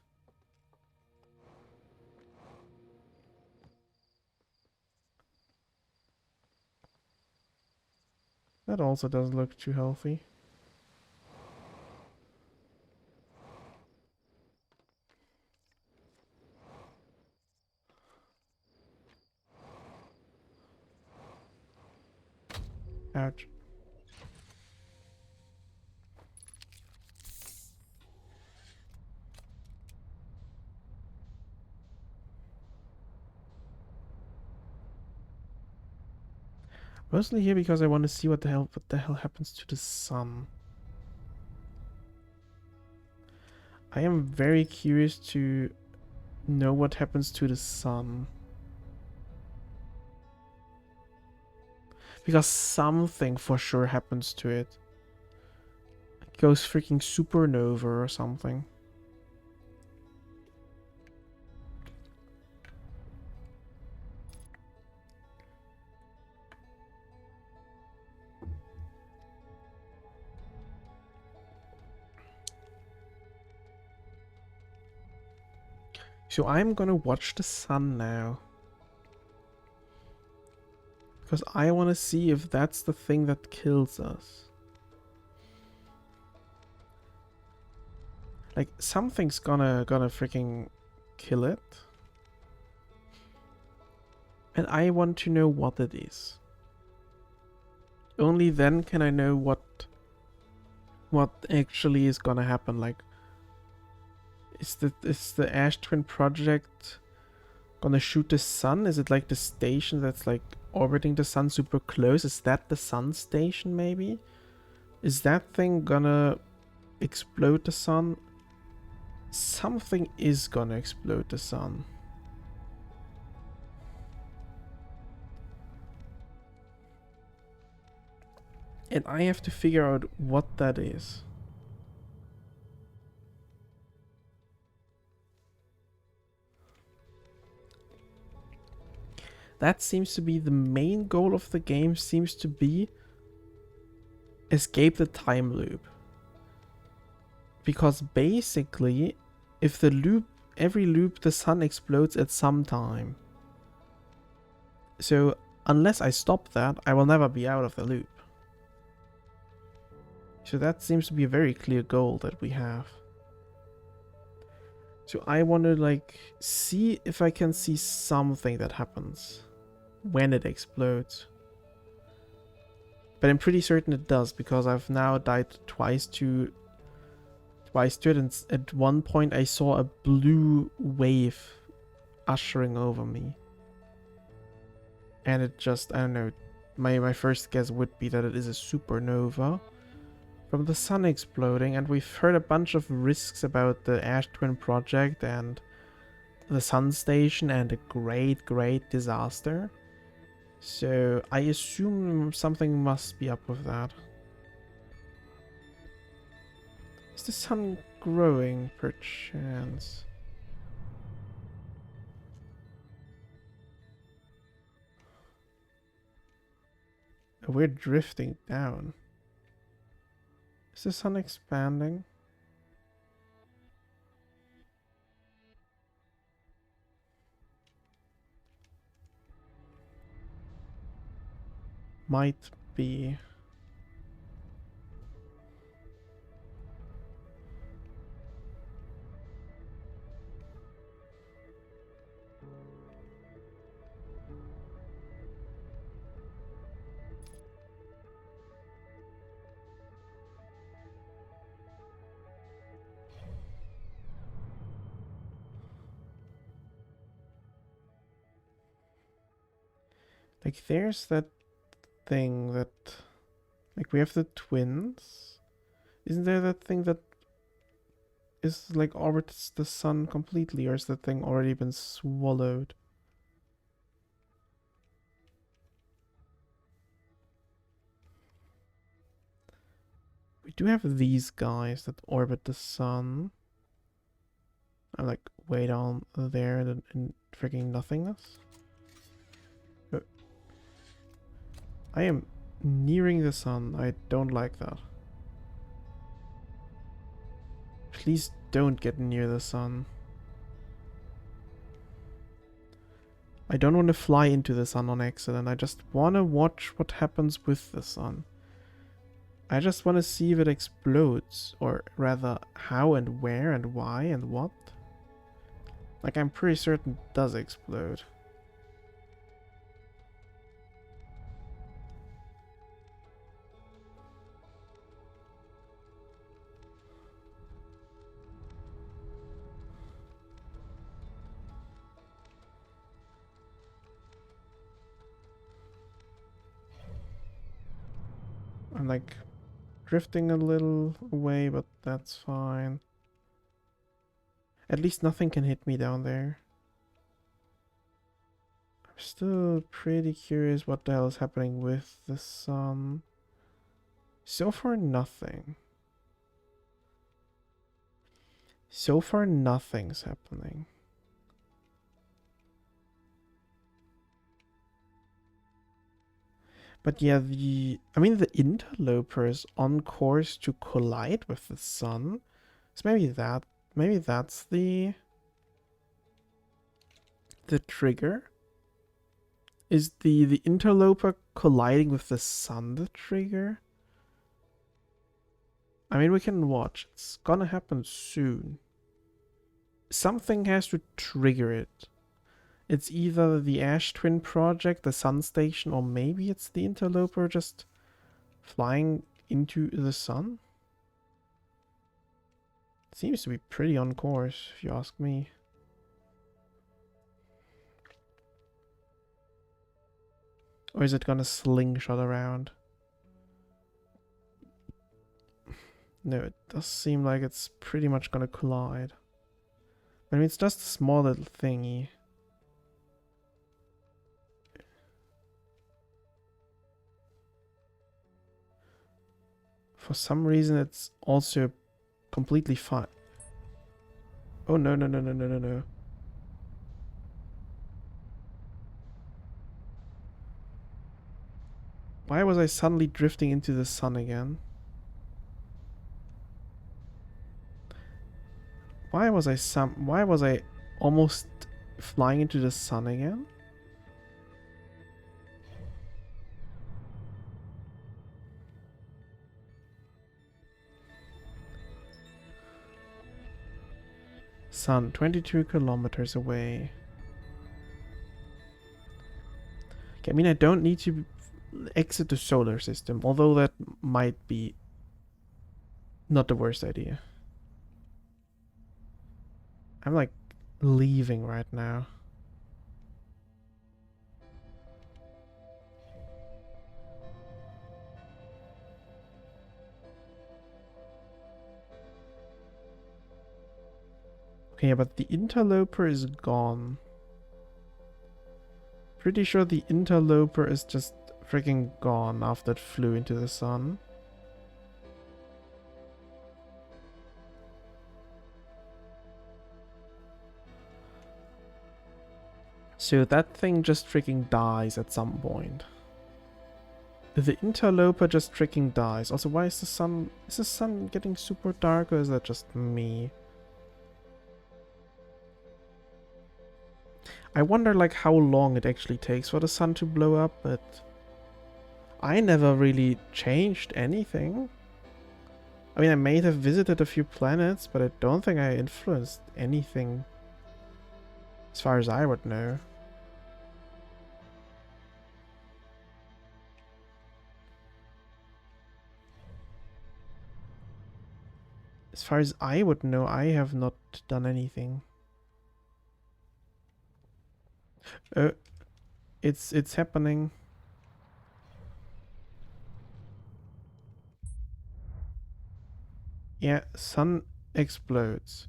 That also doesn't look too healthy. Ouch. Mostly here because I want to see what the hell happens to the sun. I am very curious to know what happens to the sun. Because something for sure happens to it. It goes freaking supernova or something. So I'm gonna watch the sun now. Because I want to see if that's the thing that kills us. Like, something's gonna freaking kill it. And I want to know what it is. Only then can I know what actually is gonna happen. Like, is the Ash Twin project gonna shoot the sun? Is it like the station that's like orbiting the sun super close? Is that the sun station maybe? Is that thing gonna explode the sun? Something is gonna explode the sun. And I have to figure out what that is. That seems to be the main goal of the game, seems to be escape the time loop. Because basically, if the loop, every loop, the sun explodes at some time. So unless I stop that, I will never be out of the loop. So that seems to be a very clear goal that we have. So I want to like see if I can see something that happens when it explodes. But I'm pretty certain it does, because I've now died twice to it, and at one point I saw a blue wave ushering over me. And it just, I don't know, my first guess would be that it is a supernova from the sun exploding, and we've heard a bunch of risks about the Ash Twin project and the sun station and a great disaster. So I assume something must be up with that. Is the sun growing, perchance? We're drifting down. Is the sun expanding? Might be. Like, there's that thing that... Like, we have the twins. Isn't there that thing that is, like, orbits the sun completely? Or is that thing already been swallowed? We do have these guys that orbit the sun. I'm, like, way down there in freaking nothingness. I am nearing the sun. I don't like that. Please don't get near the sun. I don't want to fly into the sun on accident. I just want to watch what happens with the sun. I just want to see if it explodes, or rather how and where and why and what. Like, I'm pretty certain it does explode. I'm like drifting a little away, but that's fine. At least nothing can hit me down there. I'm still pretty curious what the hell is happening with the sun. So far, nothing. So far, nothing's happening. But yeah, the interloper is on course to collide with the sun. So maybe that's the the trigger? Is the interloper colliding with the sun the trigger? I mean, we can watch. It's gonna happen soon. Something has to trigger it. It's either the Ash Twin project, the sun station, or maybe it's the interloper just flying into the sun. Seems to be pretty on course, if you ask me. Or is it gonna slingshot around? No, it does seem like it's pretty much gonna collide. I mean, it's just a small little thingy. For some reason, it's also completely fine. Oh, no, no, no, no, no, no, no. Why was I suddenly drifting into the sun again? Why was I almost flying into the sun again? Sun, 22 kilometers away. Okay, I mean, I don't need to exit the solar system, although that might be not the worst idea. I'm like leaving right now. Okay, yeah, but the interloper is gone. Pretty sure the interloper is just freaking gone after it flew into the sun. So that thing just freaking dies at some point. The interloper just freaking dies. Also, why is the sun... Is the sun getting super dark, or is that just me? I wonder, like, how long it actually takes for the sun to blow up, but... I never really changed anything. I mean, I may have visited a few planets, but I don't think I influenced anything. As far as I would know. As far as I would know, I have not done anything. It's happening. Yeah, sun explodes.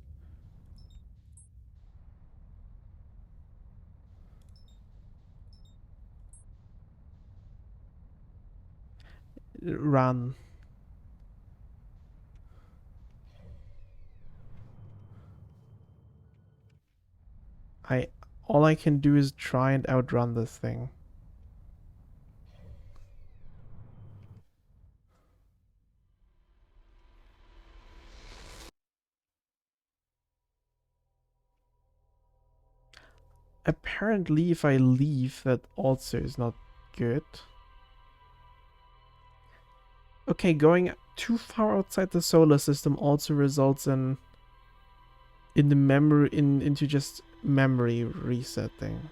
Run. All I can do is try and outrun this thing. Apparently, if I leave, that also is not good. Okay, going too far outside the solar system also results in the memory into just memory resetting.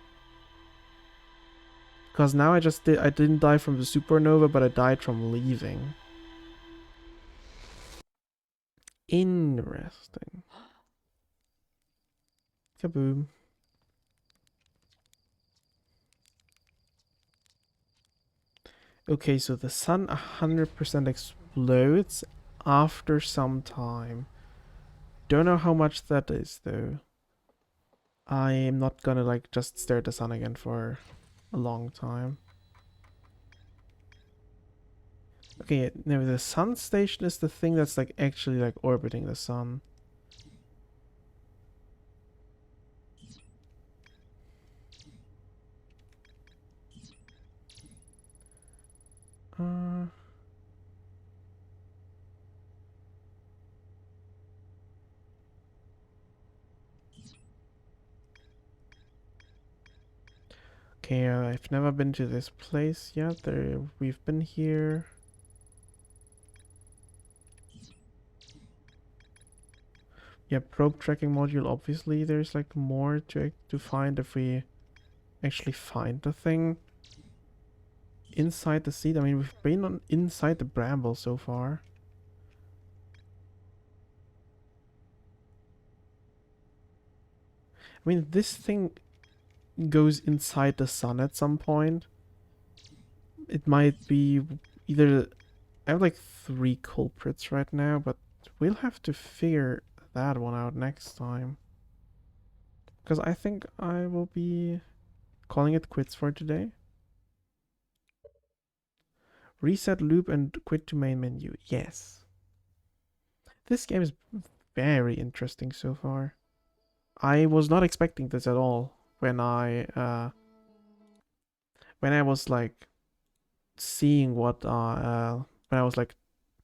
Because now I didn't die from the supernova, but I died from leaving. Interesting. Kaboom. Okay, so the sun 100% explodes after some time. Don't know how much that is, though. I am not gonna, like, just stare at the sun again for a long time. Okay, now the sun station is the thing that's, like, actually, like, orbiting the sun. Uh... Okay, I've never been to this place yet. We've been here. Yeah, probe tracking module. Obviously, there's like more to find if we actually find the thing inside the seed. I mean, we've been on inside the bramble so far. I mean, this thing goes inside the sun at some point. It might be either... I have like 3 culprits right now, but we'll have to figure that one out next time. Because I think I will be calling it quits for today. Reset loop and quit to main menu. Yes. This game is very interesting so far. I was not expecting this at all when I was like seeing what when I was like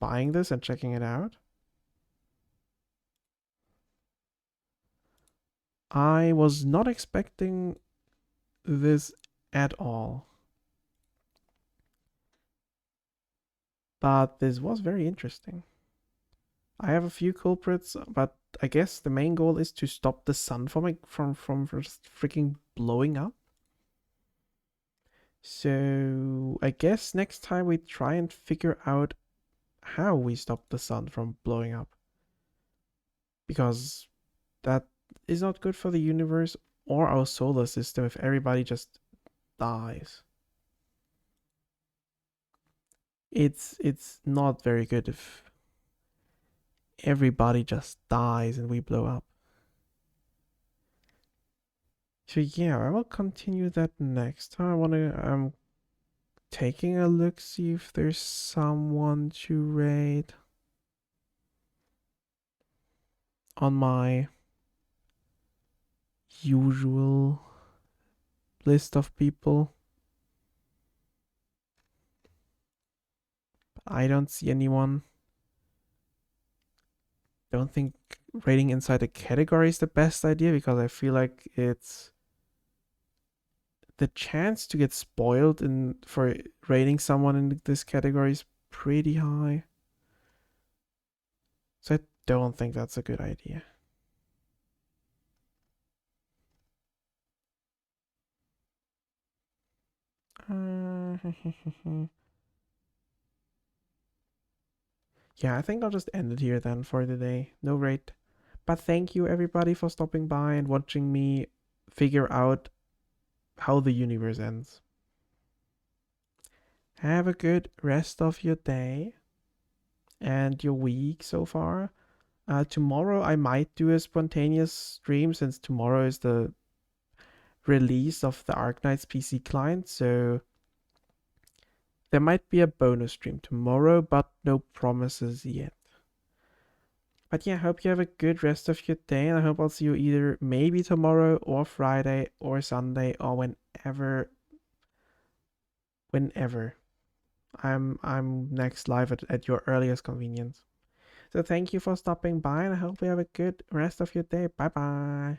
buying this and checking it out. I was not expecting this at all. But this was very interesting. I have a few culprits, but I guess the main goal is to stop the sun from just freaking blowing up. So I guess next time we try and figure out how we stop the sun from blowing up. Because that is not good for the universe or our solar system if everybody just dies. It's not very good if everybody just dies and we blow up. So yeah, I will continue that next time. I'm taking a look, see if there's someone to raid on my usual list of people. I don't see anyone. Don't think raiding inside a category is the best idea because I feel like it's the chance to get spoiled for raiding someone in this category is pretty high. So I don't think that's a good idea. Yeah, I think I'll just end it here then for today. No raid. But thank you everybody for stopping by and watching me figure out how the universe ends. Have a good rest of your day and your week so far. Tomorrow I might do a spontaneous stream since tomorrow is the release of the Arknight's PC client, so there might be a bonus stream tomorrow, but no promises yet. But yeah, I hope you have a good rest of your day, and I hope I'll see you either maybe tomorrow or Friday or Sunday or whenever. I'm next live at your earliest convenience. So thank you for stopping by, and I hope you have a good rest of your day. Bye bye.